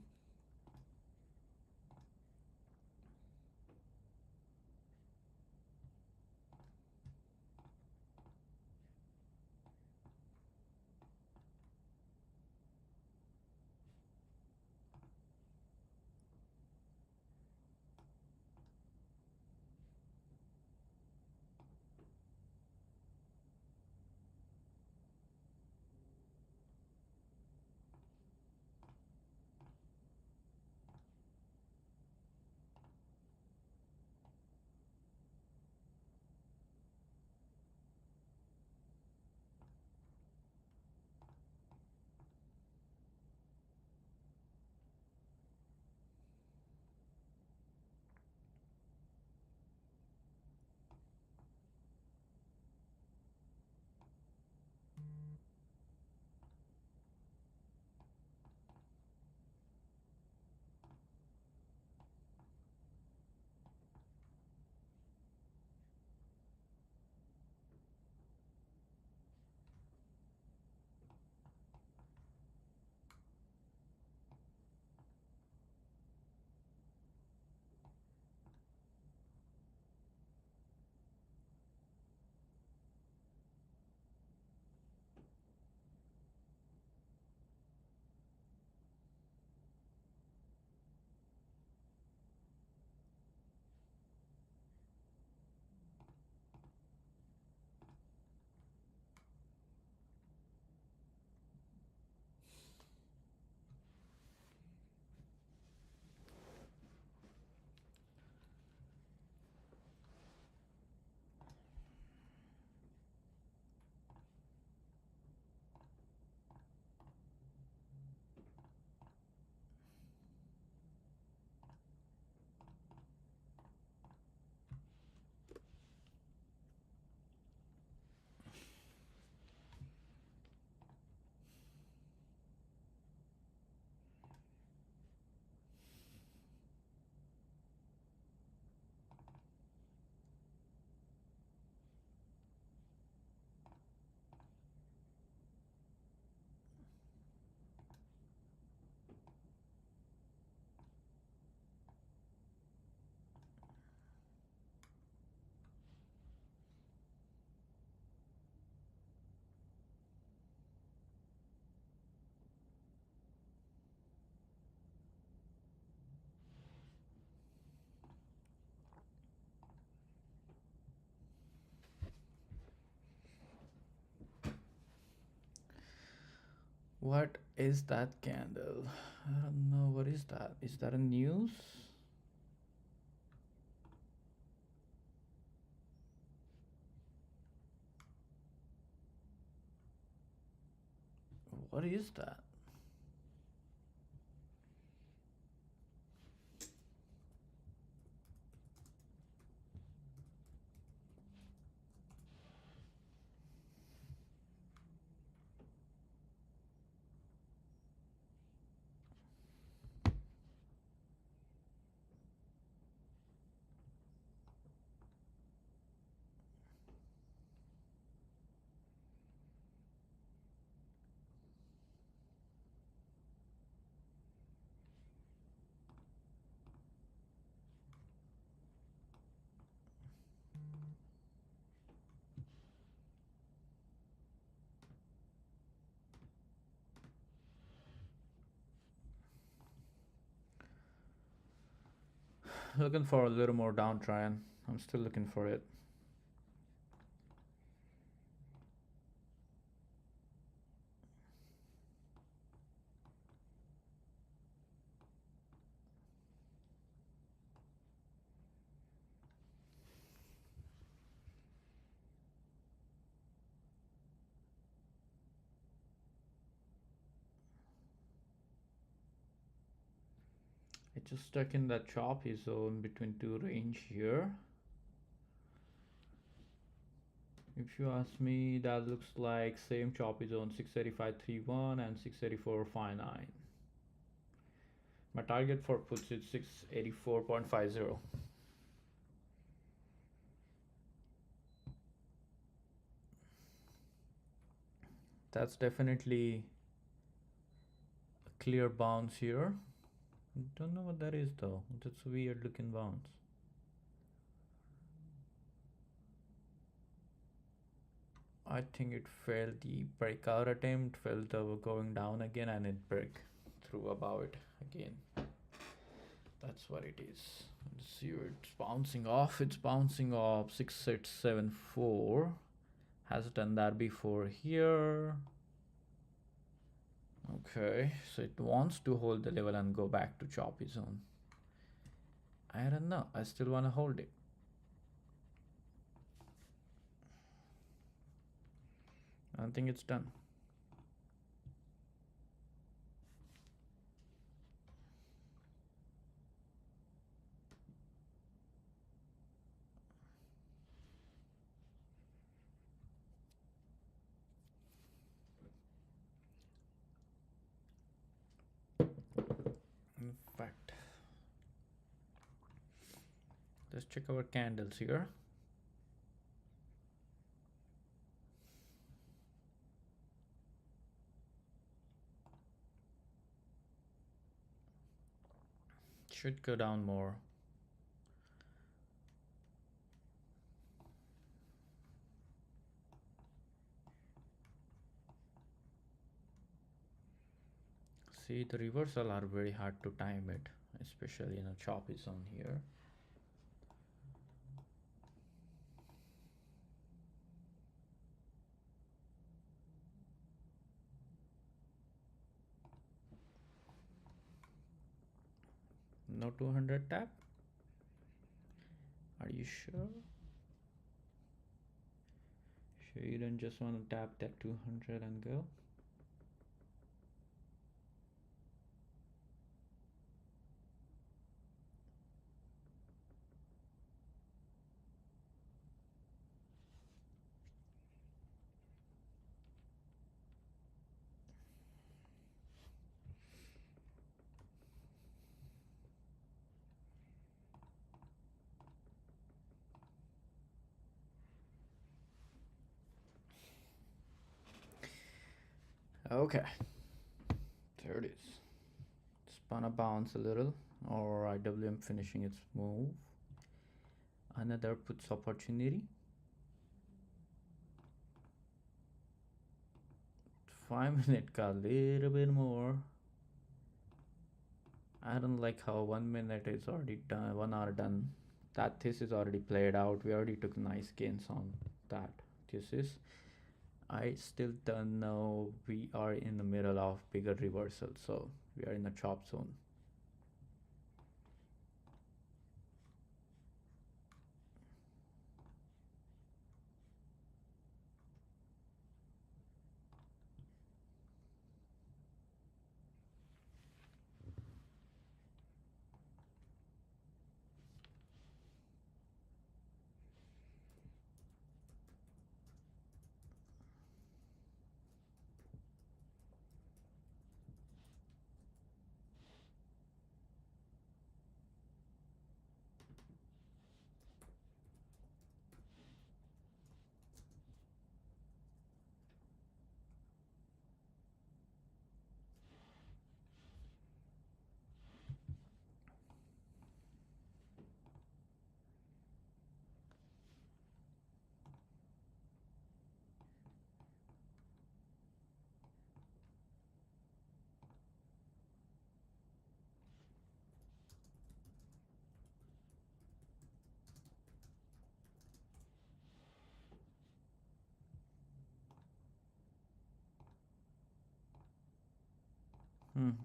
What is that candle? I don't know. What is that? Is that a news? What is that? Looking for a little more downtrend. I'm still looking for it. It's just stuck in that choppy zone between two range here. If you ask me, that looks like same choppy zone 685.31 and 684.59. My target for puts is 684.50. That's definitely a clear bounce here. Don't know what that is though. That's a weird looking bounce. I think it failed the breakout attempt, felt going down again, and it broke through above it again. That's what it is. Let's see, it's bouncing off. It's bouncing off 6874. Has done that before here. Okay, so it wants to hold the level and go back to choppy zone. I don't know. I still want to hold it. I don't think it's done. In fact, let's check our candles here. Should go down more. See, the reversal are very hard to time it, especially in a choppy zone here. No 200 tap? Are you sure? Sure you don't just want to tap that 200 and go? Okay, there it is. Spun a bounce a little, or IWM finishing its move. Another puts opportunity. 5 minute got a little bit more. I don't like how 1 minute is already done, 1 hour done. That thesis already played out. We already took nice gains on that thesis. I still don't know. We are in the middle of bigger reversal, so we are in a chop zone.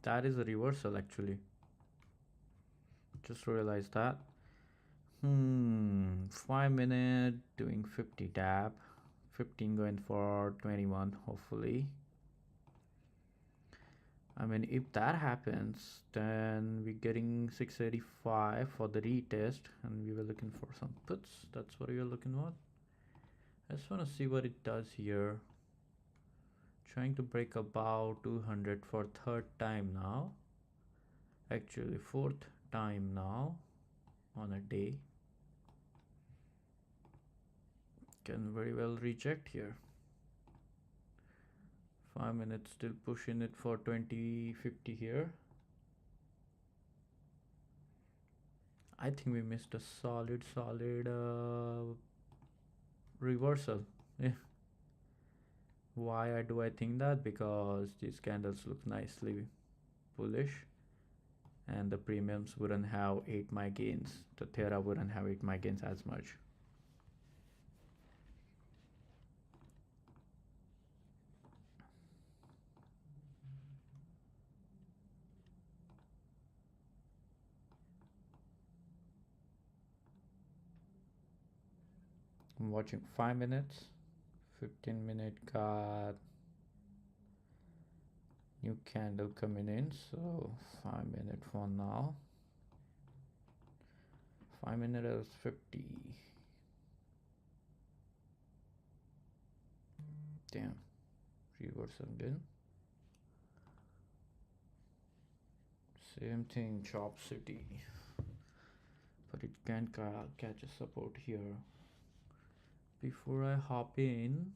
That is a reversal actually. Just realized that. 5 minute doing 50 tap, 15 going for 21 hopefully. I mean, if that happens, then we're getting 685 for the retest, and we were looking for some puts. That's what we were looking for. I just want to see what it does here. Trying to break about 200 for third time now. Actually, fourth time now on a day. Can very well reject here. 5 minutes still pushing it for 2050 here. I think we missed a solid reversal. Yeah. Why do I think that? Because these candles look nicely bullish, and the premiums wouldn't have 8 my gains. The Thera wouldn't have 8 my gains as much. I'm watching 5 minutes. 15-minute got new candle coming in, so 5 minute for now. 5 minute is 50. Damn, reversal again. Same thing, Chop City, but it can't catch a support here. Before I hop in,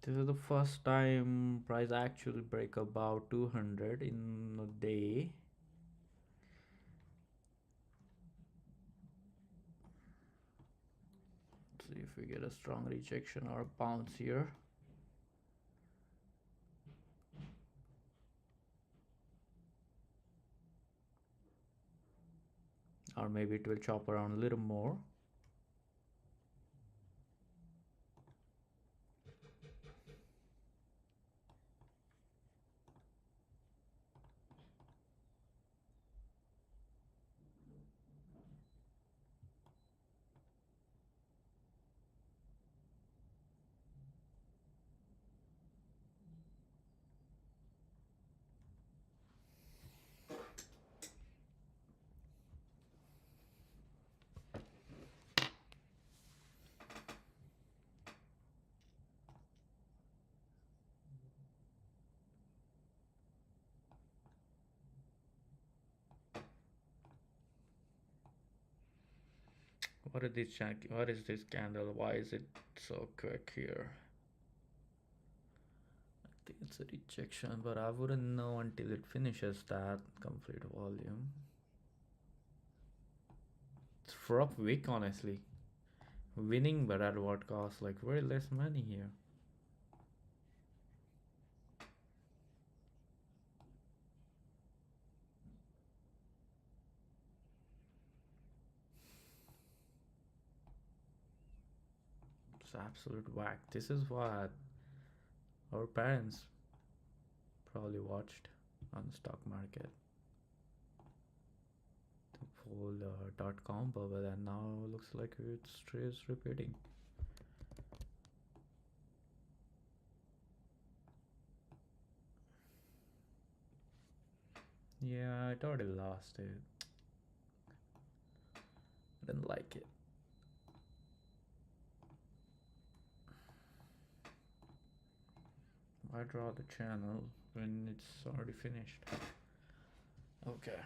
this is the first time price actually break about 200 in a day. Let's see if we get a strong rejection or bounce here. Or maybe it will chop around a little more. What is this candle? Why is it so quick here? I think it's a rejection, but I wouldn't know until it finishes that complete volume. It's rough week, honestly. Winning, but at what cost? Like very less money here. It's absolute whack. This is what our parents probably watched on the stock market. The whole .com bubble, and now looks like it's repeating. Yeah, I thought it lost it. I didn't like it. Why draw the channel when it's already finished? Okay.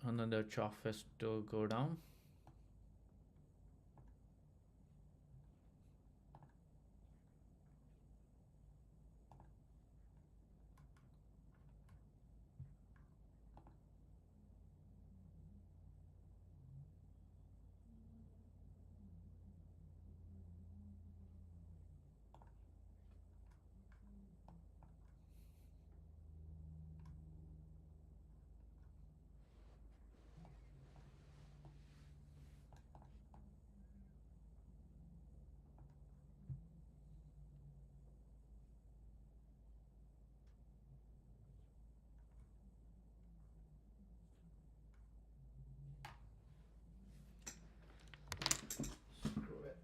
another chalk fest to go down. Screw it.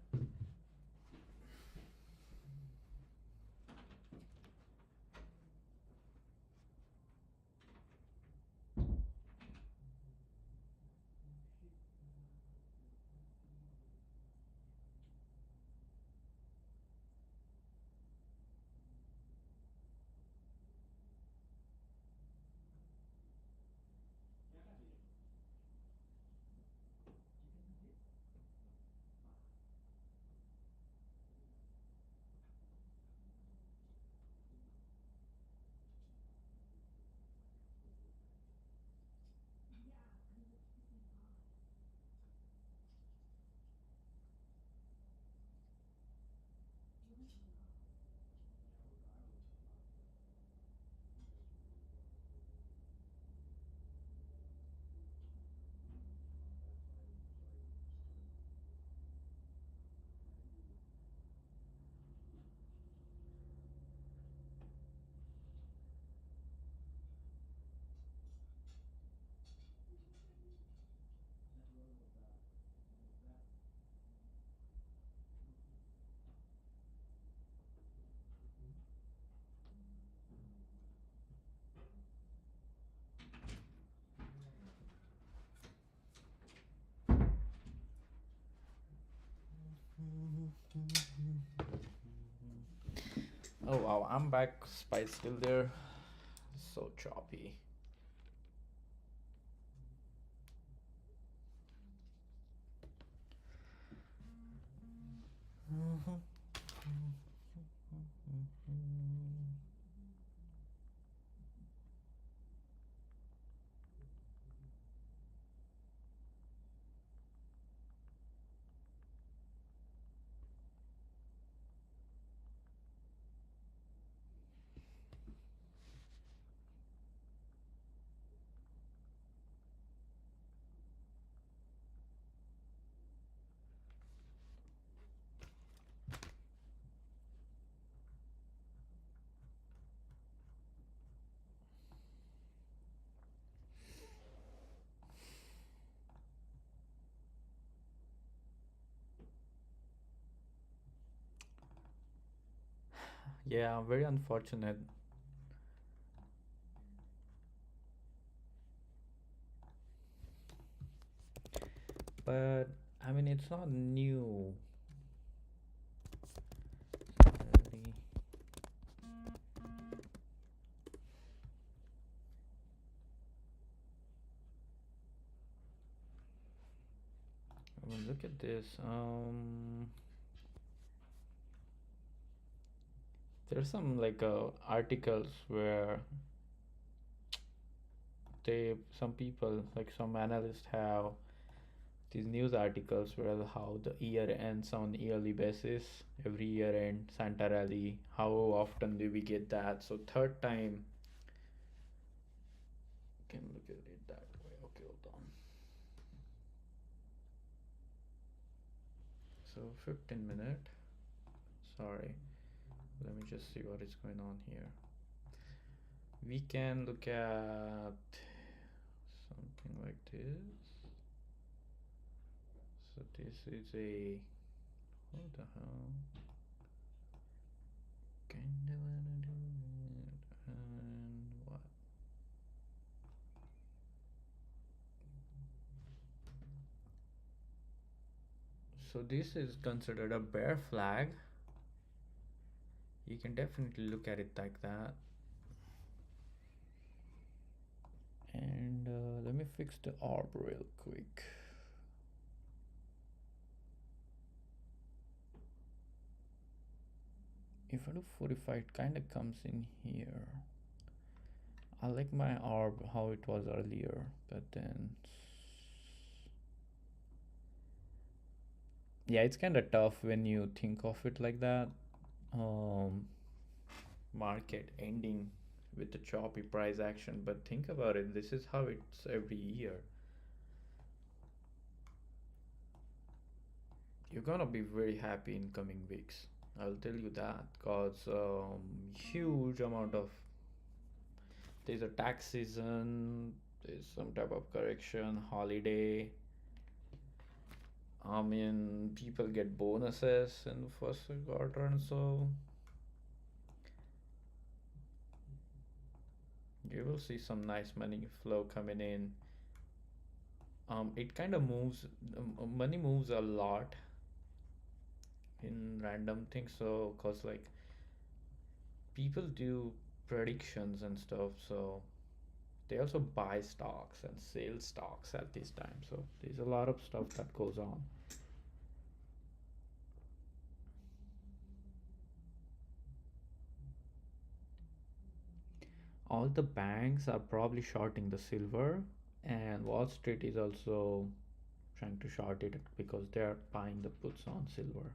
Oh wow, I'm back. Spice still there. So choppy. Yeah, very unfortunate. But I mean, it's not new. Really. I mean, look at this. There's some like articles where some people, like some analysts, have these news articles where how the year ends on yearly basis. Every year end Santa rally. How often do we get that? So third time. Can look at it that way. Okay, hold on. So 15 minute. Sorry. Let me just see what is going on here. We can look at something like this. So this is a, what the hell? Kinda wanna do it and what? So this is considered a bear flag. You can definitely look at it like that. And let me fix the orb real quick. If I do 45, it kind of comes in here. I like my orb how it was earlier, but then yeah, it's kind of tough when you think of it like that. Um, Market ending with a choppy price action, but think about it. This is how it's every year. You're gonna be very happy in coming weeks. I'll tell you that, cause huge amount of there's a tax season, there's some type of correction, holiday. I mean, people get bonuses in the first quarter, and so you will see some nice money flow coming in. It kind of moves, money moves a lot in random things. So, cause like people do predictions and stuff, so they also buy stocks and sell stocks at this time. So there's a lot of stuff that goes on. All the banks are probably shorting the silver, and Wall Street is also trying to short it because they are buying the puts on silver.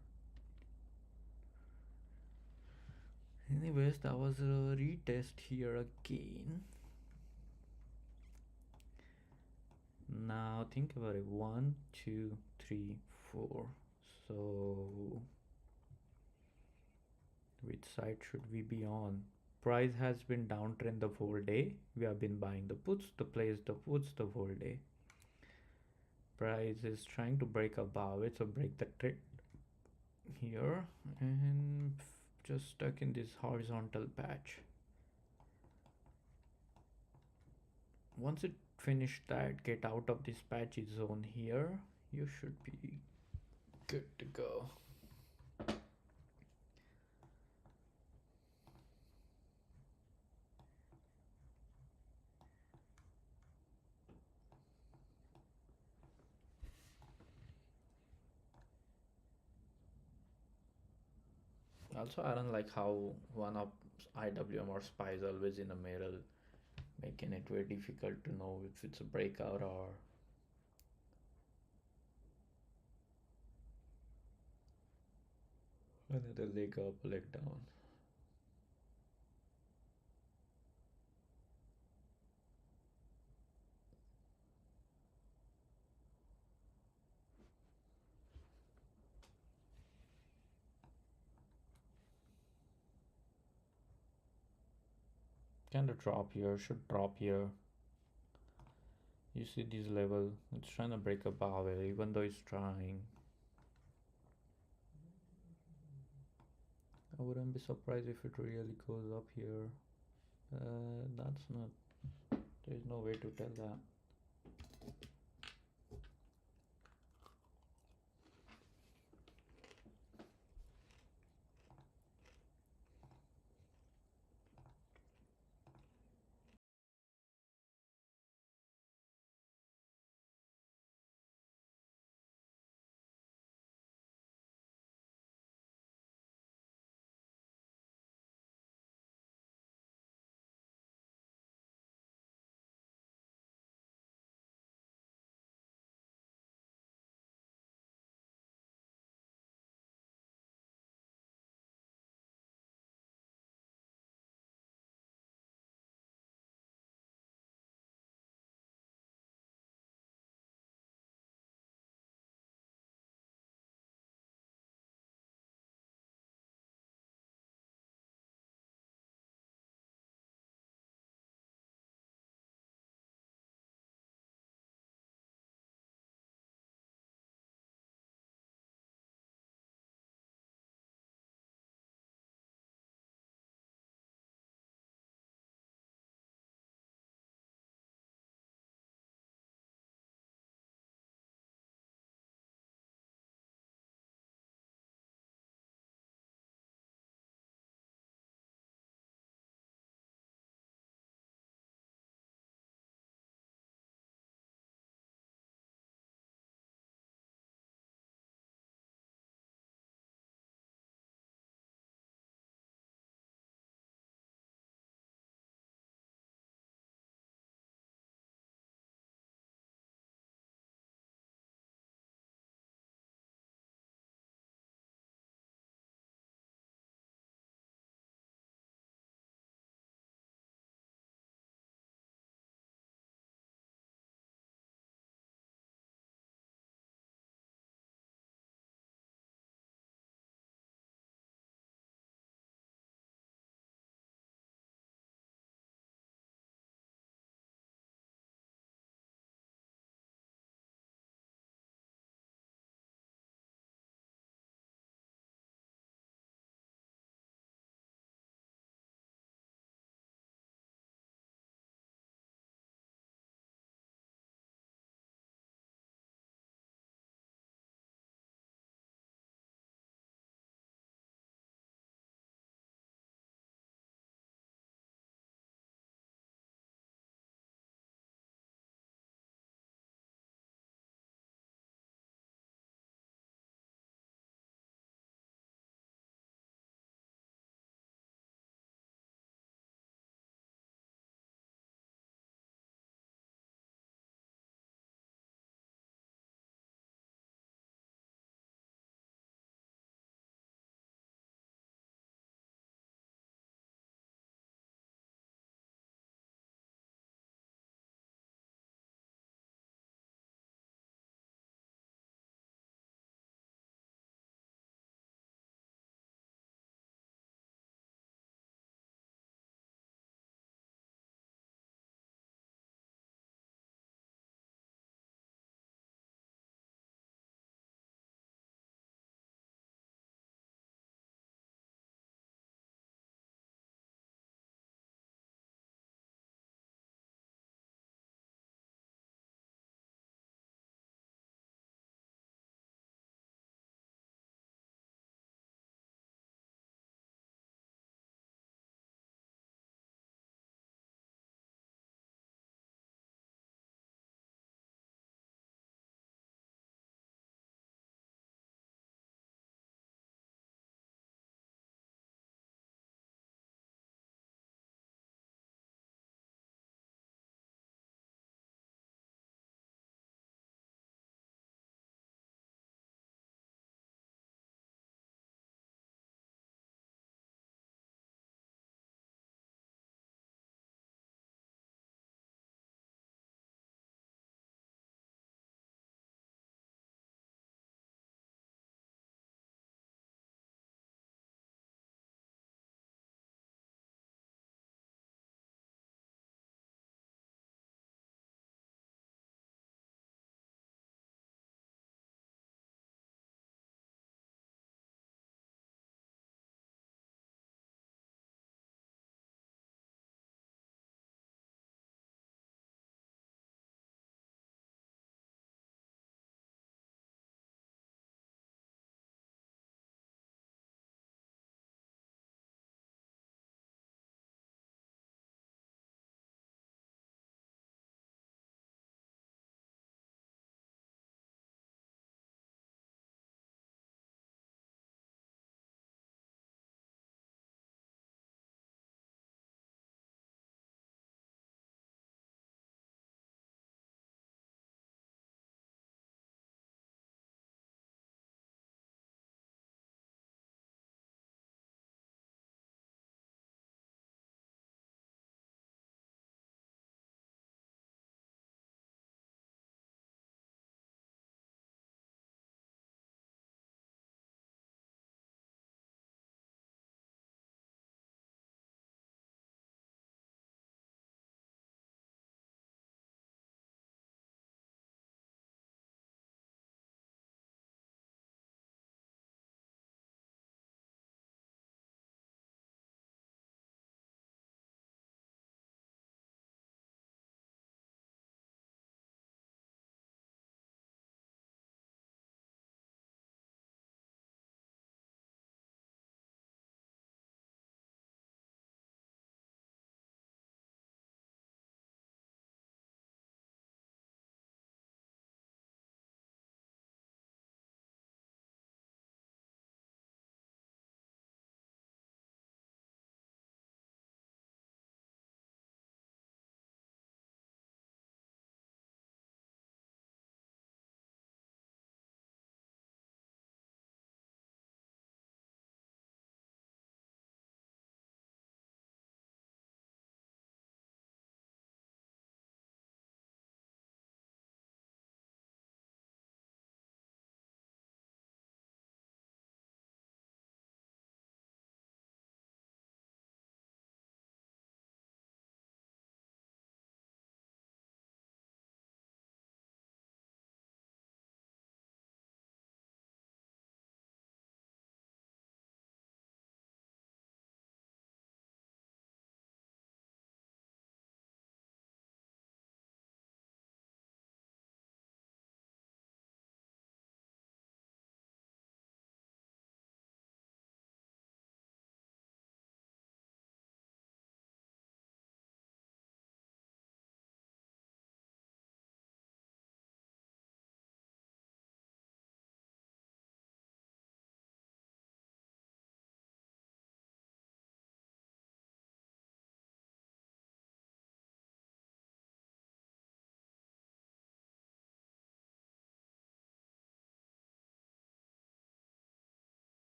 Anyways, that was a retest here again. Now think about it. One, two, three, four. So which side should we be on? Price has been downtrend the whole day. We have been buying the puts, the plays, the puts the whole day. Price is trying to break above it, so break the trend here and just stuck in this horizontal patch. Once it finished that, get out of this patchy zone here. You should be good to go. Also, I don't like how one of IWM or SPY is always in a middle, making it very difficult to know if it's a breakout or another leg up, leg down. Kind of drop here, should drop here. You see this level, it's trying to break above it, even though it's trying. I wouldn't be surprised if it really goes up here. That's not, there's no way to tell that.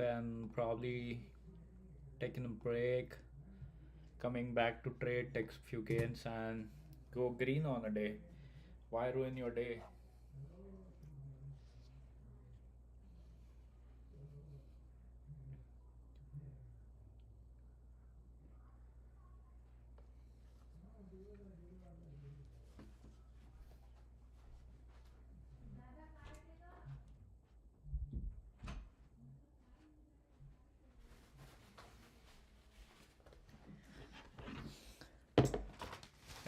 and probably taking a break, coming back to trade, take few gains, and go green on a day. Why ruin your day?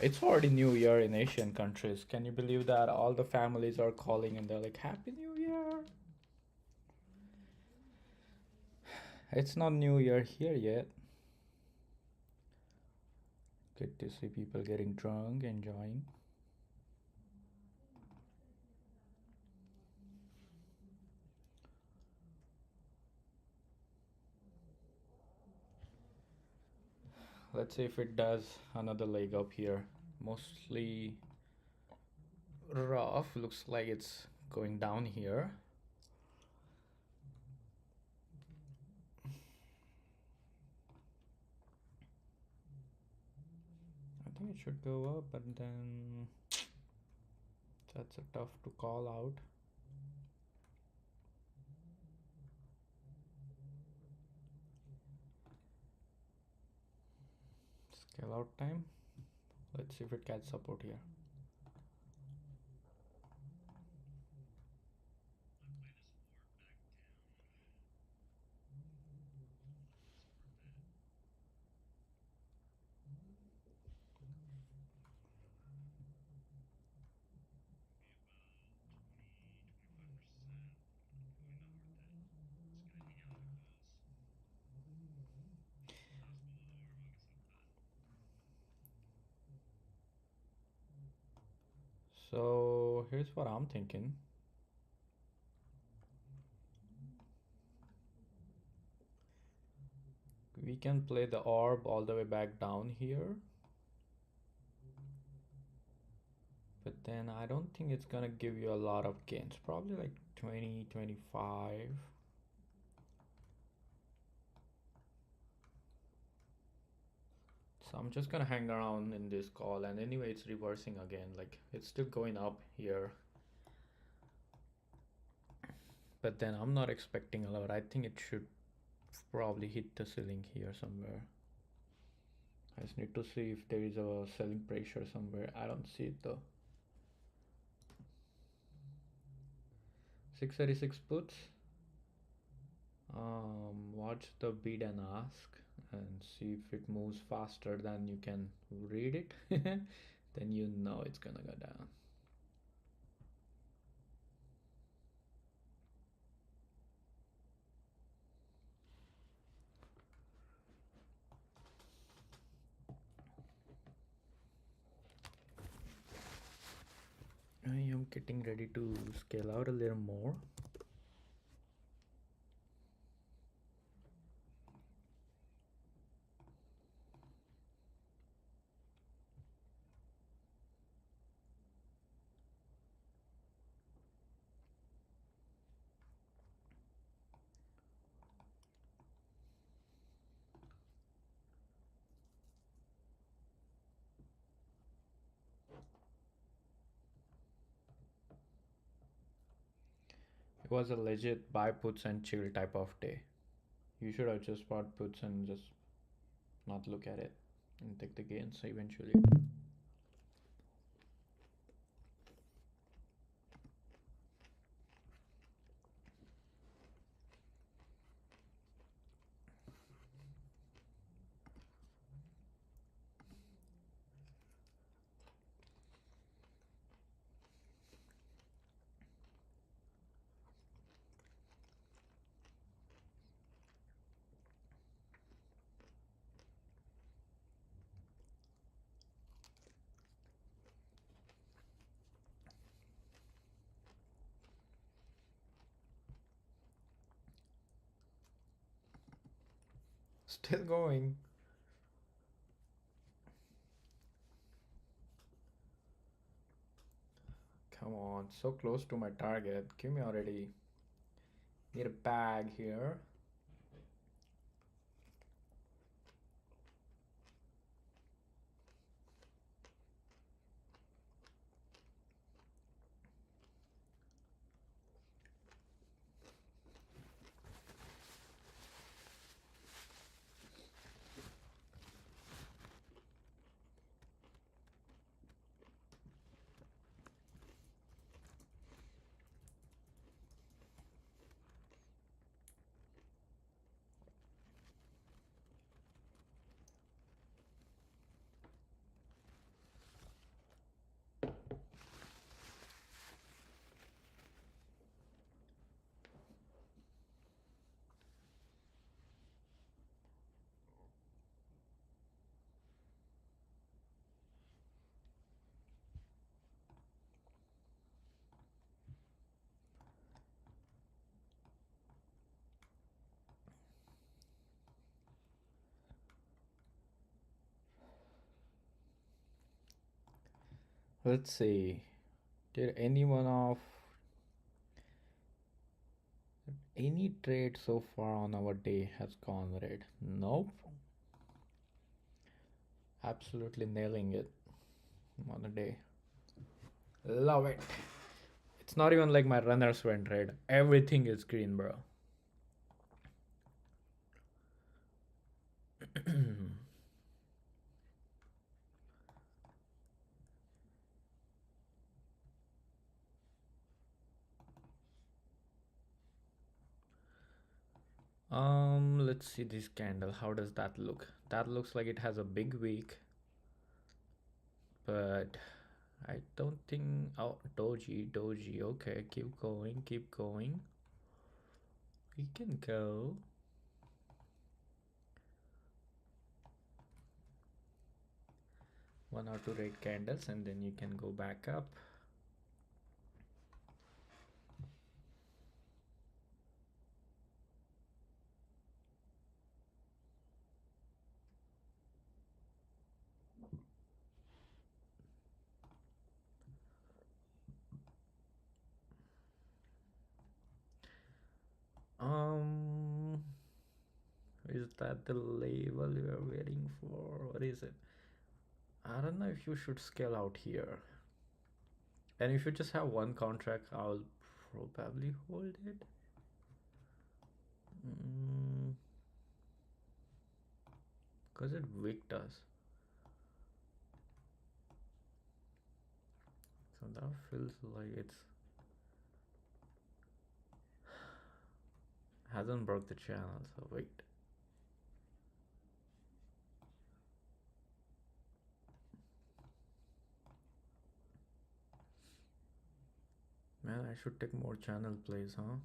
It's already New Year in Asian countries. Can you believe that? All the families are calling and they're like, Happy New Year! It's not New Year here yet. Good to see people getting drunk, enjoying. Let's see if it does another leg up here. Mostly rough. Looks like it's going down here. I think it should go up, but then that's a tough to call out. Scale out time. Let's see if it gets support here. So here's what I'm thinking. We can play the orb all the way back down here. But then I don't think it's gonna give you a lot of gains. Probably like 20, 25. So I'm just gonna hang around in this call, and anyway it's reversing again. Like it's still going up here. But then I'm not expecting a lot. I think it should probably hit the ceiling here somewhere. I just need to see if there is a selling pressure somewhere. I don't see it though. 636 puts. Watch the bid and ask and see if it moves faster than you can read it. Then you know it's gonna go down. I am getting ready to scale out a little more. It was a legit buy puts and chill type of day. You should have just bought puts and just not look at it and take the gains eventually. Still going. Come on, so close to my target. Give me already. Need a bag here. Let's see. Did anyone of any trade so far on our day has gone red? Nope. Absolutely nailing it on a day. Love it. It's not even like my runners went red. Everything is green, bro. Let's see this candle. How does that look? That looks like it has a big wick, but I don't think. Oh, doji, doji. Okay, keep going, keep going. We can go. One or two red candles, and then you can go back up. Um, is that the label we are waiting for? What is it? I don't know if you should scale out here. And if you just have one contract, I'll probably hold it. Because it wicked us. So that feels like it's hasn't broke the channel. So wait. Man, I should take more channel plays, huh?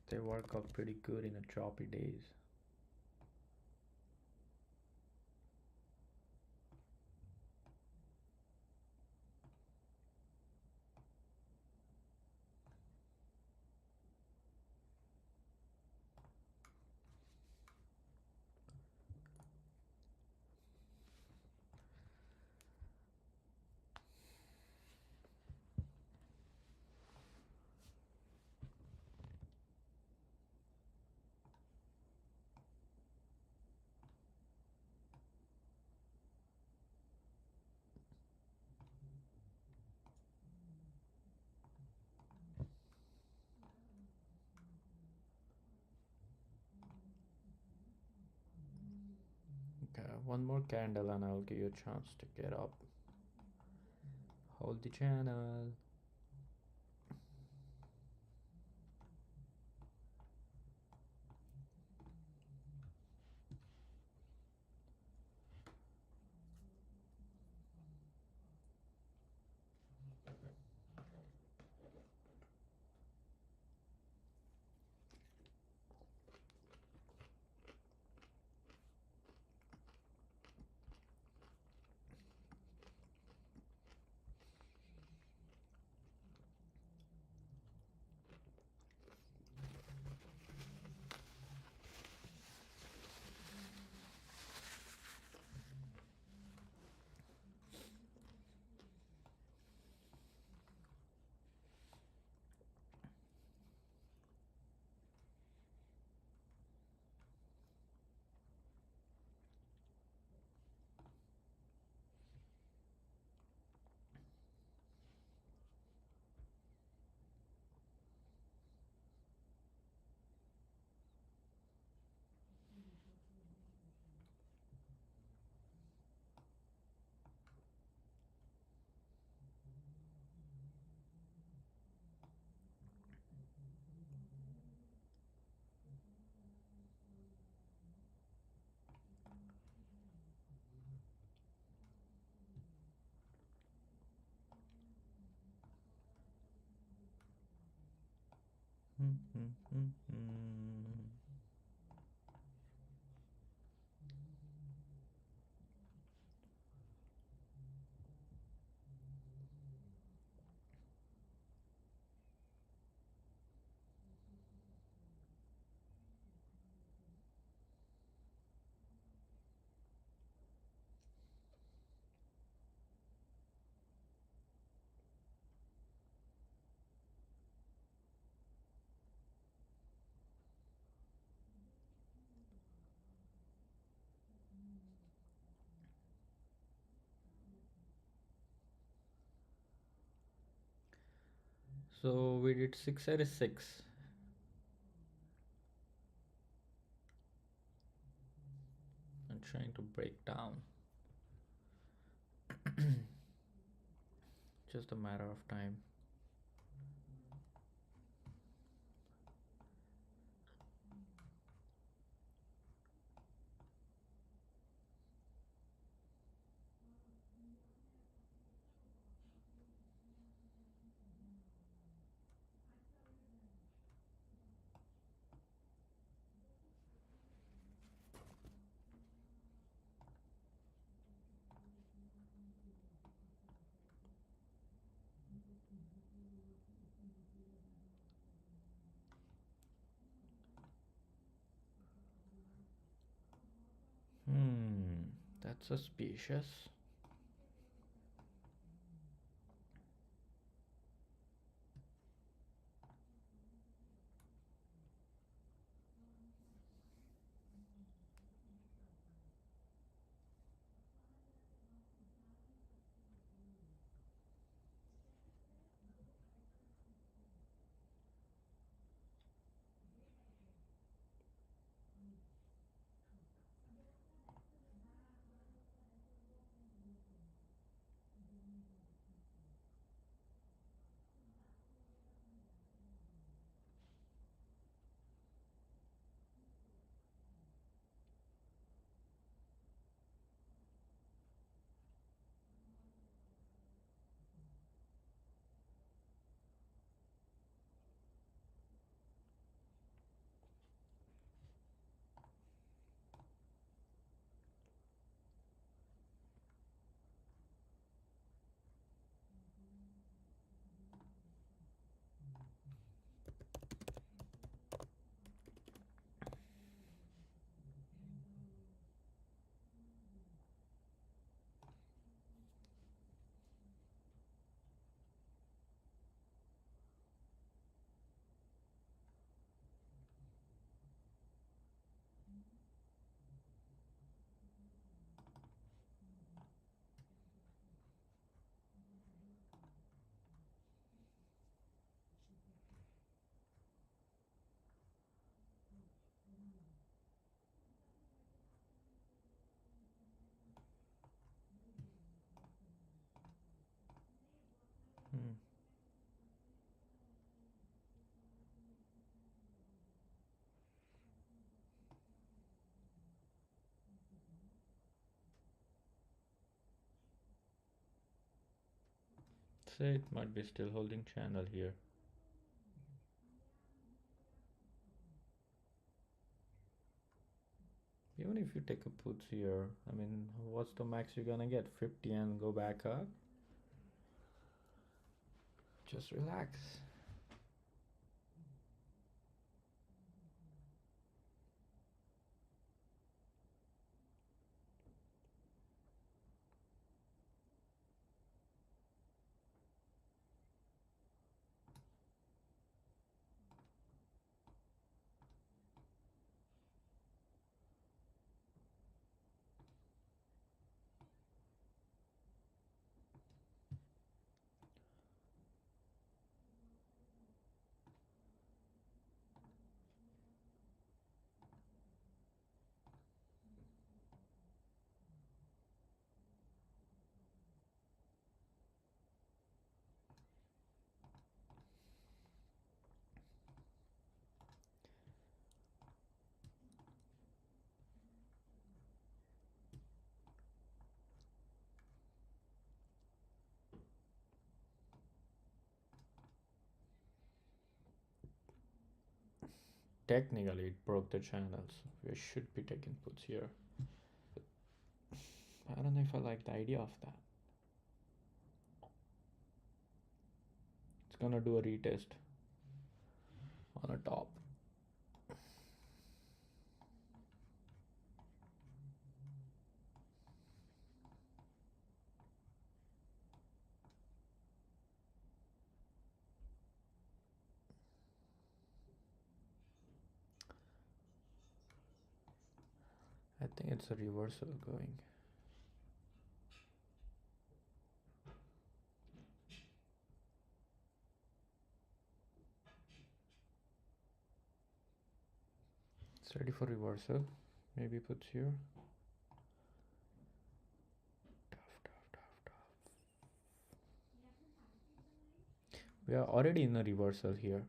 They work out pretty good in a choppy days. Okay, one more candle and I'll give you a chance to get up. Hold the channel. So we did 686. I'm trying to break down. Just a matter of time. That's suspicious. Hmm. Say it might be still holding channel here. Even if you take a puts here, I mean, what's the max you're gonna get? 50 and go back up? Just relax. Technically, it broke the channels. We should be taking puts here. I don't know if I like the idea of that. It's gonna do a retest on a top. I think it's a reversal going. It's ready for reversal. Maybe puts here. We are already in a reversal here.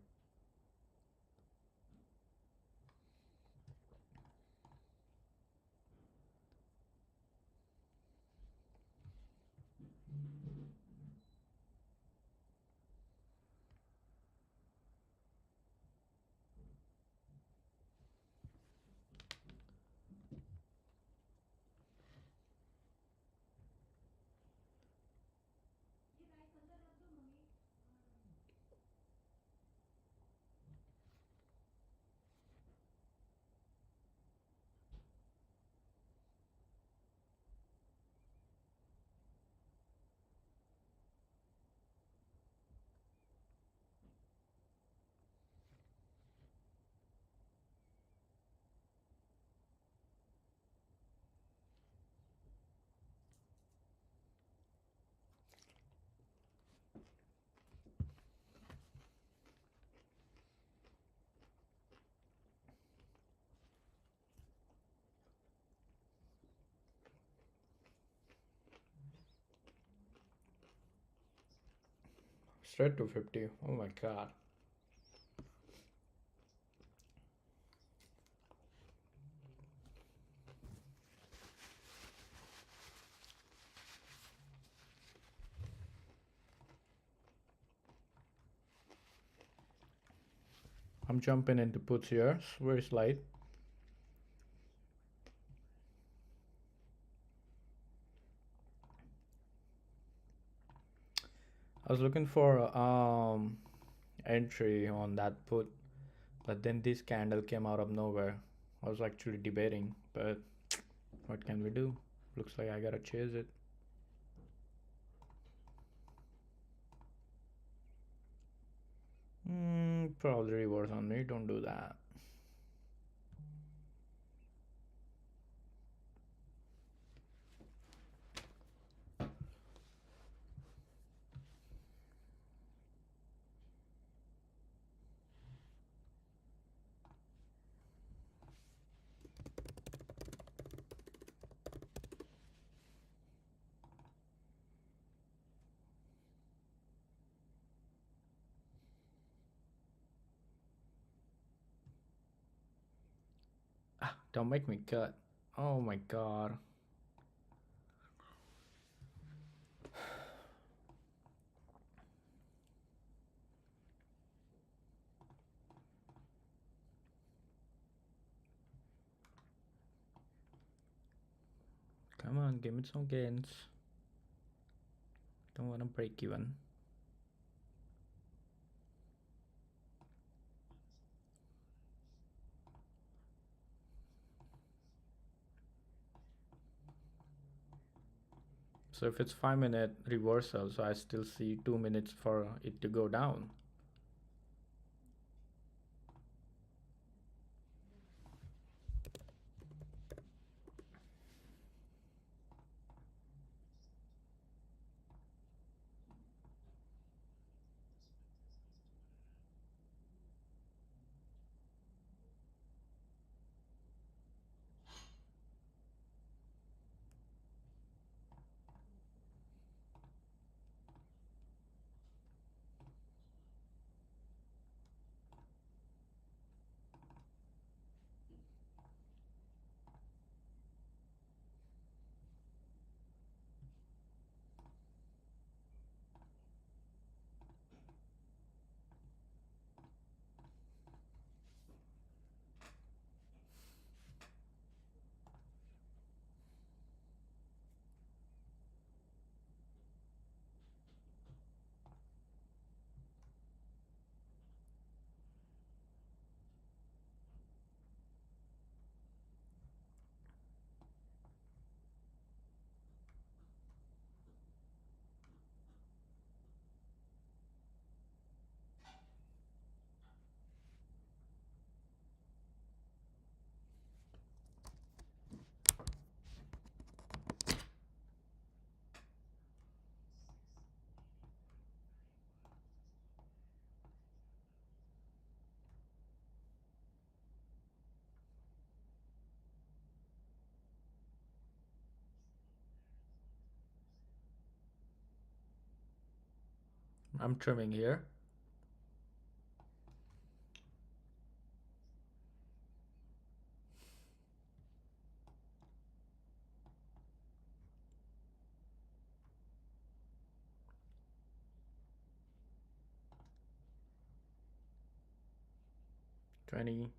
Straight to 50. Oh my god. I'm jumping into puts here. It's very slight. I was looking for entry on that put, but then this candle came out of nowhere. I was actually debating, but what can we do? Looks like I gotta chase it. Probably reverse on me. Don't do that. Ah, don't make me cut. Oh my god. Come on, give me some gains. Don't wanna break even. So if it's 5 minute reversal, so I still see 2 minutes for it to go down. I'm trimming here. %20.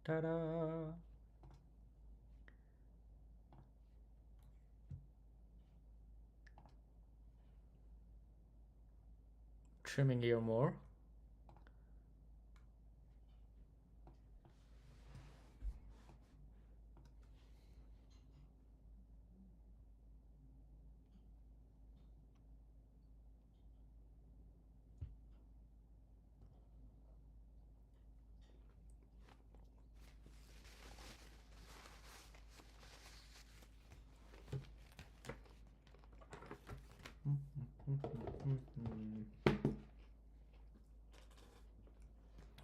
Ta-da! Trimming here more.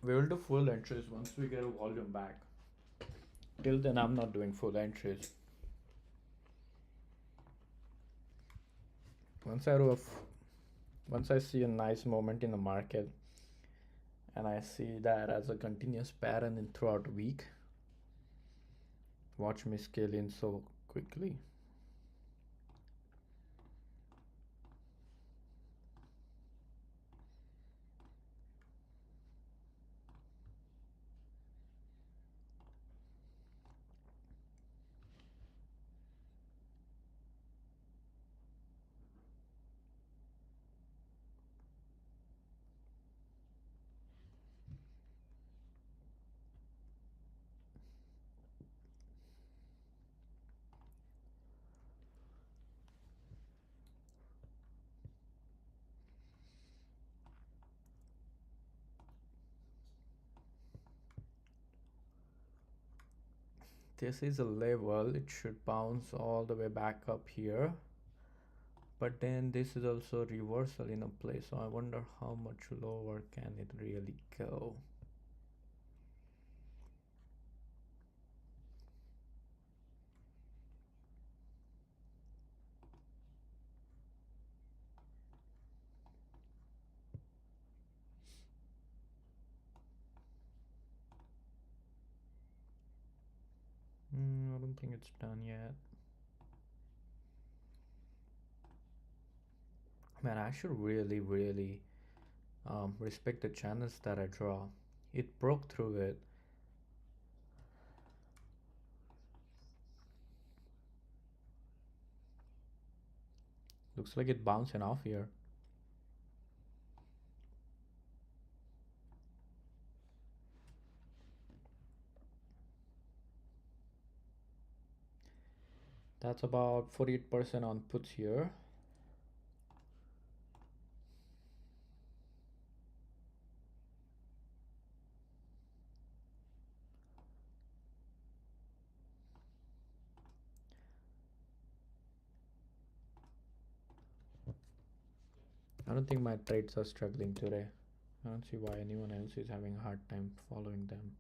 We will do full entries once we get a volume back. Till then, I'm not doing full entries. Once I do once I see a nice moment in the market, and I see that as a continuous pattern in throughout the week, watch me scale in so quickly. This is a level, it should bounce all the way back up here, but then this is also reversal in a place, so I wonder how much lower can it really go. I don't think it's done yet. Man, I should really respect the channels that I draw. It broke through it. Looks like it bouncing off here. That's about 48% on puts here. I don't think my trades are struggling today. I don't see why anyone else is having a hard time following them.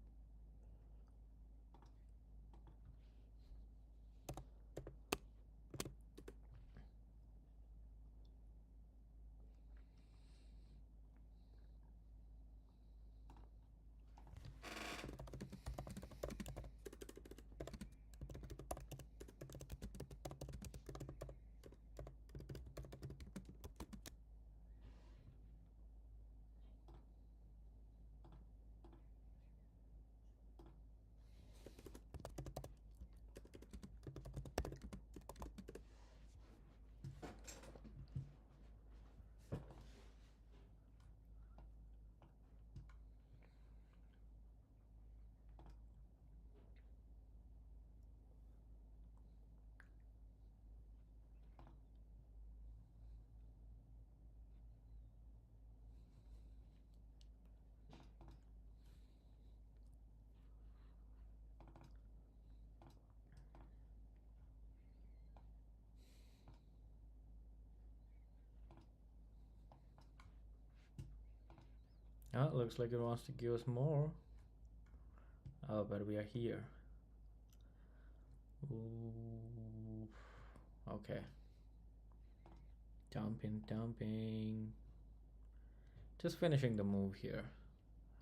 Looks like it wants to give us more. Oh, but we are here. Ooh. Okay. Dumping, dumping. Just finishing the move here.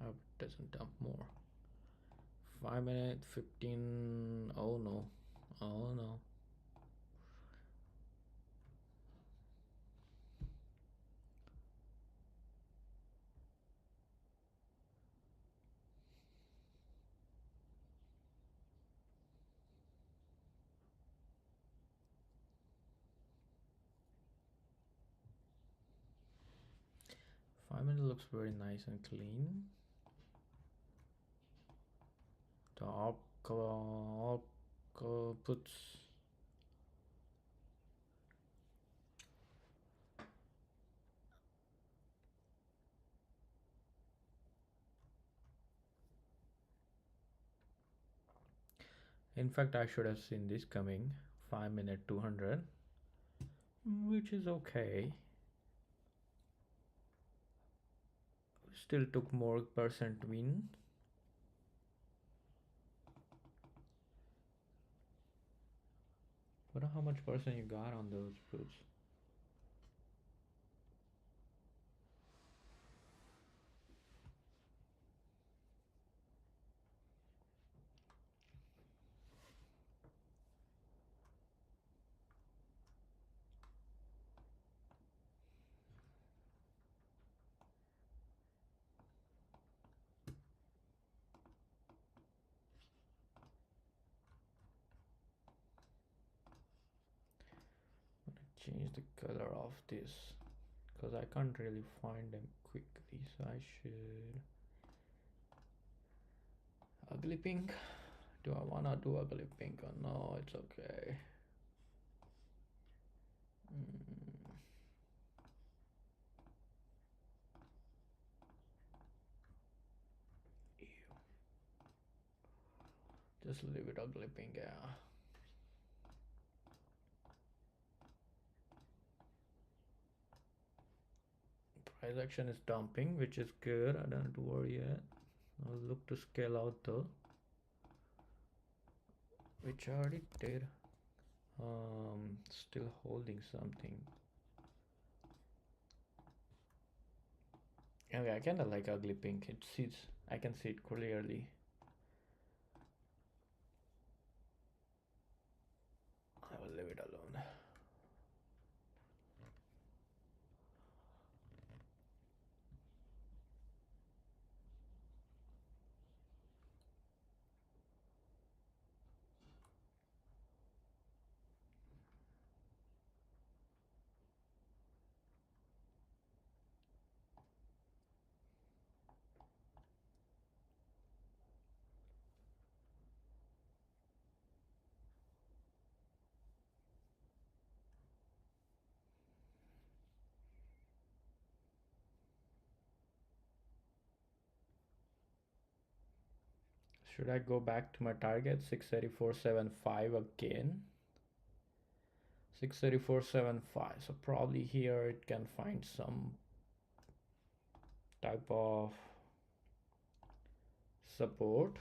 I hope it doesn't dump more. 5 minutes, 15. Oh no. Oh no. 5 minutes looks very nice and clean. Top puts. In fact, I should have seen this coming. 5 minute 200, which is okay. Still took more percent win. But how much percent you got on those puts? Change the color of this because I can't really find them quickly, so I should ugly pink. Do I wanna do ugly pink or no? It's okay. mm. Just leave it ugly pink. Yeah, price action is dumping, which is good. I don't have to worry yet. I'll look to scale out though, which I already did. Still holding something. Okay, I kinda like ugly pink. It sees, I can see it clearly. I will leave it alone. Should I go back to my target 634.75 again? 634.75. So probably here it can find some type of support.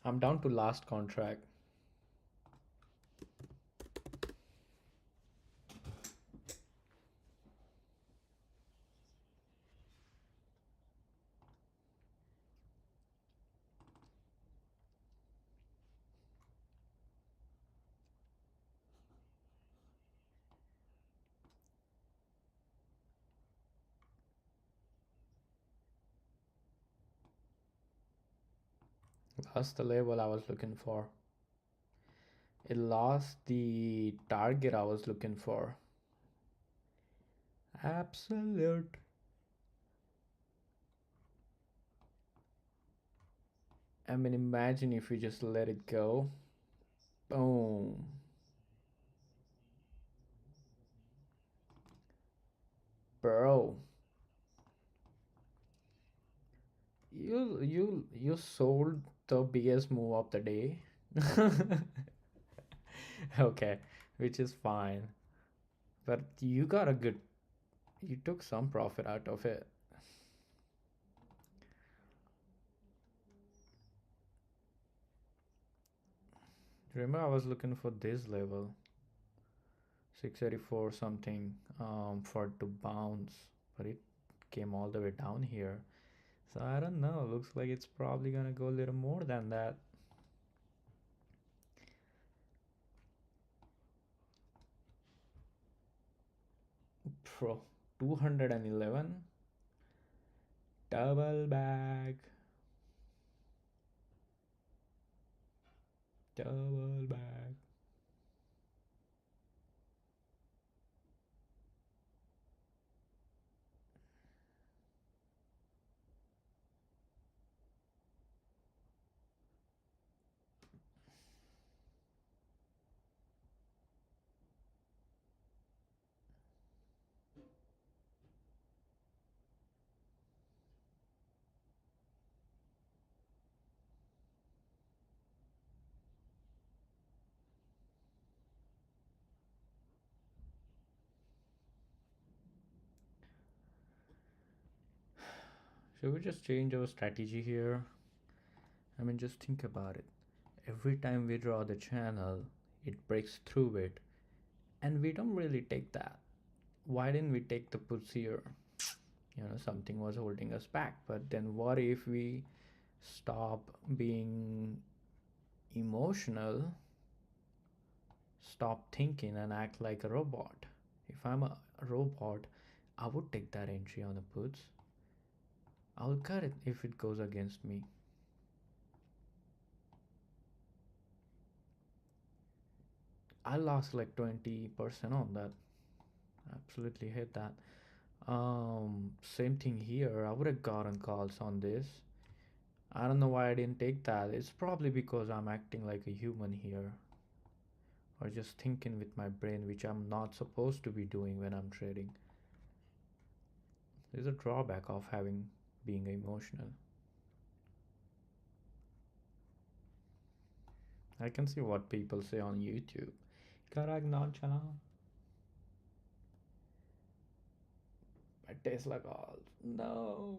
I'm down to last contract. That's the level I was looking for. It lost the target I was looking for. Absolute. I mean, imagine if we just let it go. Boom. Bro, you sold the biggest move of the day. Okay, which is fine. But you got a good, you took some profit out of it. Remember, I was looking for this level, 684 something, for it to bounce, but it came all the way down here. So I don't know. Looks like it's probably gonna go a little more than that. Pro 211 double back, double back. Should we just change our strategy here? I mean, just think about it. Every time we draw the channel, it breaks through it, and we don't really take that. Why didn't we take the puts here? Something was holding us back. But then what if we stop being emotional, stop thinking, and act like a robot? If I'm a robot, I would take that entry on the puts. I'll cut it if it goes against me. I lost like 20% on that. Absolutely hit that. Same thing here. I would have gotten calls on this. I don't know why I didn't take that. It's probably because I'm acting like a human here, or just thinking with my brain, which I'm not supposed to be doing when I'm trading. There's a drawback of having being emotional. I can see what people say on YouTube. Correct, nonchalant. My Tesla calls. No.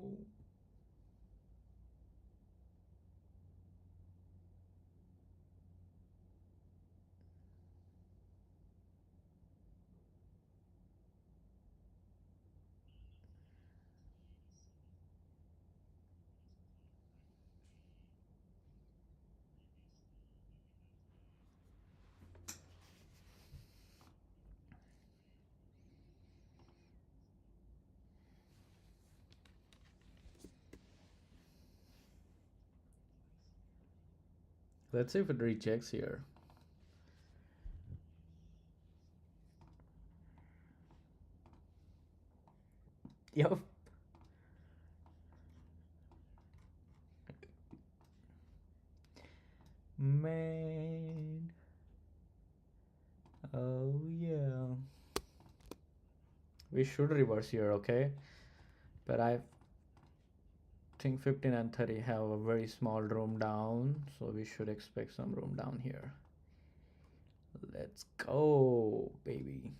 Let's see if it rejects here. Yup. Man. Oh yeah. We should reverse here, okay? But I think 15 and 30 have a very small room down, so we should expect some room down here. Let's go, baby.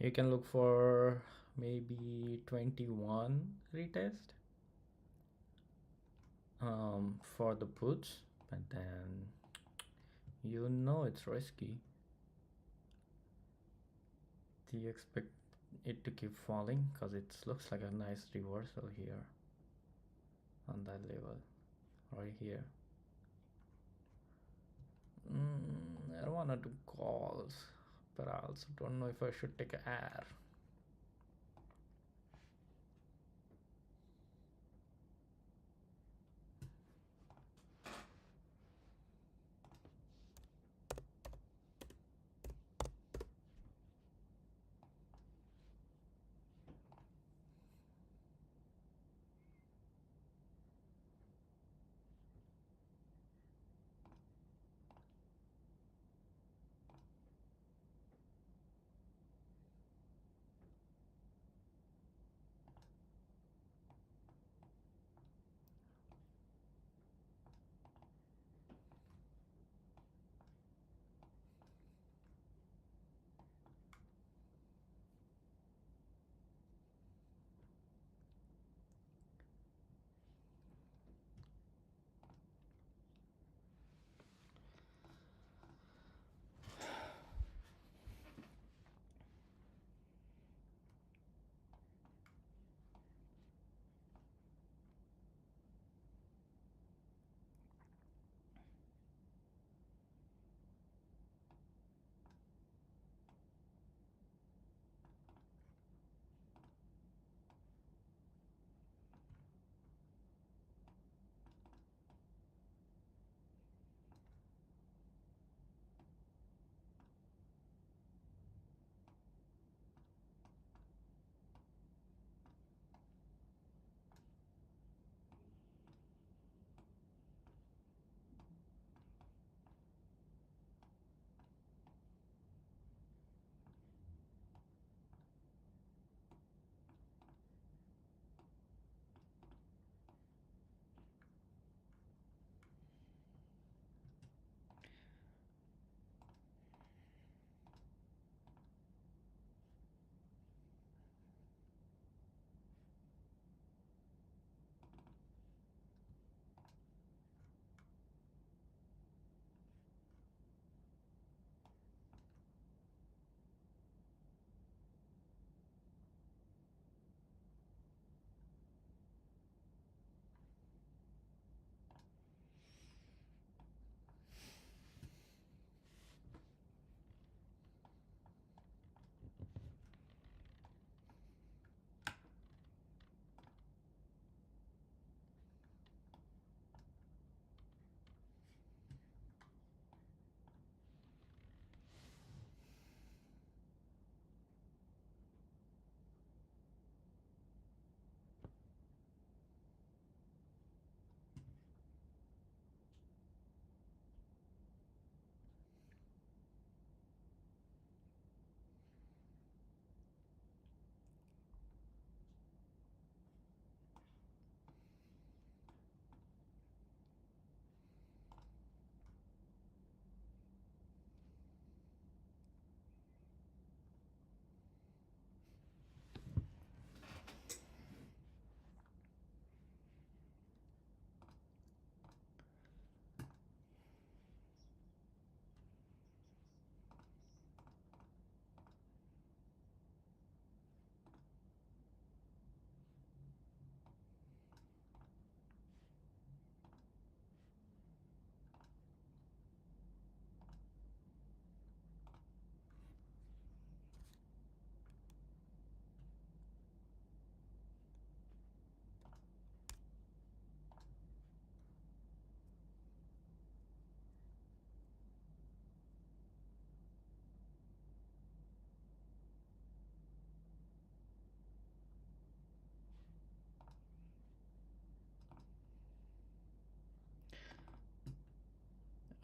You can look for maybe 21 retest for the puts, but then it's risky. Do you expect it to keep falling? Because it looks like a nice reversal here on that level right here. I don't want to do calls, but I also don't know if I should take a air.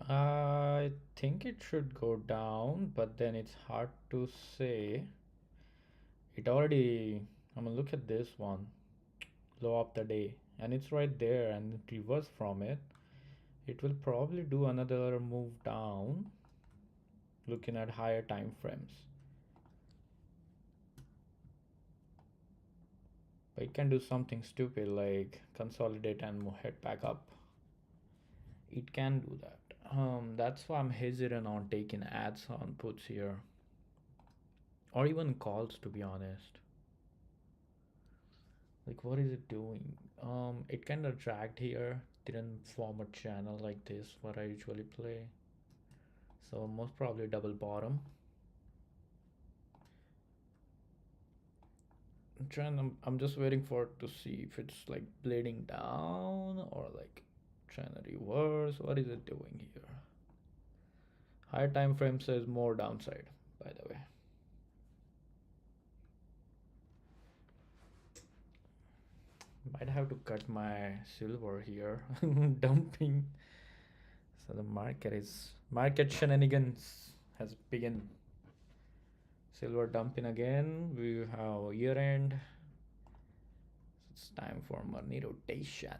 I think it should go down, but then it's hard to say. It already, I'm gonna look at this one, low of the day, and it's right there and reverse from it. It will probably do another move down, looking at higher time frames. But it can do something stupid like consolidate and head back up. It can do that. That's why I'm hesitant on taking ads on puts here, or even calls, to be honest. Like, what is it doing? It kind of dragged here. Didn't form a channel like this. What I usually play. So most probably double bottom. I'm just waiting for it to see if it's like bleeding down or like trying to reverse. What is it doing here? Higher time frame says more downside, by the way. Might have to cut my silver here. Dumping. So the market shenanigans has begun. Silver dumping again. We have year end. So it's time for money rotation.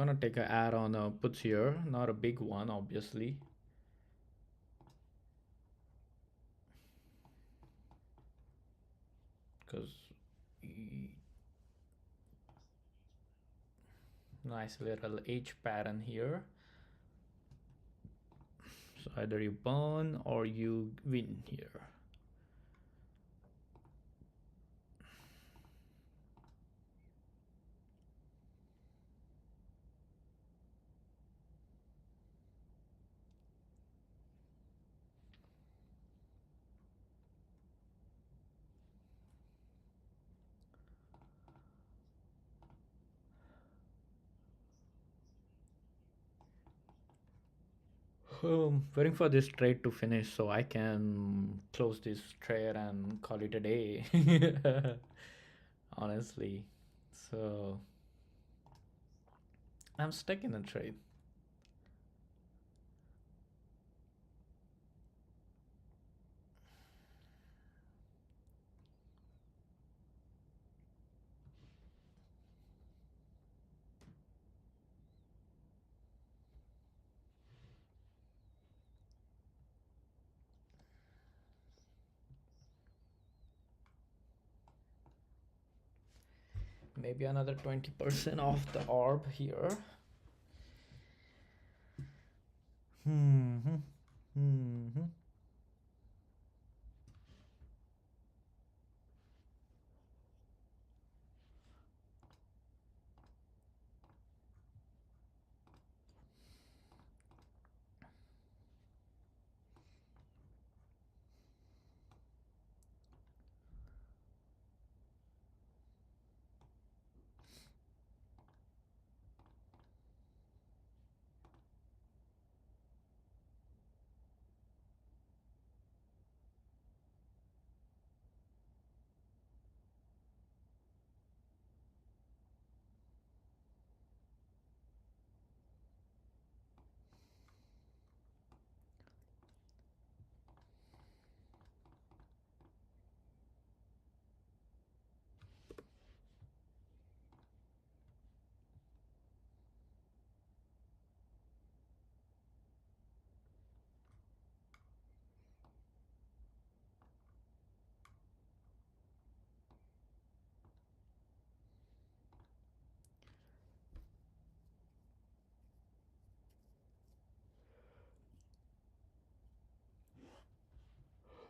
gonna take a ad on puts here, not a big one, obviously. Because nice little H pattern here. So either you burn or you win here. Waiting for this trade to finish so I can close this trade and call it a day. Honestly. So I'm stuck in a trade. Maybe another 20% off the orb here. Hmm. Hmm.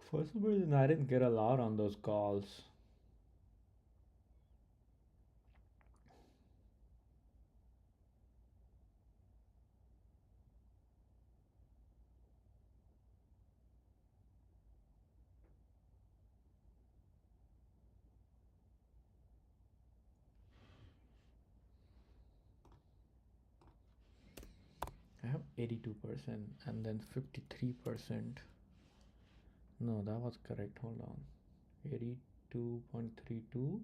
For some reason, I didn't get a lot on those calls. I have 82% and then 53%. No, that was correct. Hold on. 82.32,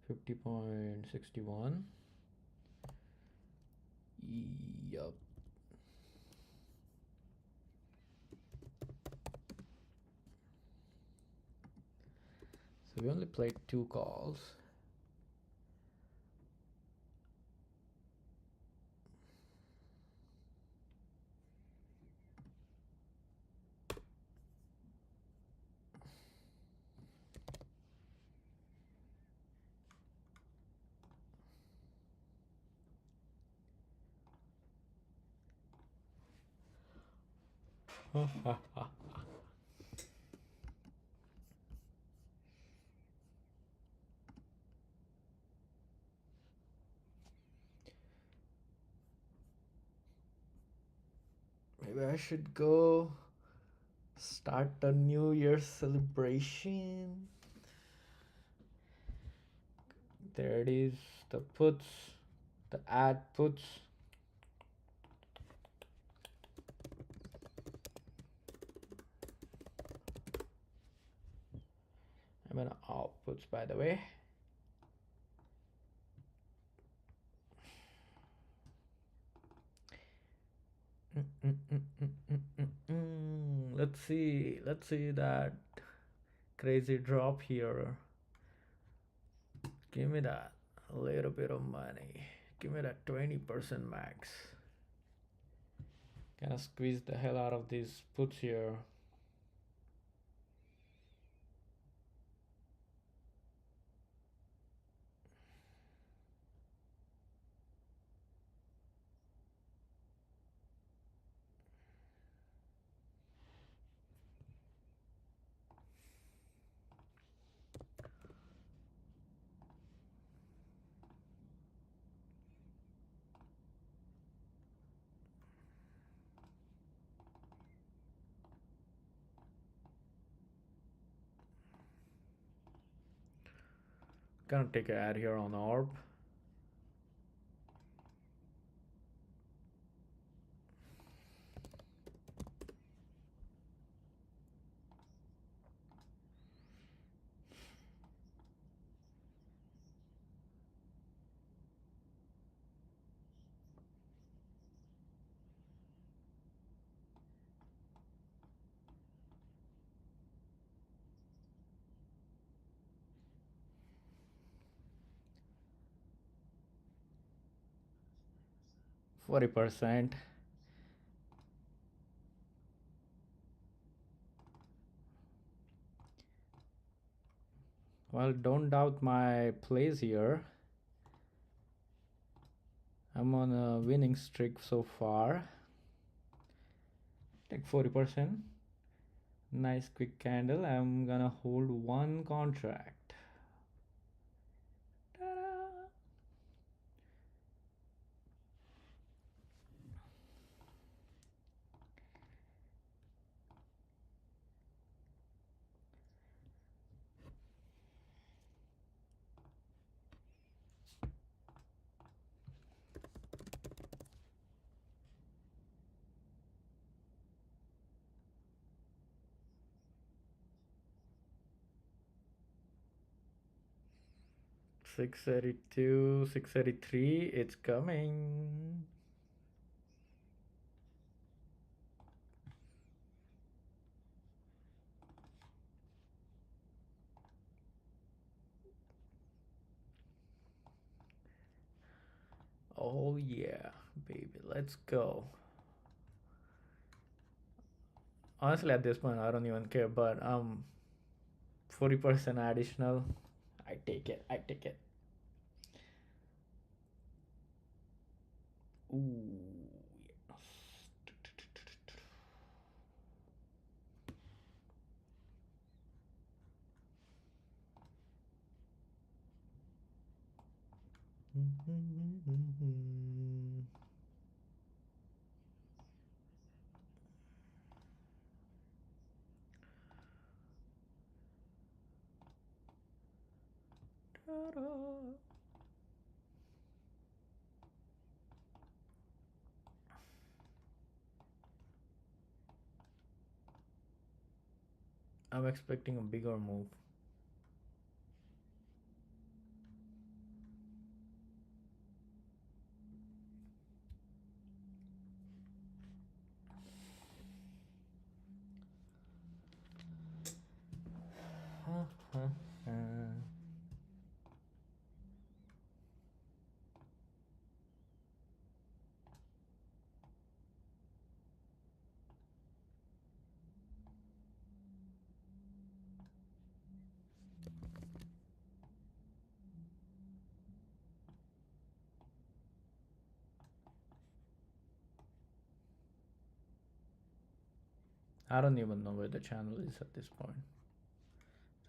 50.61. Yup. So we only played 2 calls. Maybe I should go start a New Year's celebration. There it is. The puts, the ad puts. I'm gonna outputs, by the way. Let's see that crazy drop here. Give me that, a little bit of money. Give me that 20% max. Gonna squeeze the hell out of these puts here. Gonna take a ad here on orb. %40. Well, don't doubt my plays here. I'm on a winning streak so far. Take 40%. Nice quick candle. I'm gonna hold one contract. Ta-da! $682, $683. It's coming. Oh yeah, baby, let's go. Honestly, at this point, I don't even care. But 40% additional. I take it. I take it. Ooh, yes. Ta-da. I'm expecting a bigger move. I don't even know where the channel is at this point.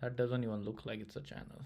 That doesn't even look like it's a channel.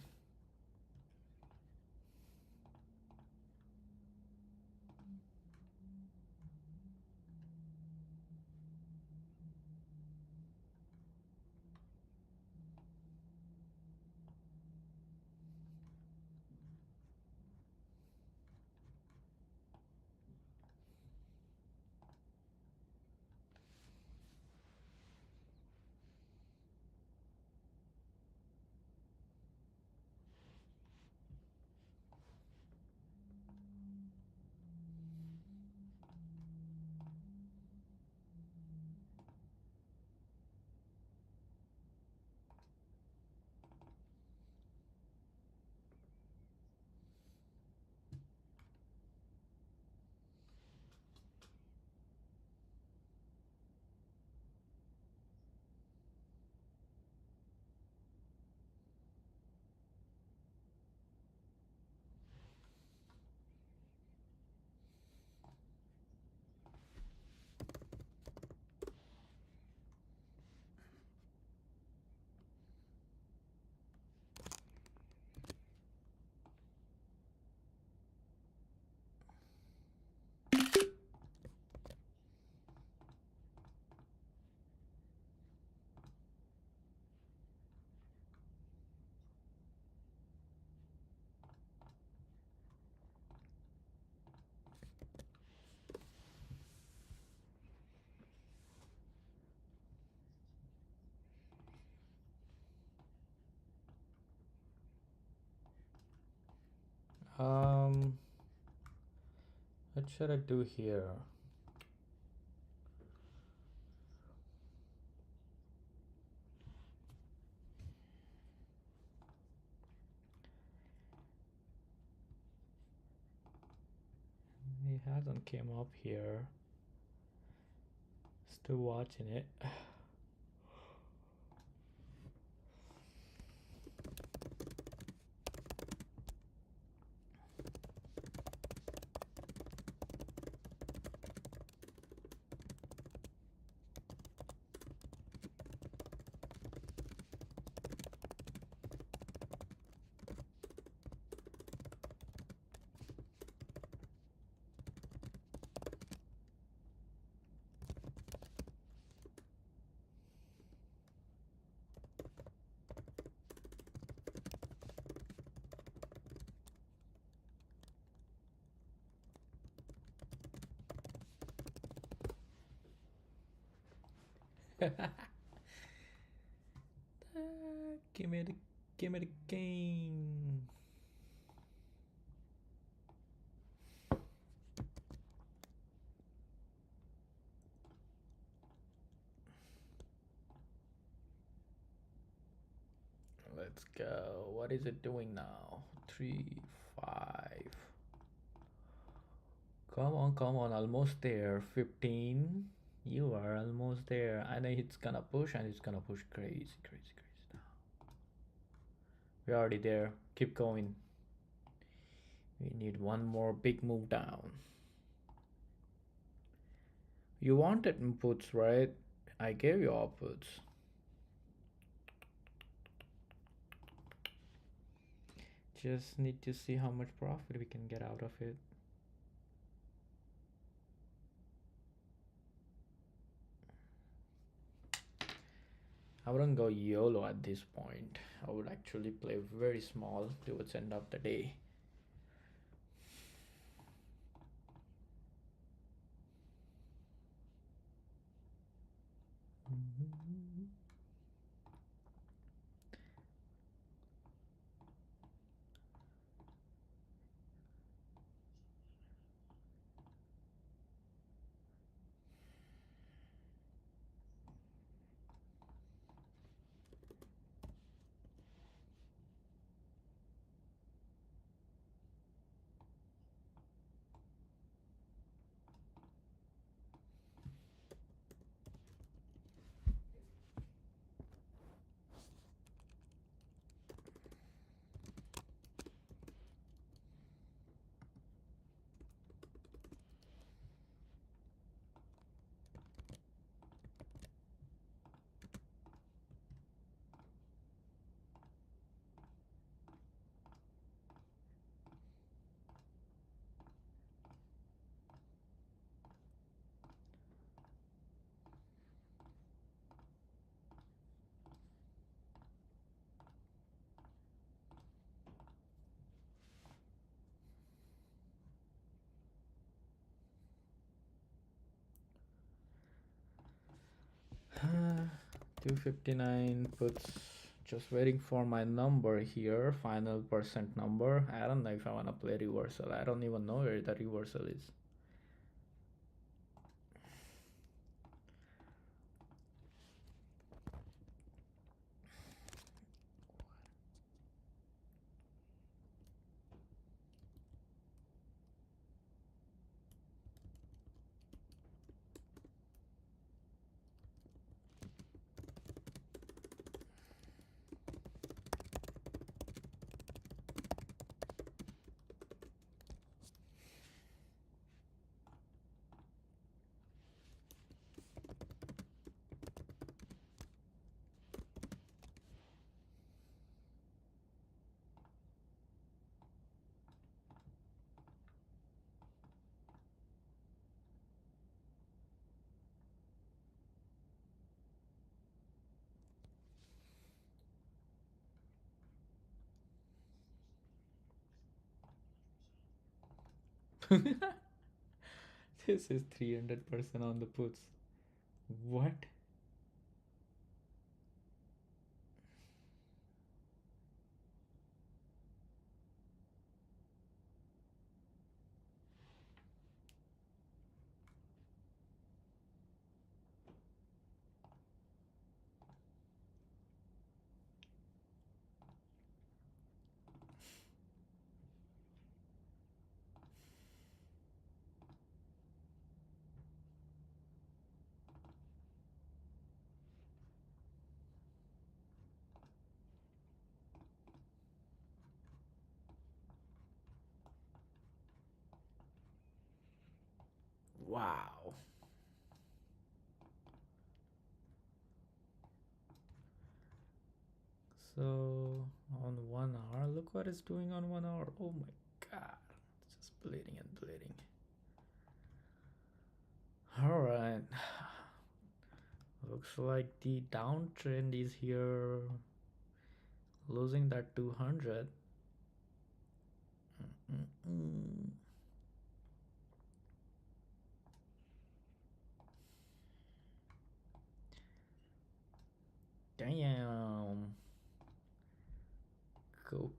Um, what should I do here? He hasn't came up here. Still watching it. Give me the game. Let's go. What is it doing now? 3, 5. Come on, almost there. 15. You are almost there. I know it's gonna push and it's gonna push crazy, crazy, crazy now. We're already there. Keep going. We need one more big move down. You wanted inputs, right? I gave you outputs. Just need to see how much profit we can get out of it. I wouldn't go YOLO at this point. I would actually play very small towards end of the day. Uh, 259 puts, just waiting for my number here, final percent number. I don't know if I want to play reversal. I don't even know where the reversal is. This is 300% on the puts. What? Wow. So on 1 hour, look what it's doing on 1 hour. Oh my god. It's just bleeding and bleeding. Alright. Looks like the downtrend is here. Losing that 200. Mm-mm. Damn. Goat.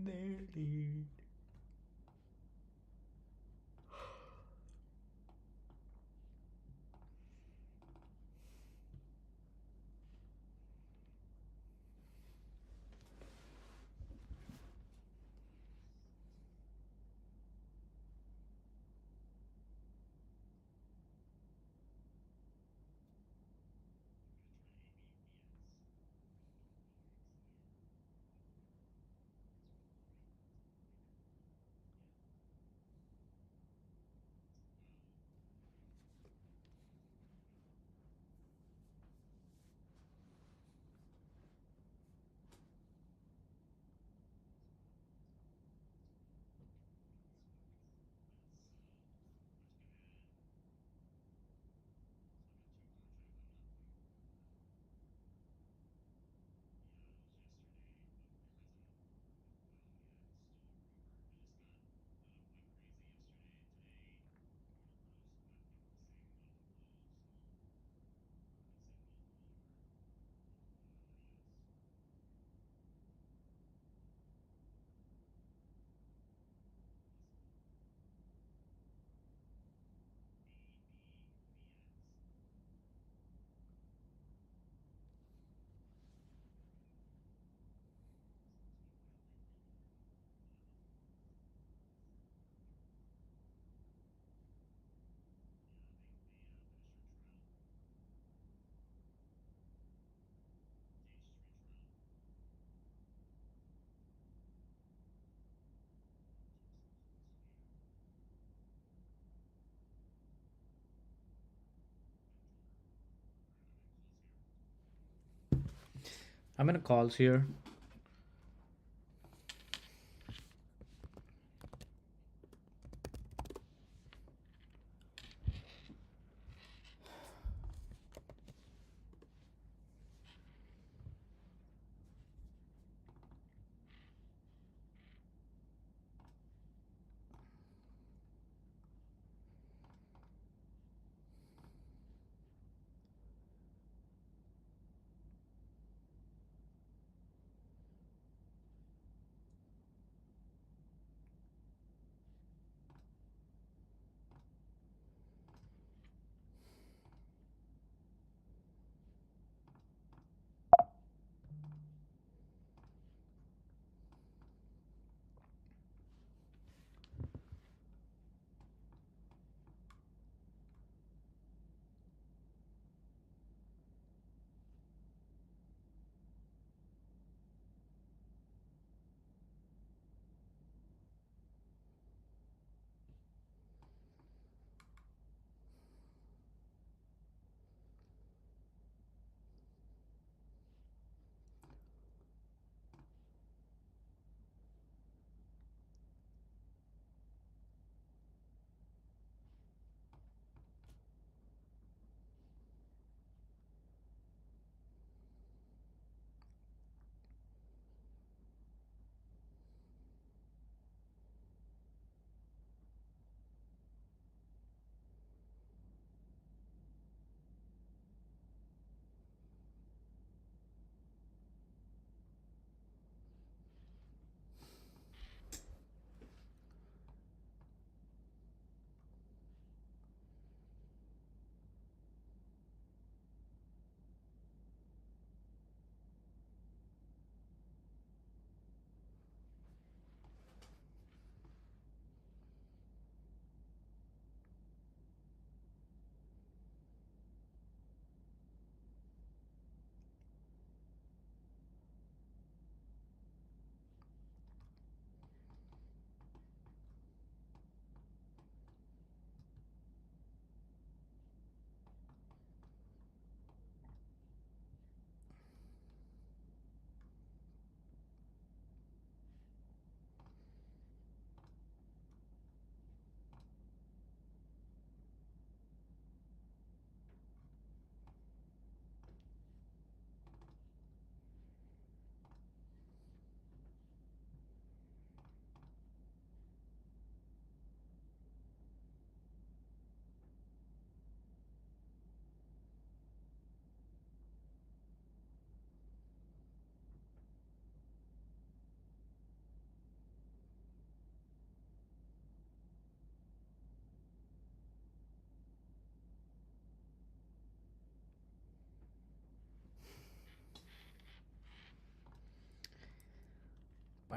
Nailed it. I'm in a calls here.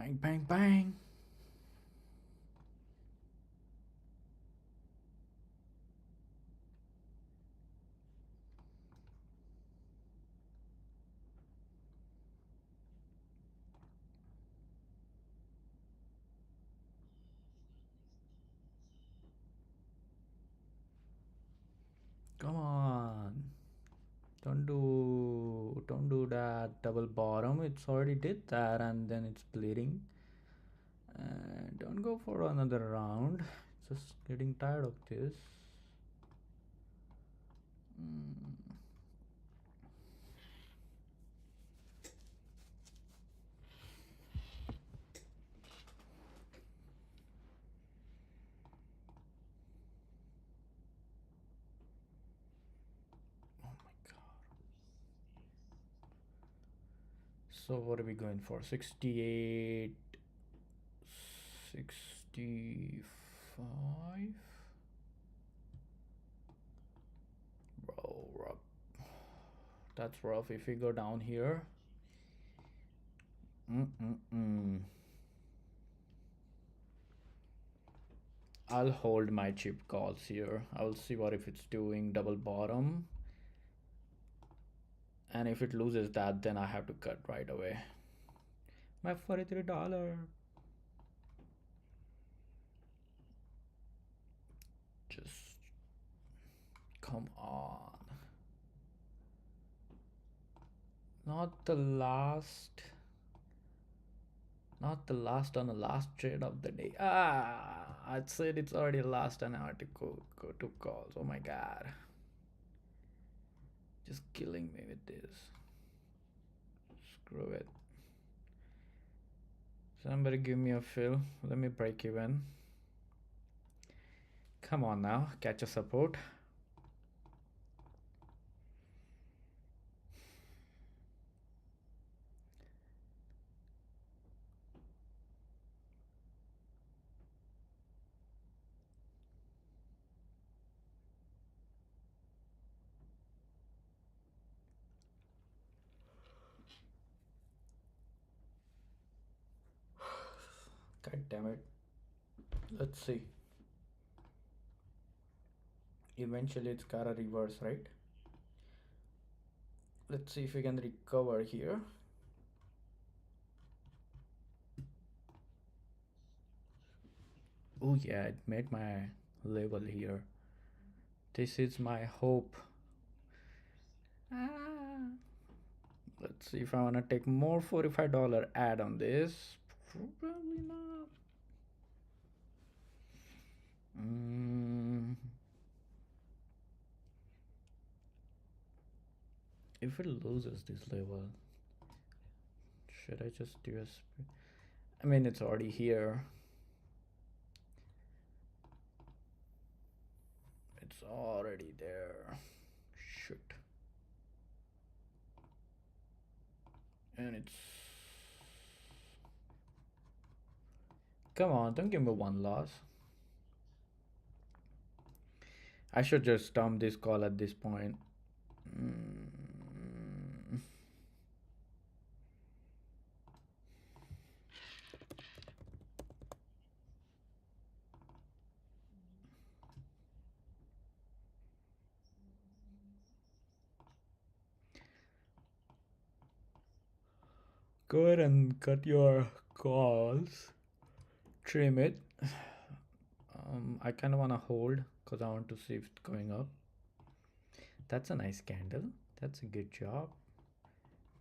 Bang, bang, bang. Come on. Don't do that double bottom. It's already did that and then it's bleeding. Don't go for another round. Just getting tired of this. Mm. Oh my god. So what are we going for? 68, 65? Bro, rough. That's rough. If we go down here. Mm-mm-mm. I'll hold my chip calls here. I'll see what if it's doing double bottom. And if it loses that, then I have to cut right away. My $43. Just come on. Not the last. Not the last on the last trade of the day. I'd said it's already last and I have to go to calls. Oh my god. Just killing me with this. Screw it. Somebody give me a fill. Let me break even. Come on now. Catch a support. God damn it. Let's see. Eventually it's gotta reverse, right? Let's see if we can recover here. Oh yeah, it made my level here. This is my hope. Ah. Let's see if I wanna take more $45 ad on this. Probably not. If it loses this level, should I just do a I mean, it's already here. It's already there. Shoot. And it's... Come on, don't give me one loss. I should just stomp this call at this point. Go ahead and cut your calls. Trim it. I kind of want to hold because I want to see if it's going up. That's a nice candle. That's a good job.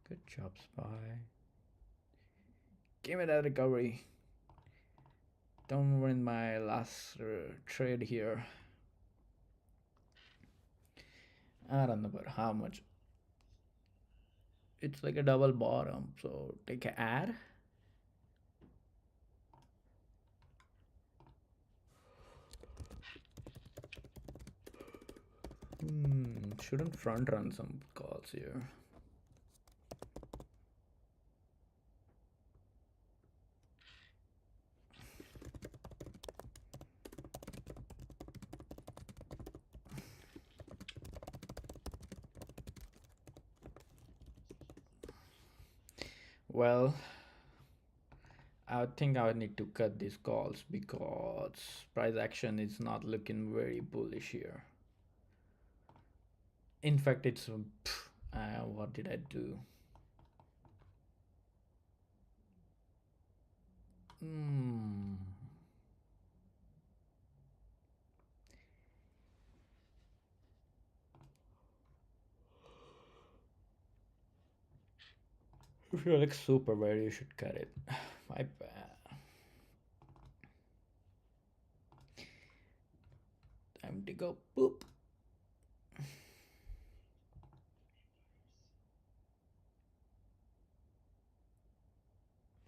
Good job, Spy. Give me that recovery. Don't ruin my last trade here. I don't know about how much. It's like a double bottom, so take an ad. Shouldn't front run some calls here. Well, I think I need to cut these calls because price action is not looking very bullish here. In fact, it's what did I do? Hmm. If you're like super bad, you should cut it. My bad. Time to go poop.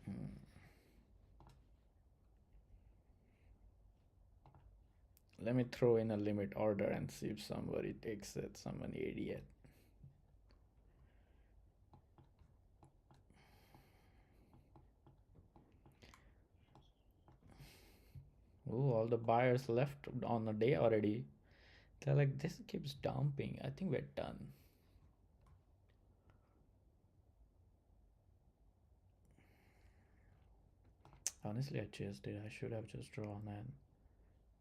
Hmm. Let me throw in a limit order and see if somebody takes it. Someone idiot. Oh, all the buyers left on the day already. They're like, this keeps dumping. I think we're done. Honestly, I chased it. I should have just drawn an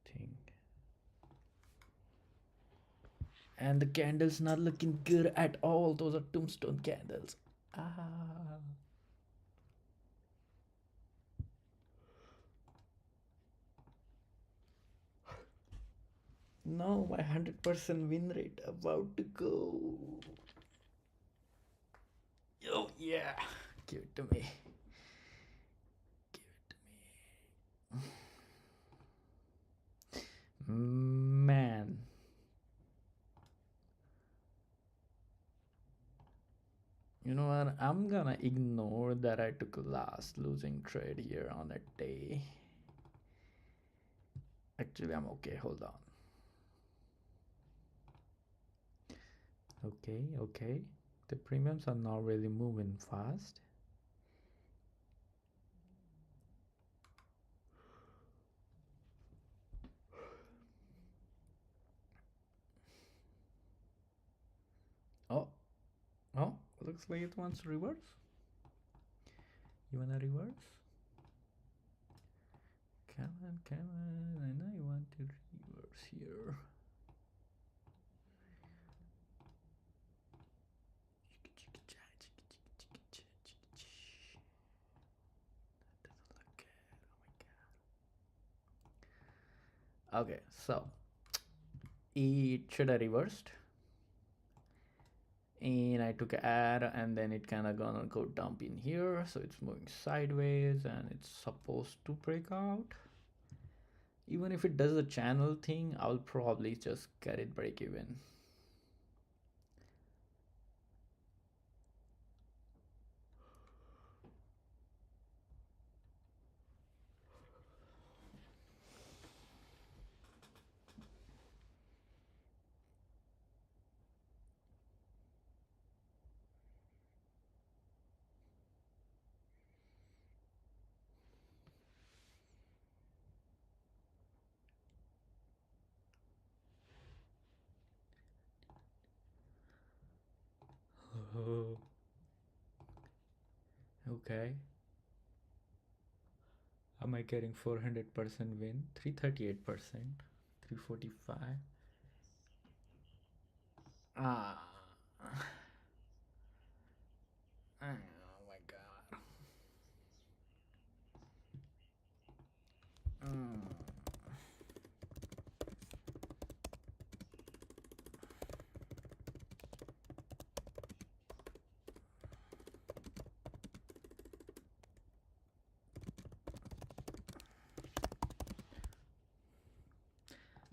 thing. And the candle's not looking good at all. Those are tombstone candles. Ah. No, my 100% win rate about to go. Oh, yeah. Give it to me. Give it to me. Man. You know what? I'm gonna ignore that I took a last losing trade here on a day. Actually, I'm okay. Hold on. Okay, okay. The premiums are not really moving fast. Oh, oh, looks like it wants reverse. You wanna reverse? Come on, come on. I know you want to reverse here. Okay, so it should have reversed. And I took an ad and then it kind of gonna go dump in here, so it's moving sideways and it's supposed to break out. Even if it does the channel thing, I'll probably just get it break even. Oh, okay. Am I getting 400% win? 338%, 345. Ah. Oh my god. Mm.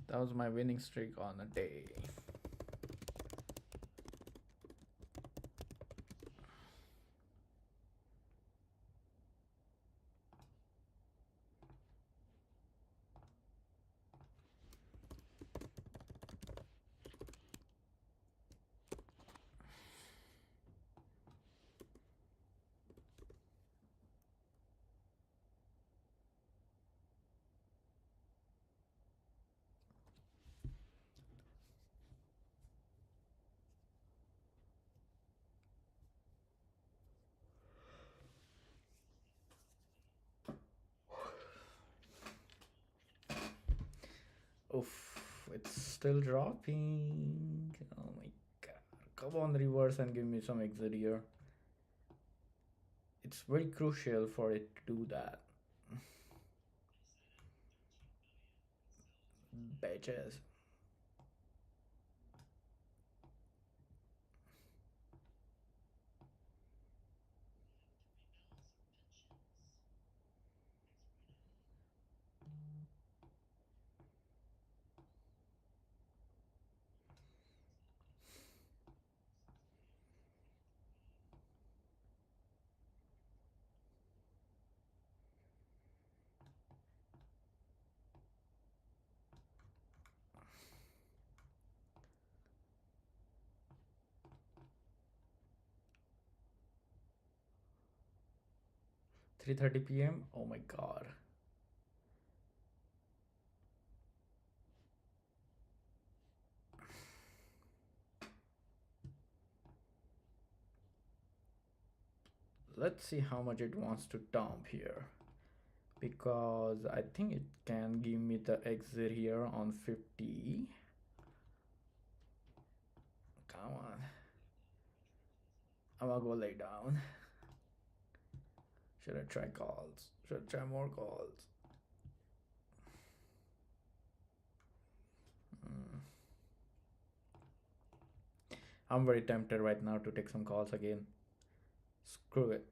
That was my winning streak on a day. Oof, it's still dropping. Oh my god. Come on, reverse and give me some exit here. It's very crucial for it to do that. Bitches. Three 30 p.m. Oh my god. Let's see how much it wants to dump here, because I think it can give me the exit here on 50. Come on. I'm gonna go lay down. Should I try calls? Should I try more calls? Hmm. I'm very tempted right now to take some calls again. Screw it.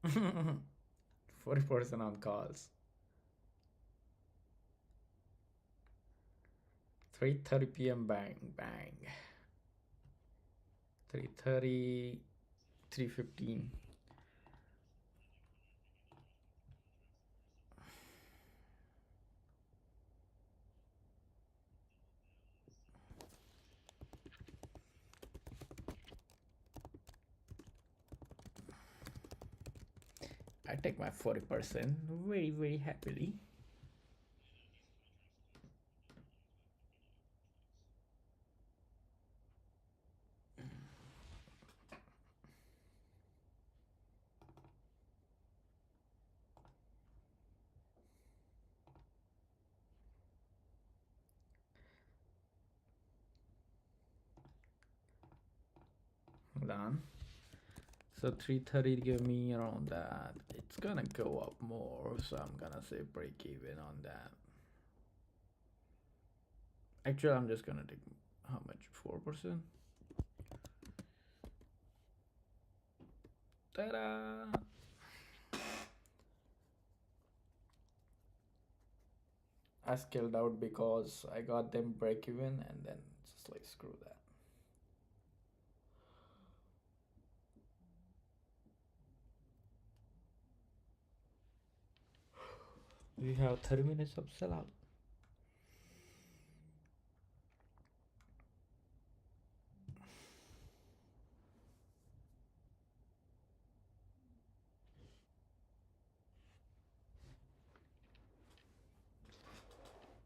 Mm. 40% on calls. 3:30 p.m. Bang bang. 3:30. 3:15. I take my 40% very, very happily. Hold on. So 3:30 give me around that. It's gonna go up more, so I'm gonna say break even on that. Actually, I'm just gonna take how much? 4%? Ta-da! I scaled out because I got them break even and then just like screw that. We have 30 minutes of sellout.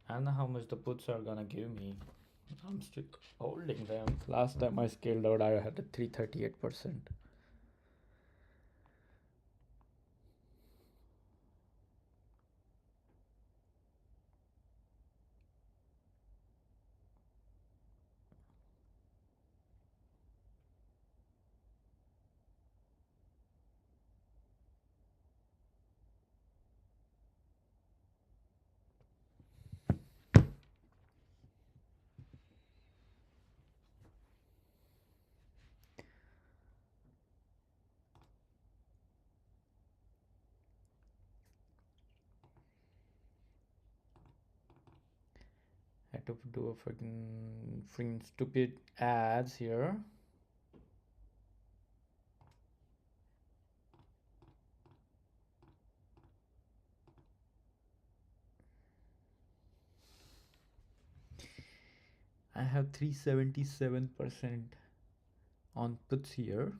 I don't know how much the puts are gonna give me. I'm still holding them. Last time I scaled out, I had a 338%. I had to do a freaking stupid ads here. I have 377% on puts here.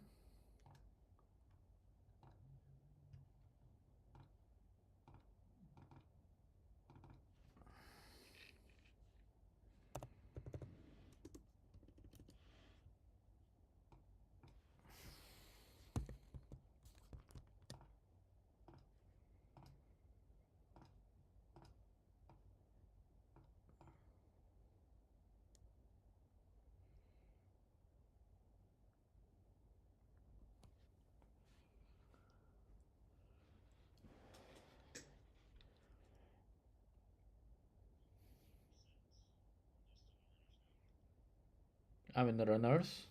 I'm in the runners.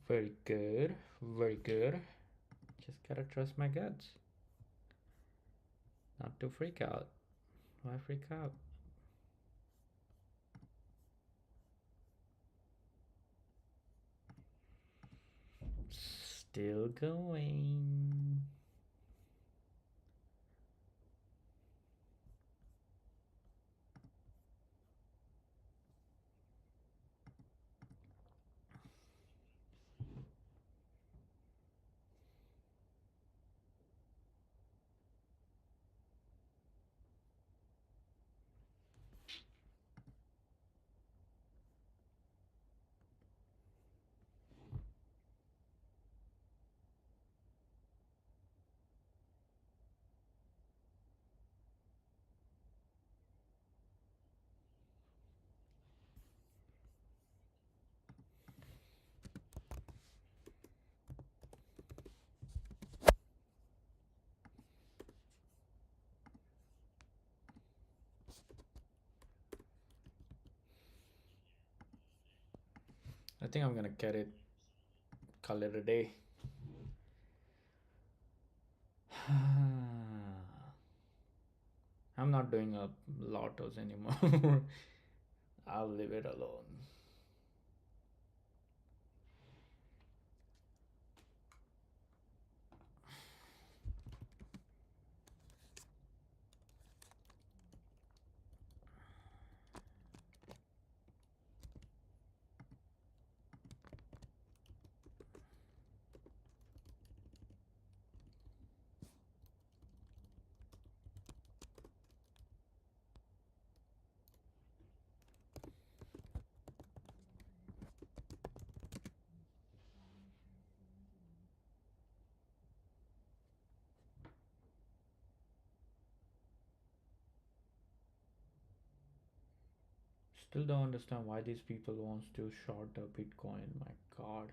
Very good. Very good. Just gotta trust my guts. Not to freak out. Why freak out? Still going. I think I'm gonna get it. Call it a day. I'm not doing a lottos anymore. I'll leave it alone. Still don't understand why these people wants to short the Bitcoin. My God.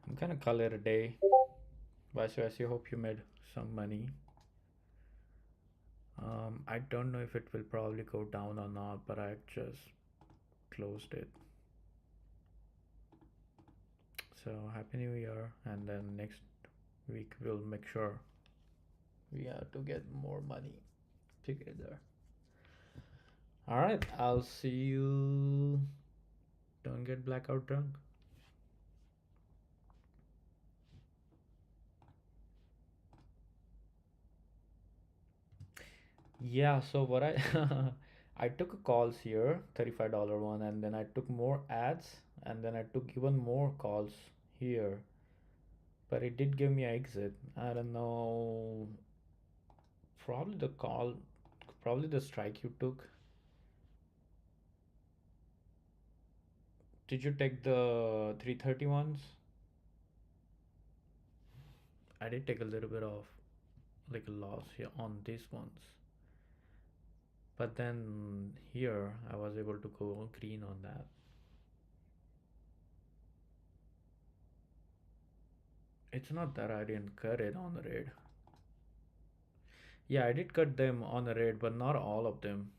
I'm gonna call it a day. Vasu, hope you made some money. I don't know if it will probably go down or not, but I just closed it. So happy New Year, and then next week we'll make sure we have to get more money together. All right, I'll see you. Don't get blackout drunk. Yeah, so what I I took a calls here, $35 one, and then I took more ads, and then I took even more calls here. But it did give me exit. I don't know. Probably the call, probably the strike you took. Did you take the 330 ones? I did take a little bit of like a loss here on these ones. But then here I was able to go green on that. It's not that I didn't cut it on the red. Yeah, I did cut them on the red, but not all of them.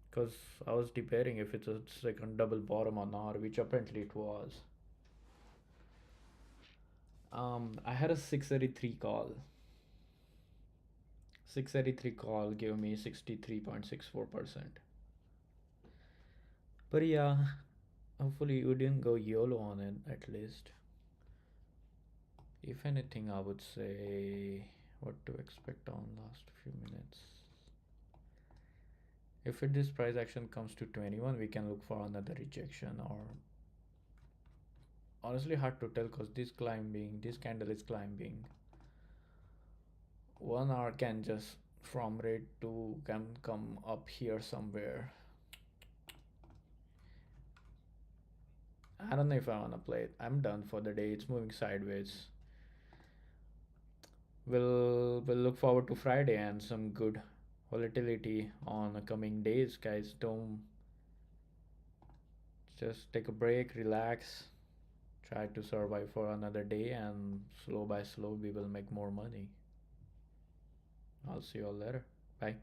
Because I was debating if it's a second double bottom or not, which apparently it was. I had a 683 call. 683 call gave me 63.64%. But yeah, hopefully you didn't go YOLO on it at least. If anything, I would say what to expect on last few minutes. If this price action comes to 21, we can look for another rejection, or honestly hard to tell because this candle is climbing. 1 hour can just from red to can come up here somewhere. I don't know if I wanna play it. I'm done for the day. It's moving sideways. We'll look forward to Friday and some good volatility on the coming days, guys. Don't just take a break, relax, try to survive for another day, and slow by slow we will make more money. I'll see you all later. Bye.